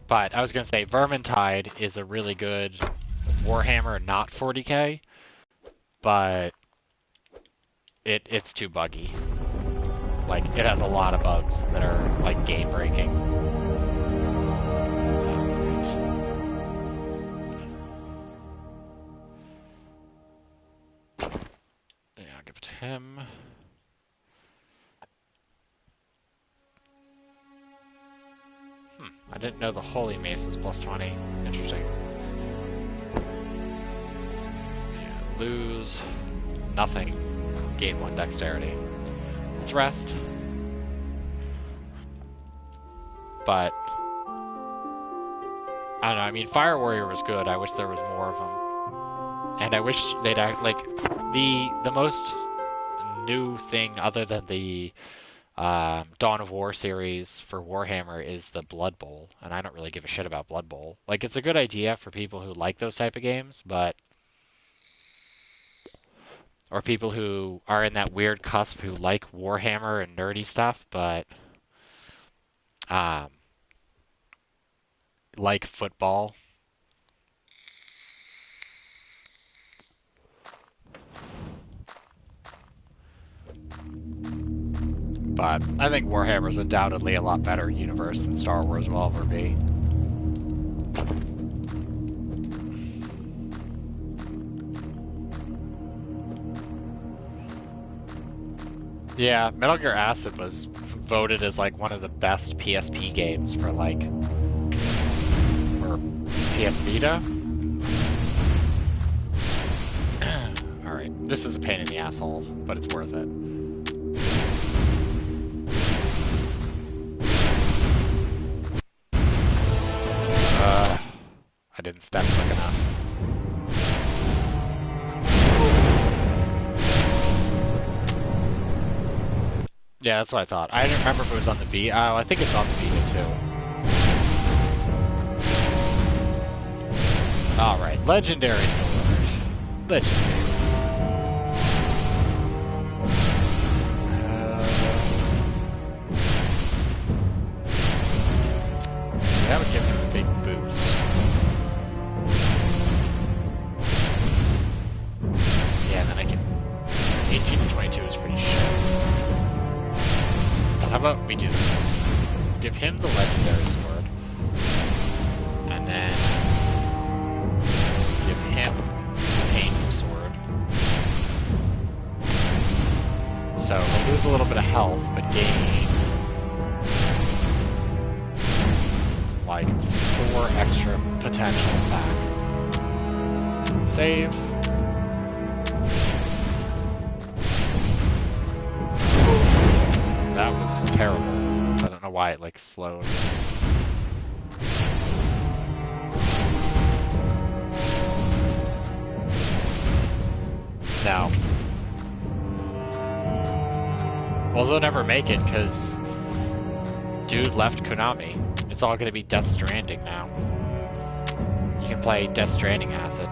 But I was going to say, Vermintide is a really good Warhammer, not 40k, but it's too buggy. Like, it has a lot of bugs that are, like, game-breaking. Yeah, I'll give it to him. I didn't know the Holy Mace is plus 20. Interesting. Yeah, lose nothing. Gain 1 dexterity. Let's rest. But I don't know, I mean, Fire Warrior was good. I wish there was more of them. And I wish they'd act like the most new thing other than the Dawn of War series for Warhammer is the Blood Bowl, and I don't really give a shit about Blood Bowl. Like, it's a good idea for people who like those type of games, but or people who are in that weird cusp who like Warhammer and nerdy stuff, but like football. But I think Warhammer's undoubtedly a lot better universe than Star Wars will ever be. Yeah, Metal Gear Acid was voted as like one of the best PSP games for like for PS Vita. Alright, this is a pain in the asshole, but it's worth it. I didn't step quick enough. Yeah, that's what I thought. I didn't remember if it was on the Vita. Oh, I think it's on the Vita too. Alright, Legendary Sword. Legendary. That would give him a big boost. Yeah, and then I can... 18 to 22 is pretty shit. So how about we do this? Give him the Legendary Sword. And then... give him the Painful Sword. So, he'll lose a little bit of health, but gain... like 4 extra potential back. Save. That was terrible. I don't know why it like slowed. Now. Well, they'll never make it because dude left Konami. It's all going to be Death Stranding now. You can play Death Stranding Acid.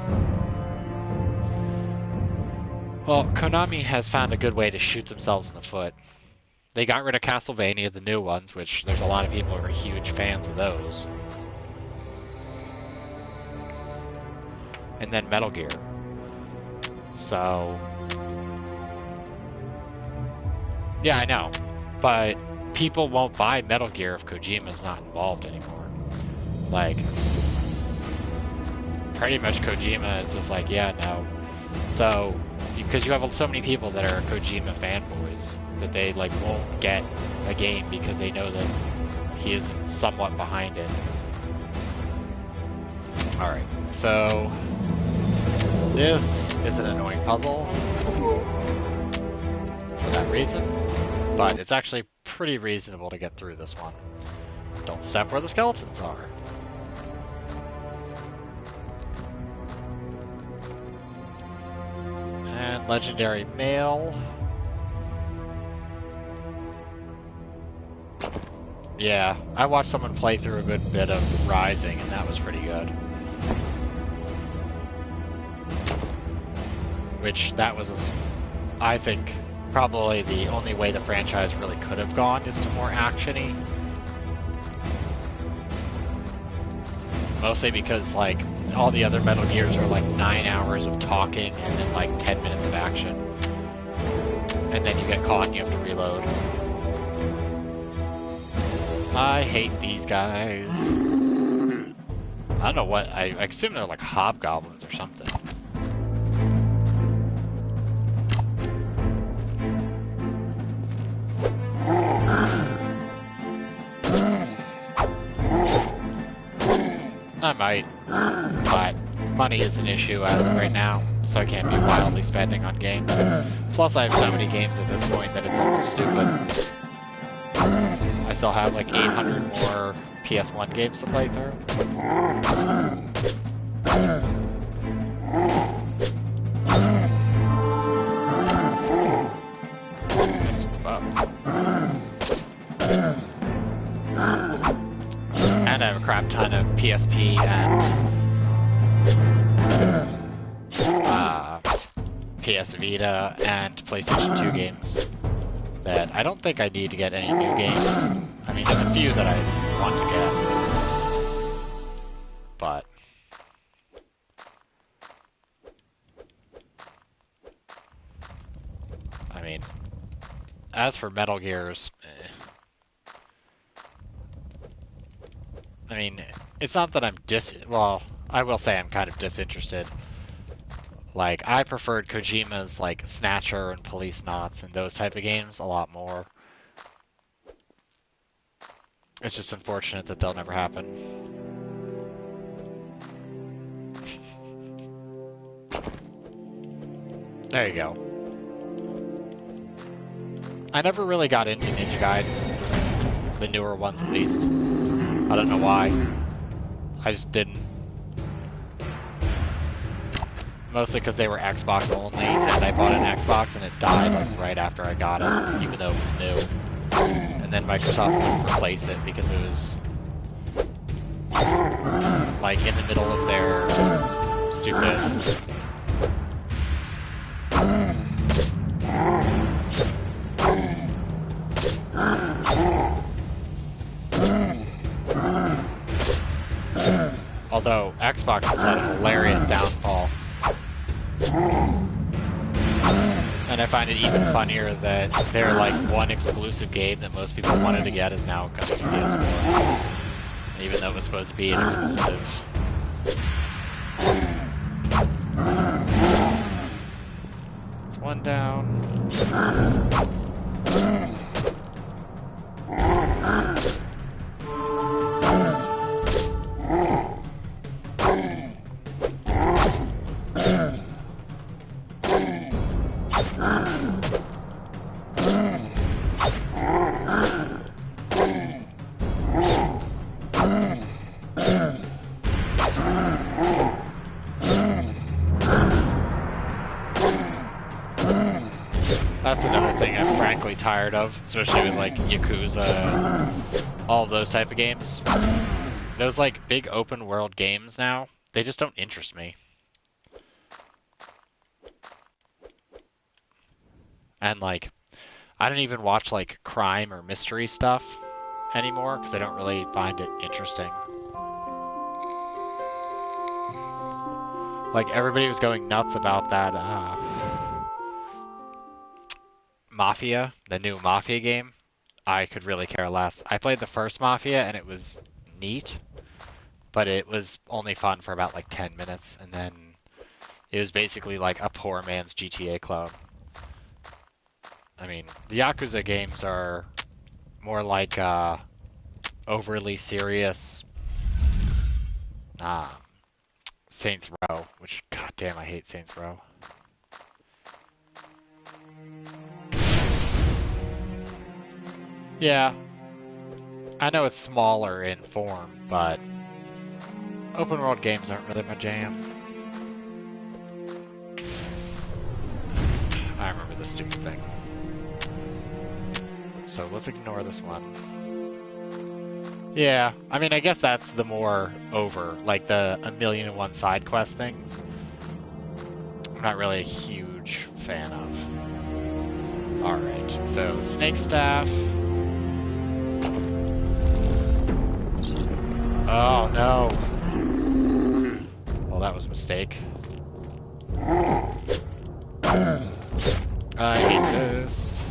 Well, Konami has found a good way to shoot themselves in the foot. They got rid of Castlevania, the new ones, which there's a lot of people who are huge fans of those. And then Metal Gear. So... yeah, I know. But... people won't buy Metal Gear if Kojima's not involved anymore. Like, pretty much Kojima is just like, yeah, no. So, because you have so many people that are Kojima fanboys, that they, like, won't get a game because they know that he is somewhat behind it. Alright, so, this is an annoying puzzle for that reason, but it's actually pretty reasonable to get through this one. Don't step where the skeletons are. And Legendary Male. Yeah, I watched someone play through a good bit of Rising, and that was pretty good. Which, that was, I think, probably the only way the franchise really could have gone is to more action-y. mostly because, like, all the other Metal Gears are, like, 9 hours of talking and then, like, 10 minutes of action. And then you get caught and you have to reload. I hate these guys. I don't know what, I assume they're, like, hobgoblins or something. I might, but money is an issue as of right now, so I can't be wildly spending on games. Plus, I have so many games at this point that it's almost stupid. I still have like 800 more PS1 games to play through. Missed the boat. And I have a crap ton of PSP and PS Vita and PlayStation 2 games that I don't think I need to get any new games. I mean, there's a few that I want to get, but I mean, as for Metal Gears, I mean, it's not that I'm well, I will say I'm kind of disinterested. Like, I preferred Kojima's, like, Snatcher and Police Knots and those type of games a lot more. It's just unfortunate that they'll never happen. There you go. I never really got into Ninja Gaiden. The newer ones, at least. I don't know why. I just didn't. Mostly because they were Xbox only, and I bought an Xbox and it died like right after I got it, even though it was new. And then Microsoft wouldn't replace it because it was like in the middle of their stupid although Xbox has had a hilarious downfall. And I find it even funnier that their like one exclusive game that most people wanted to get is now coming to PS4, even though it was supposed to be an exclusive. It's one down. That's another thing I'm frankly tired of, especially with like Yakuza, all of those type of games. Those like big open world games now, they just don't interest me. And like, I don't even watch like crime or mystery stuff anymore because I don't really find it interesting. Like everybody was going nuts about that Mafia, the new Mafia game. I could really care less. I played the first Mafia and it was neat, but it was only fun for about like 10 minutes, and then it was basically like a poor man's GTA clone. I mean, the Yakuza games are more like overly serious Saints Row, which, goddamn, I hate Saints Row. Yeah, I know it's smaller in form, but open world games aren't really my jam. I remember this stupid thing. So let's ignore this one. Yeah, I mean, I guess that's the more over, like the 1,000,001 side quest things. I'm not really a huge fan of. Alright, so Snake Staff. Oh no. that was a mistake. I hate this.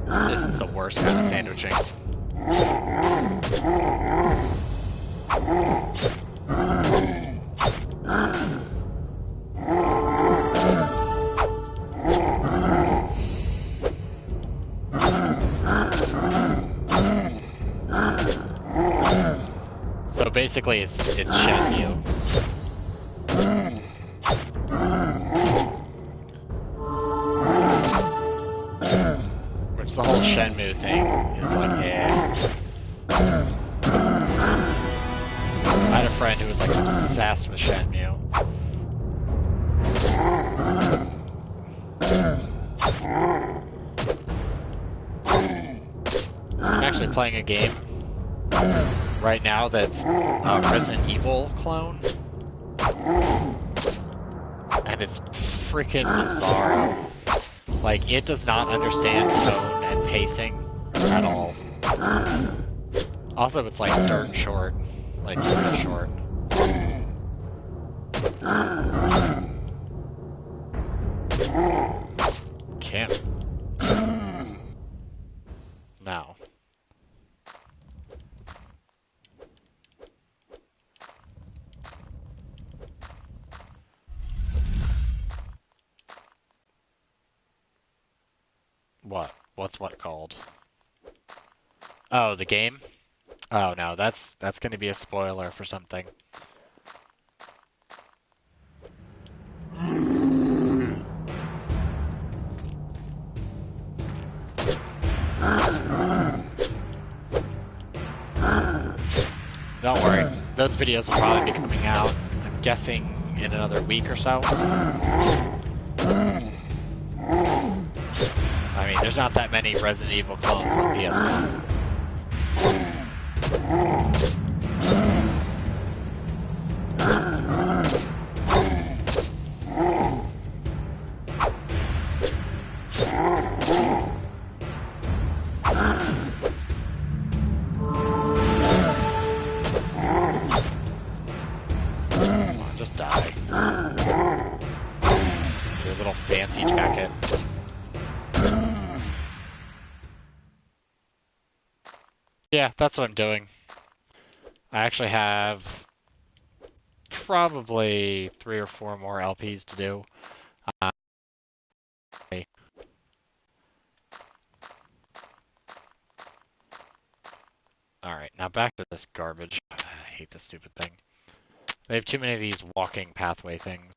This is the worst kind of sandwiching. So basically, it's Shenmue. Which the whole Shenmue thing is like, yeah. I had a friend who was like obsessed with Shenmue. I'm actually playing a game right now that's a Resident Evil clone. And it's freaking bizarre. Like, it does not understand tone and pacing at all. Also, it's like dirt short. Like, real short. Kim. Now. What? What's what called? Oh, the game? Oh no, that's gonna be a spoiler for something. Don't worry, those videos will probably be coming out, I'm guessing, in another week or so. I mean, there's not that many Resident Evil clones on PS1. Come on, just die. Your little fancy jacket. Yeah, that's what I'm doing. I actually have probably 3 or 4 more LPs to do. Alright, now back to this garbage. I hate this stupid thing. They have too many of these walking pathway things.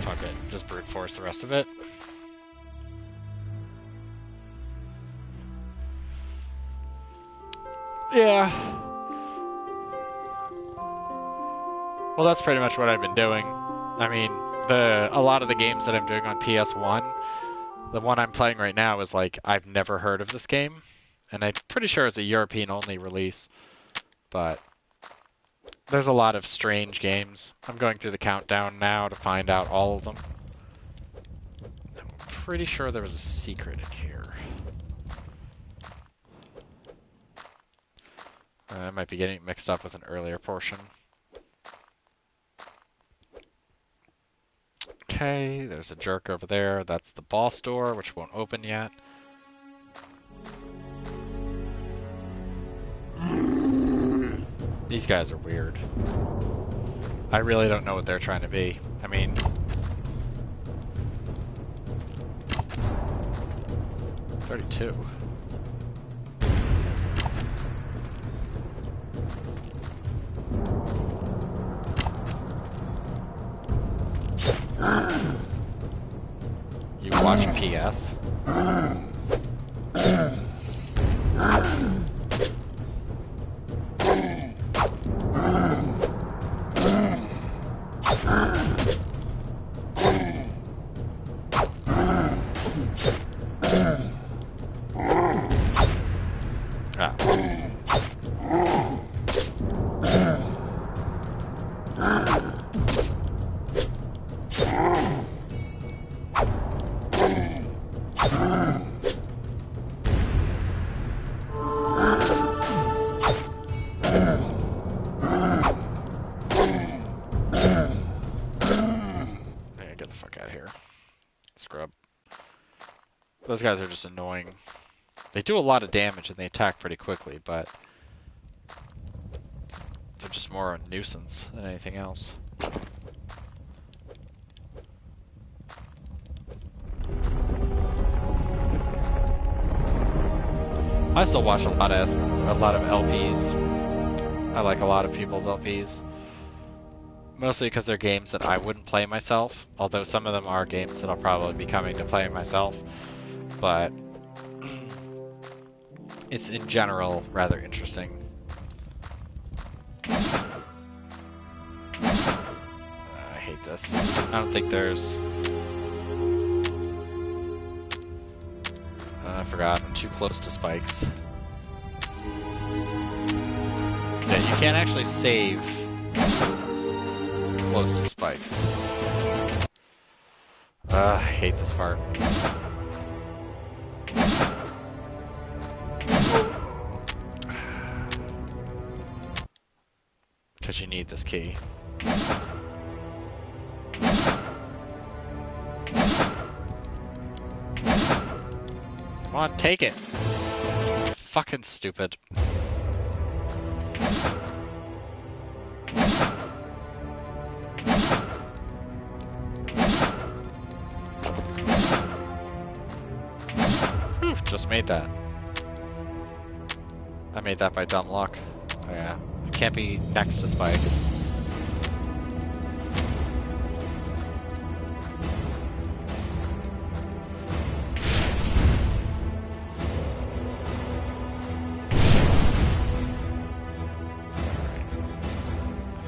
Fuck it, just brute force the rest of it. Yeah. Well, that's pretty much what I've been doing. I mean, a lot of the games that I'm doing on PS1, the one I'm playing right now is like, I've never heard of this game, and I'm pretty sure it's a European-only release, but there's a lot of strange games. I'm going through the countdown now to find out all of them. I'm pretty sure there was a secret in here. I might be getting it mixed up with an earlier portion. Okay, there's a jerk over there. That's the boss door, which won't open yet. These guys are weird. I really don't know what they're trying to be. I mean... $32. You watch PS? Those guys are just annoying. They do a lot of damage and they attack pretty quickly, but they're just more a nuisance than anything else. I still watch a lot of LPs. I like a lot of people's LPs. Mostly because they're games that I wouldn't play myself, although some of them are games that I'll probably be coming to play myself. But it's in general rather interesting. I hate this. I don't think there's... I forgot, I'm too close to spikes. Yeah, you can't actually save close to spikes. I hate this part. Because you need this key. Come on, take it! Fucking stupid. Whew, just made that. I made that by dumb luck. Oh yeah. It can't be next to spikes.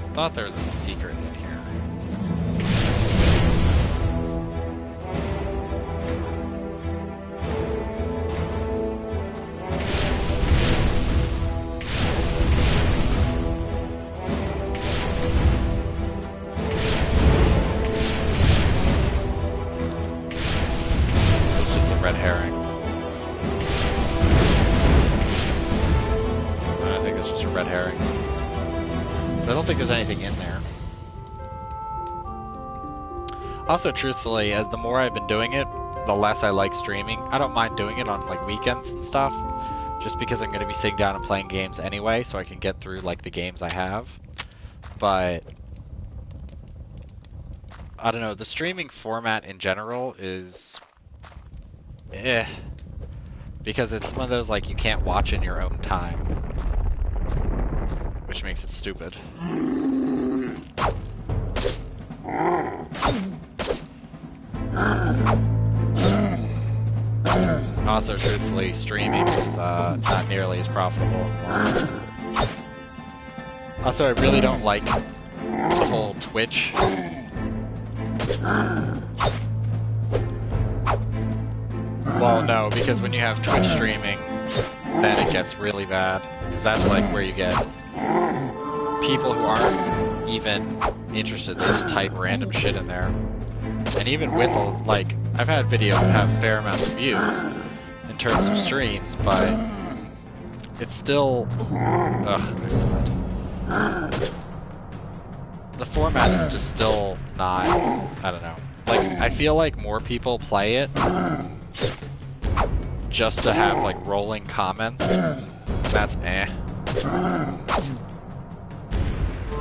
I thought there was a secret in here. It's just a red herring. I think it's just a red herring. I don't think there's anything in there. Also, truthfully, as the more I've been doing it, the less I like streaming. I don't mind doing it on like weekends and stuff, just because I'm going to be sitting down and playing games anyway, so I can get through like the games I have. But I don't know, the streaming format in general is because it's one of those like you can't watch in your own time, which makes it stupid. Also, truthfully, streaming is not nearly as profitable anymore. Also, I really don't like the whole Twitch. Well, no, because when you have Twitch streaming, then it gets really bad. Because that's like where you get people who aren't even interested, they just type random shit in there. And even with, like, I've had videos that have fair amounts of views in terms of streams, but it's still... Ugh. The format is just still not... I don't know. Like, I feel like more people play it just to have, like, rolling comments. That's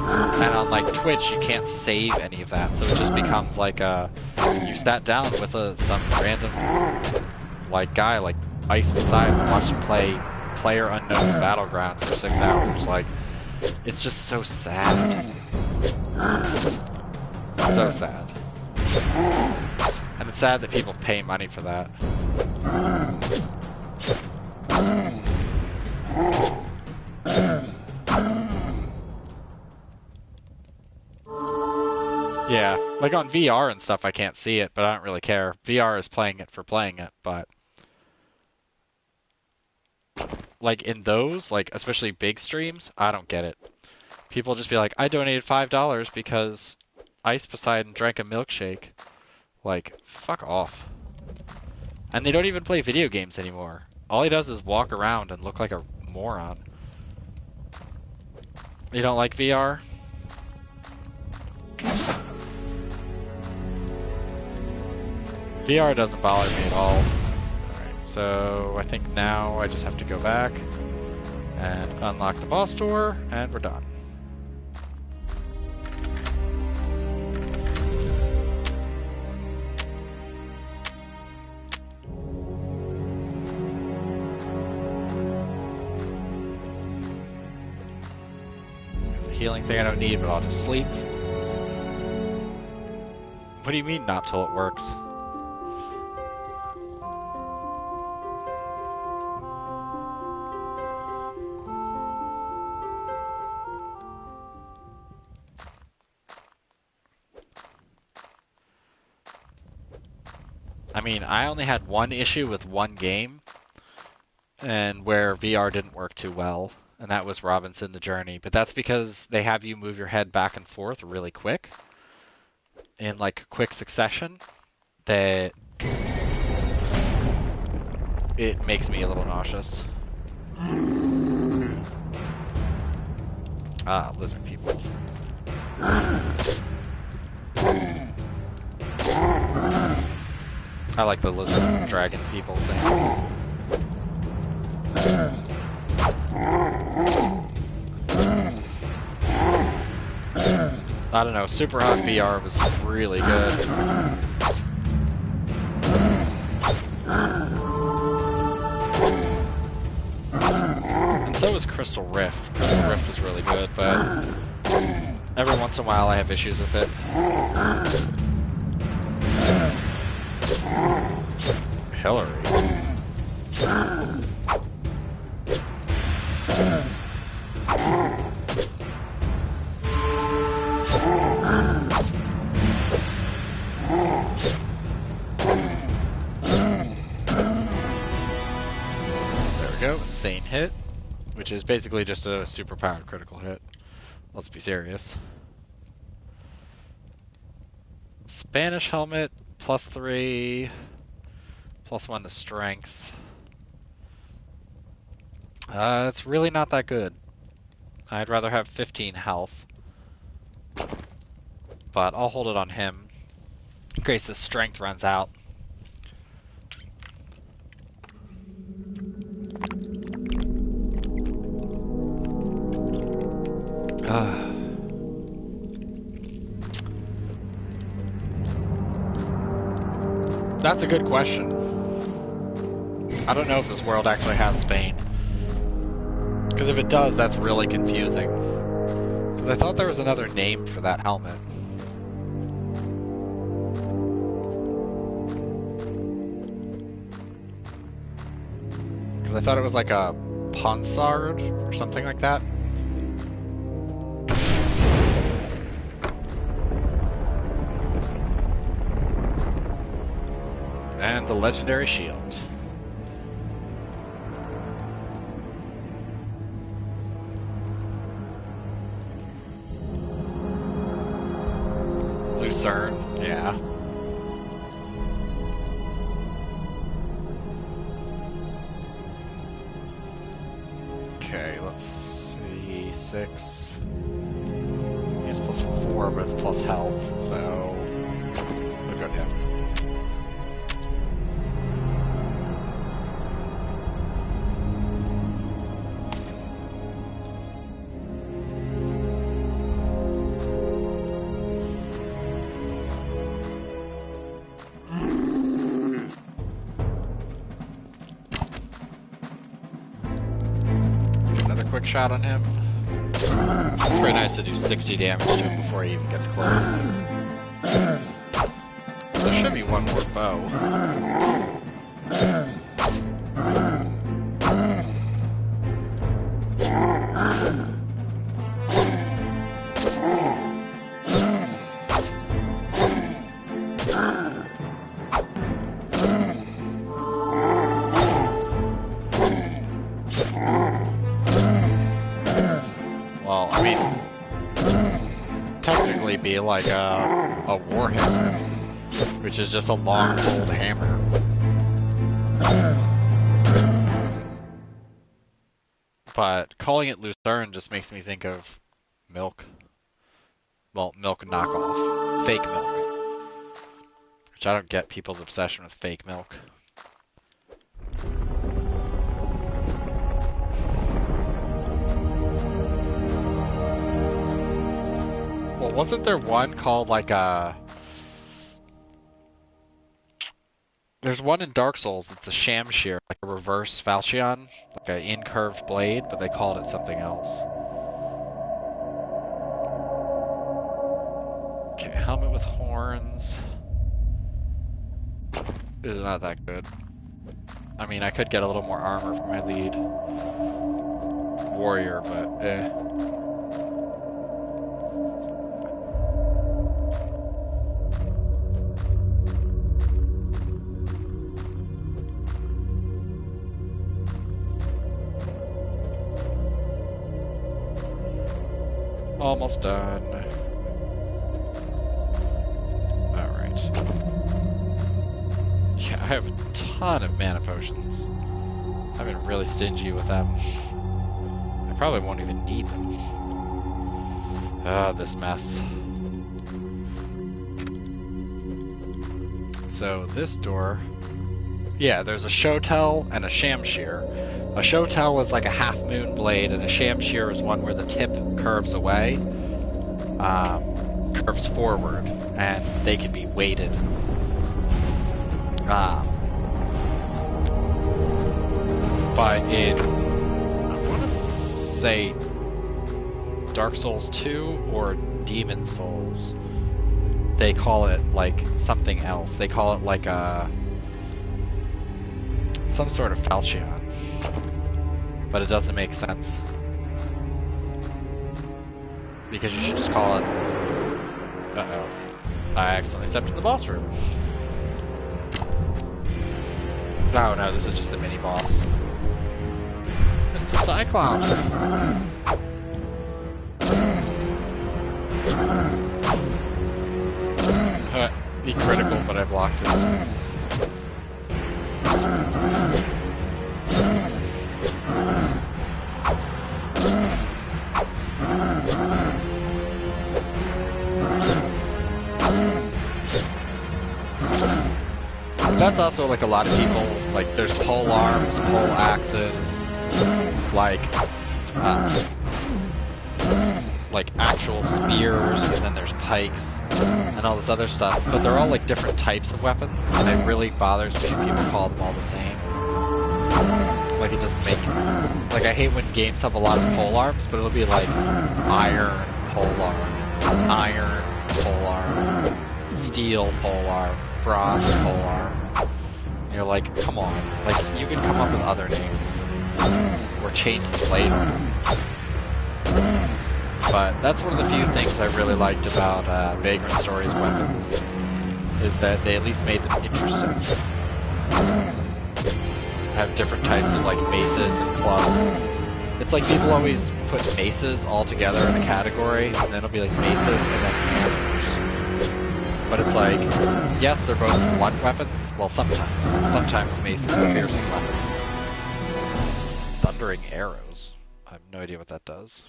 And on like Twitch, you can't save any of that, so it just becomes like you sat down with some random like guy like Ice beside and watched him play PlayerUnknown's Battleground for 6 hours. Like, it's just so sad. So sad. And it's sad that people pay money for that. Yeah, like on VR and stuff I can't see it, but I don't really care. VR is playing it for playing it, but... like in those, like especially big streams, I don't get it. People just be like, I donated $5 because Ice Poseidon drank a milkshake. Like, fuck off. And they don't even play video games anymore. All he does is walk around and look like a moron. You don't like VR? VR doesn't bother me at all. So I think now I just have to go back and unlock the boss door, and we're done. There's a healing thing I don't need, but I'll just sleep. What do you mean, not till it works? I mean, I only had one issue with one game, and where VR didn't work too well, and that was Robinson the Journey. But that's because they have you move your head back and forth really quick, in like quick succession, that it makes me a little nauseous. Ah, lizard people. I like the lizard dragon people thing. I don't know, Super Hot VR was really good. And so was Crystal Rift. Crystal Rift was really good, but every once in a while I have issues with it. Hillary. There we go, insane hit, which is basically just a super-powered critical hit. Let's be serious. Spanish helmet, +3, +1 to strength. It's really not that good. I'd rather have 15 health. But I'll hold it on him in case the strength runs out. That's a good question. I don't know if this world actually has Spain. Because if it does, that's really confusing. Because I thought there was another name for that helmet. Because I thought it was like a Pansard or something like that. And the legendary shield. Lucerne, yeah. Okay, let's see. 6. It's +4, but it's plus health, so we'll go down. Quick shot on him. It's very nice to do 60 damage to him before he even gets close. There should be one more bow. Well, I mean, technically be like a warhammer, which is just a long, old hammer. But calling it Lucerne just makes me think of milk. Well, milk knockoff. Fake milk. Which I don't get people's obsession with fake milk. Wasn't there one called like a... There's one in Dark Souls that's a Shamshir, like a reverse Falchion, like an incurved blade, but they called it something else. Okay, helmet with horns. Is not that good. I mean, I could get a little more armor for my lead warrior, but eh. Almost done. Alright. Yeah, I have a ton of mana potions. I've been really stingy with them. I probably won't even need them. Ah, this mess. So this door... Yeah, there's a Shotel and a Shamshir. A Shotel is like a half-moon blade, and a Shamshir is one where the tip curves away, curves forward, and they can be weighted. But in, I want to say, Dark Souls 2 or Demon Souls, they call it like something else. They call it like a... some sort of Falchion. But it doesn't make sense. Because you should just call it... Uh-oh. I accidentally stepped in the boss room. Oh no, this is just the mini-boss. Mr. Cyclops! Be critical, but I blocked it. That's also like a lot of people, like there's pole arms, pole axes, like actual spears, and then there's pikes, and all this other stuff, but they're all like different types of weapons, and it really bothers me if people call them all the same. Like it doesn't make, like I hate when games have a lot of pole arms, but it'll be like iron pole arm, iron pole arm, steel pole arm, bronze pole arm. And you're like, come on, like you can come up with other names or change the blade arm. But that's one of the few things I really liked about Vagrant Story's weapons, is that they at least made them interesting. Have different types of like maces and clubs. It's like people always put maces all together in a category, and then it'll be like maces and then hammers. But it's like, yes, they're both blunt weapons. Well, sometimes. Sometimes maces are piercing weapons. Thundering arrows. I have no idea what that does.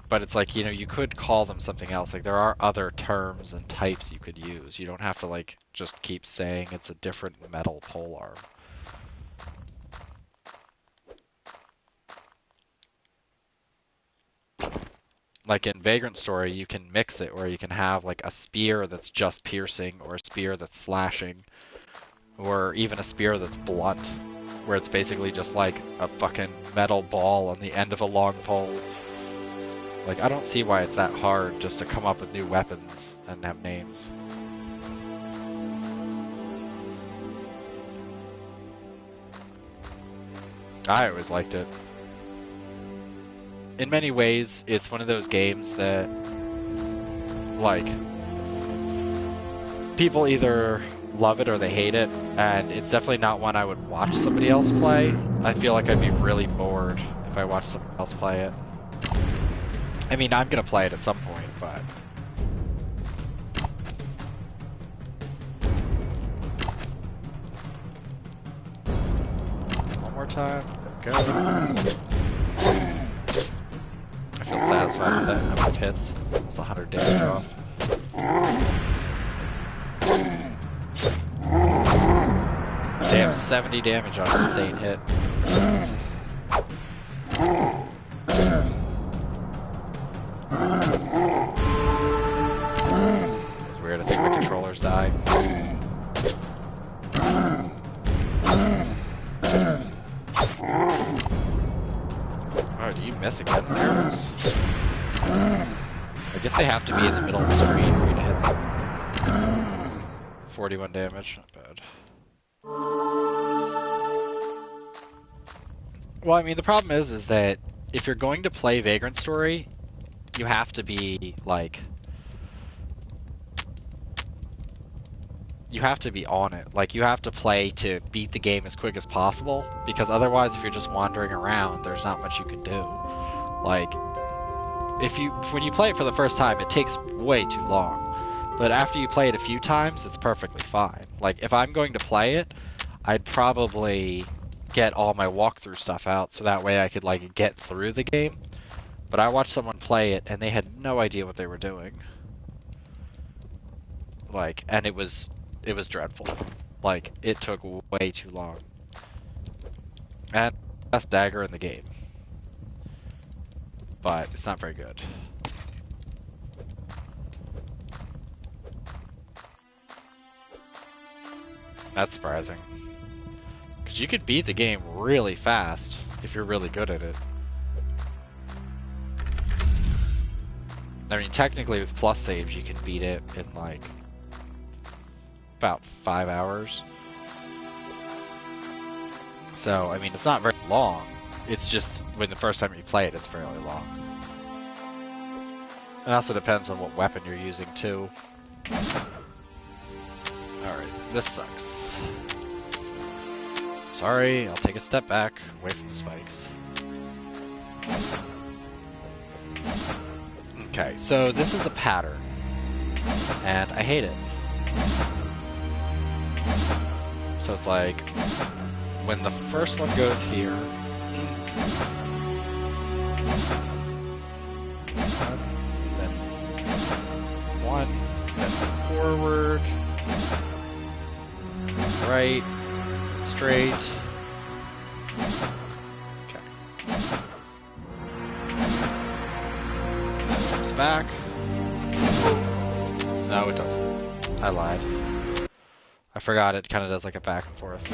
But it's like, you know, you could call them something else. Like, there are other terms and types you could use. You don't have to, like, just keep saying it's a different metal polearm. Like in Vagrant Story, you can mix it, where you can have, like, a spear that's just piercing, or a spear that's slashing, or even a spear that's blunt, where it's basically just, like, a fucking metal ball on the end of a long pole. Like, I don't see why it's that hard just to come up with new weapons and have names. I always liked it. In many ways, it's one of those games that, like, people either love it or they hate it, and it's definitely not one I would watch somebody else play. I feel like I'd be really bored if I watched someone else play it. I mean, I'm gonna play it at some point, but... One more time. There we go. I feel satisfied with that number of hits. It's 100 damage off. Damn, 70 damage on an insane hit. 。 . 。 . 。 . . . . . . . . . . . . . . . . . . . . . . . . . . . . . . . . . . . . . . . . . . . . . . . . . . . . 「Oh, do you miss again, arrows? I guess they have to be in the middle of the screen for you to hit them. 41 damage, not bad. Well, I mean, the problem is that if you're going to play Vagrant Story, you have to be, like... You have to be on it. Like, you have to play to beat the game as quick as possible, because otherwise, if you're just wandering around, there's not much you can do. Like, when you play it for the first time, it takes way too long. But after you play it a few times, it's perfectly fine. Like, if I'm going to play it, I'd probably get all my walkthrough stuff out, so that way I could, like, get through the game. But I watched someone play it, and they had no idea what they were doing. Like, and it was dreadful. Like, it took way too long. And best dagger in the game. But it's not very good. That's surprising. Because you could beat the game really fast if you're really good at it. I mean, technically with plus saves you can beat it in like about 5 hours. So, I mean, it's not very long. It's just when the first time you play it, it's fairly long. It also depends on what weapon you're using too. Alright, this sucks. Sorry, I'll take a step back, away from the spikes. Okay, so this is a pattern, and I hate it. So it's like, when the first one goes here, then one, then forward, right, straight. Okay. Comes back. No, it doesn't. I lied. I forgot it kind of does like a back and forth.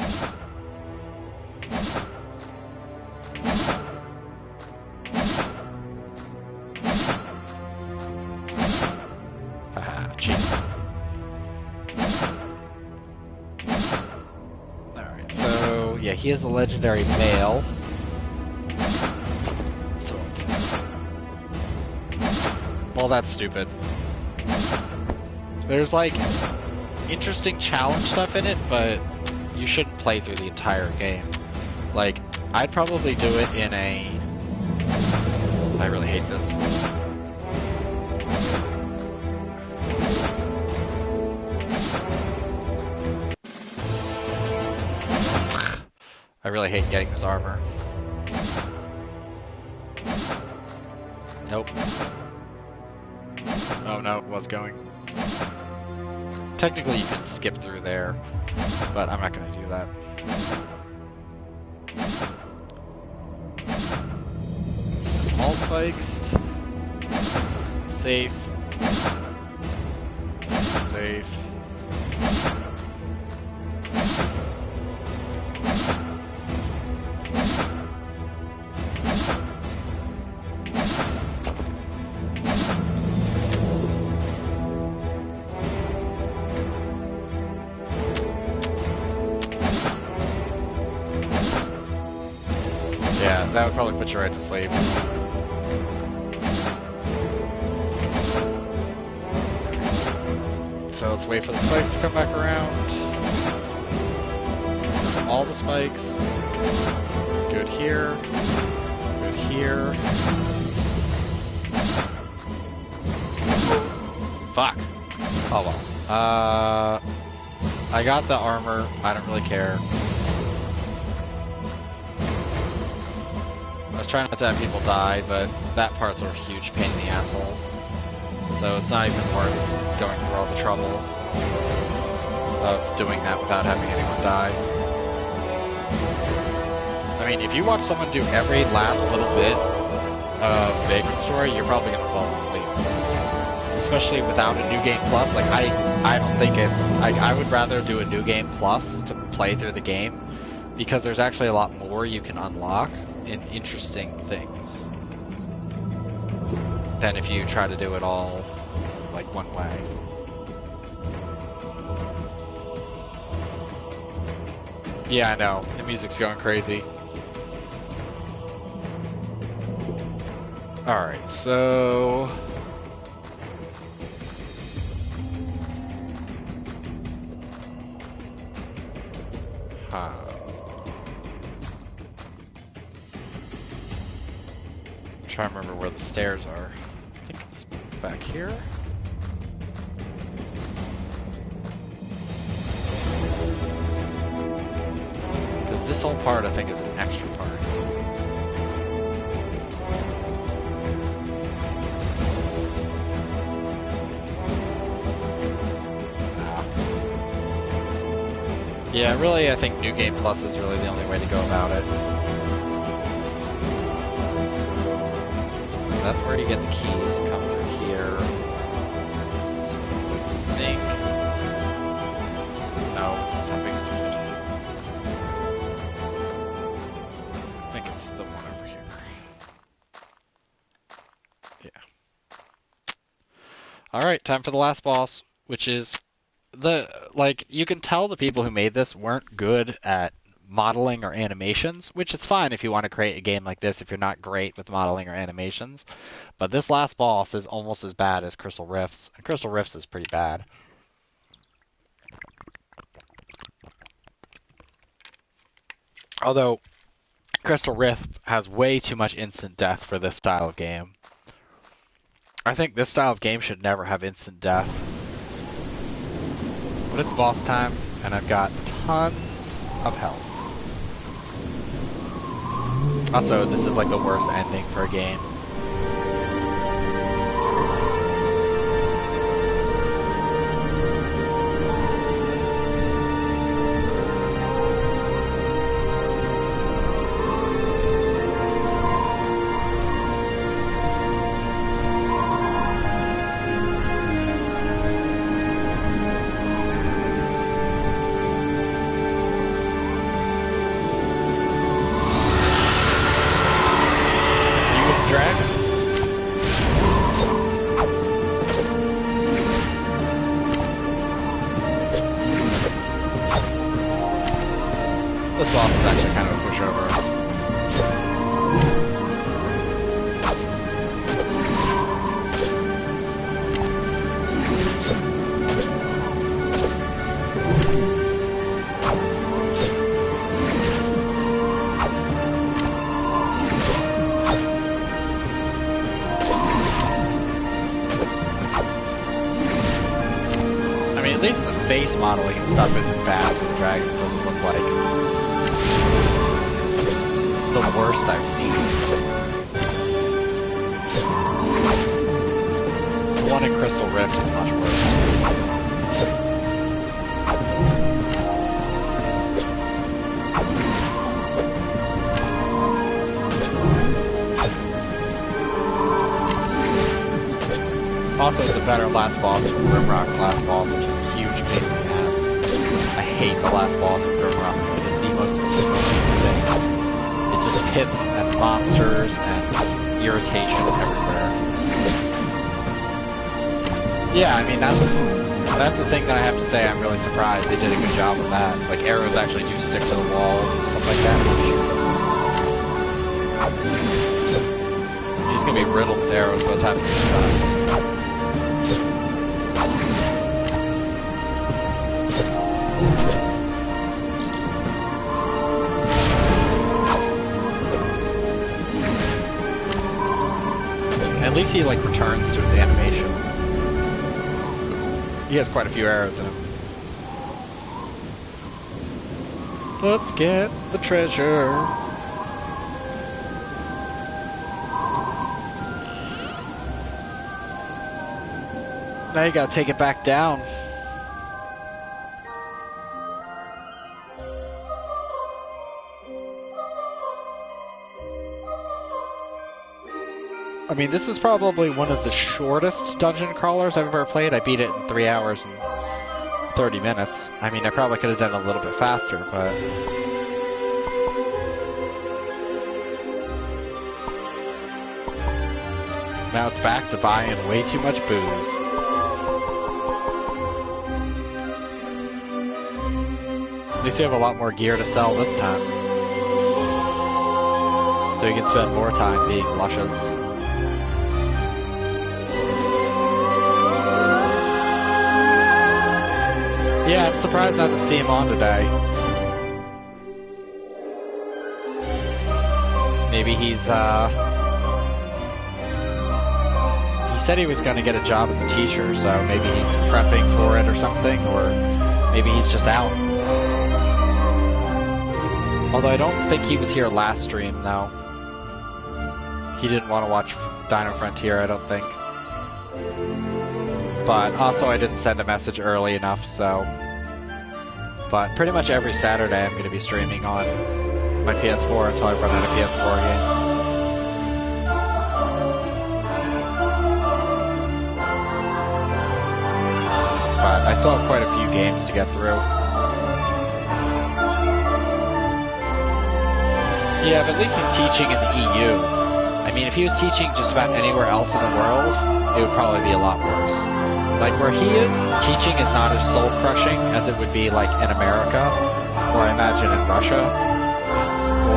Haha, cheat. Alright, so yeah, he is a legendary male. So, well, that's stupid. There's like interesting challenge stuff in it, but you shouldn't play through the entire game. Like, I'd probably do it in a... I really hate this. I really hate getting this armor. Nope. Oh no, it was going. Technically you can skip through there, but I'm not going to do that. All spikes. Safe. Safe. Yeah, that would probably put you right to sleep. So let's wait for the spikes to come back around. All the spikes. Good here. Good here. Fuck. Oh well. I got the armor. I don't really care. I was trying not to have people die, but that part's a huge pain in the asshole. So it's not even worth going through all the trouble of doing that without having anyone die. I mean, if you watch someone do every last little bit of Vagrant Story, you're probably going to fall asleep. Especially without a New Game Plus. Like, I don't think it... I would rather do a New Game Plus to play through the game, because there's actually a lot more you can unlock in interesting things than if you try to do it all like one way. Yeah, I know. The music's going crazy. Alright, so... Try to remember where the stairs are. I think it's back here. Because this whole part, I think, is an extra part. Yeah, really, I think New Game Plus is really the only way to go about it. So that's where you get the keys. Come through here. I think. No, something's stupid. I think it's the one over here. Yeah. Alright, time for the last boss, which is you can tell the people who made this weren't good at modeling or animations, which is fine if you want to create a game like this if you're not great with modeling or animations. But this last boss is almost as bad as Crystal Rifts, and Crystal Rifts is pretty bad. Although, Crystal Rift has way too much instant death for this style of game. I think this style of game should never have instant death. But it's boss time, and I've got tons of health. Also, this is like the worst ending for a game. This boss is actually kind of a pushover. I mean, at least the face modeling and stuff isn't bad, so the dragon doesn't look like the worst I've seen. The one in Crystal Rift is much worse. Also, the better last boss from Grimrock's last boss, which is a huge pain in the ass. I hate the last boss of Grimrock. It is the most annoying thing. It just hits at monsters and irritation everywhere. Yeah, I mean, that's the thing that I have to say. I'm really surprised they did a good job with that. Like, arrows actually do stick to the walls and stuff like that. He's gonna be riddled with arrows by the time he's done. At least he, like, returns to his animation. He has quite a few arrows in him. Let's get the treasure. Now you gotta take it back down. I mean, this is probably one of the shortest dungeon crawlers I've ever played. I beat it in 3 hours and 30 minutes. I mean, I probably could have done it a little bit faster, but... Now it's back to buying way too much booze. At least we have a lot more gear to sell this time. So we can spend more time being lushes. Yeah, I'm surprised not to see him on today. Maybe he's, he said he was going to get a job as a teacher, so maybe he's prepping for it or something, or maybe he's just out. Although I don't think he was here last stream, though. He didn't want to watch Dino Frontier, I don't think. But also I didn't send a message early enough, so... But pretty much every Saturday I'm going to be streaming on my PS4 until I run out of PS4 games. But I still have quite a few games to get through. Yeah, but at least he's teaching in the EU. I mean, if he was teaching just about anywhere else in the world, it would probably be a lot worse. Like, where he is, teaching is not as soul-crushing as it would be, like, in America, or I imagine in Russia,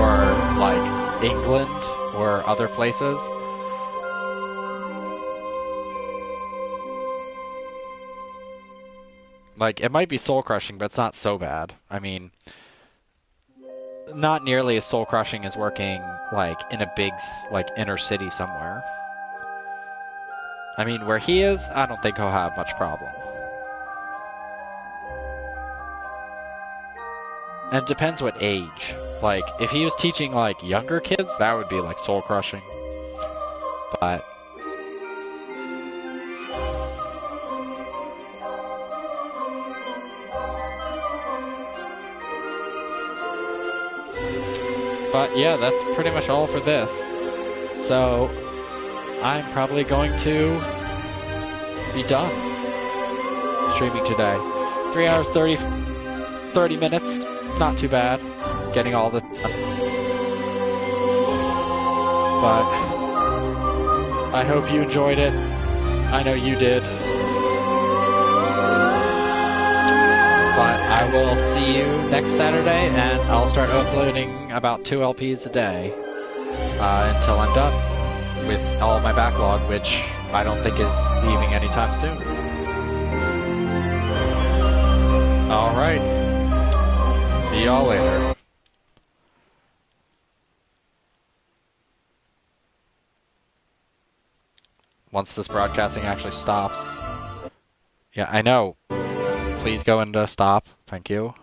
or, like, England, or other places. Like, it might be soul-crushing, but it's not so bad. I mean... not nearly as soul-crushing as working, like, in a big, like, inner city somewhere. I mean, where he is, I don't think he'll have much problem. And it depends what age. Like, if he was teaching, like, younger kids, that would be, like, soul-crushing. But... But yeah, that's pretty much all for this. So, I'm probably going to be done streaming today. 3 hours, 30 minutes. Not too bad. Getting all this done. But, I hope you enjoyed it. I know you did. But I will see you next Saturday, and I'll start uploading about 2 LPs a day until I'm done with all my backlog, which I don't think is leaving anytime soon. Alright. See y'all later. Once this broadcasting actually stops. Yeah, I know. Please go into stop. Thank you.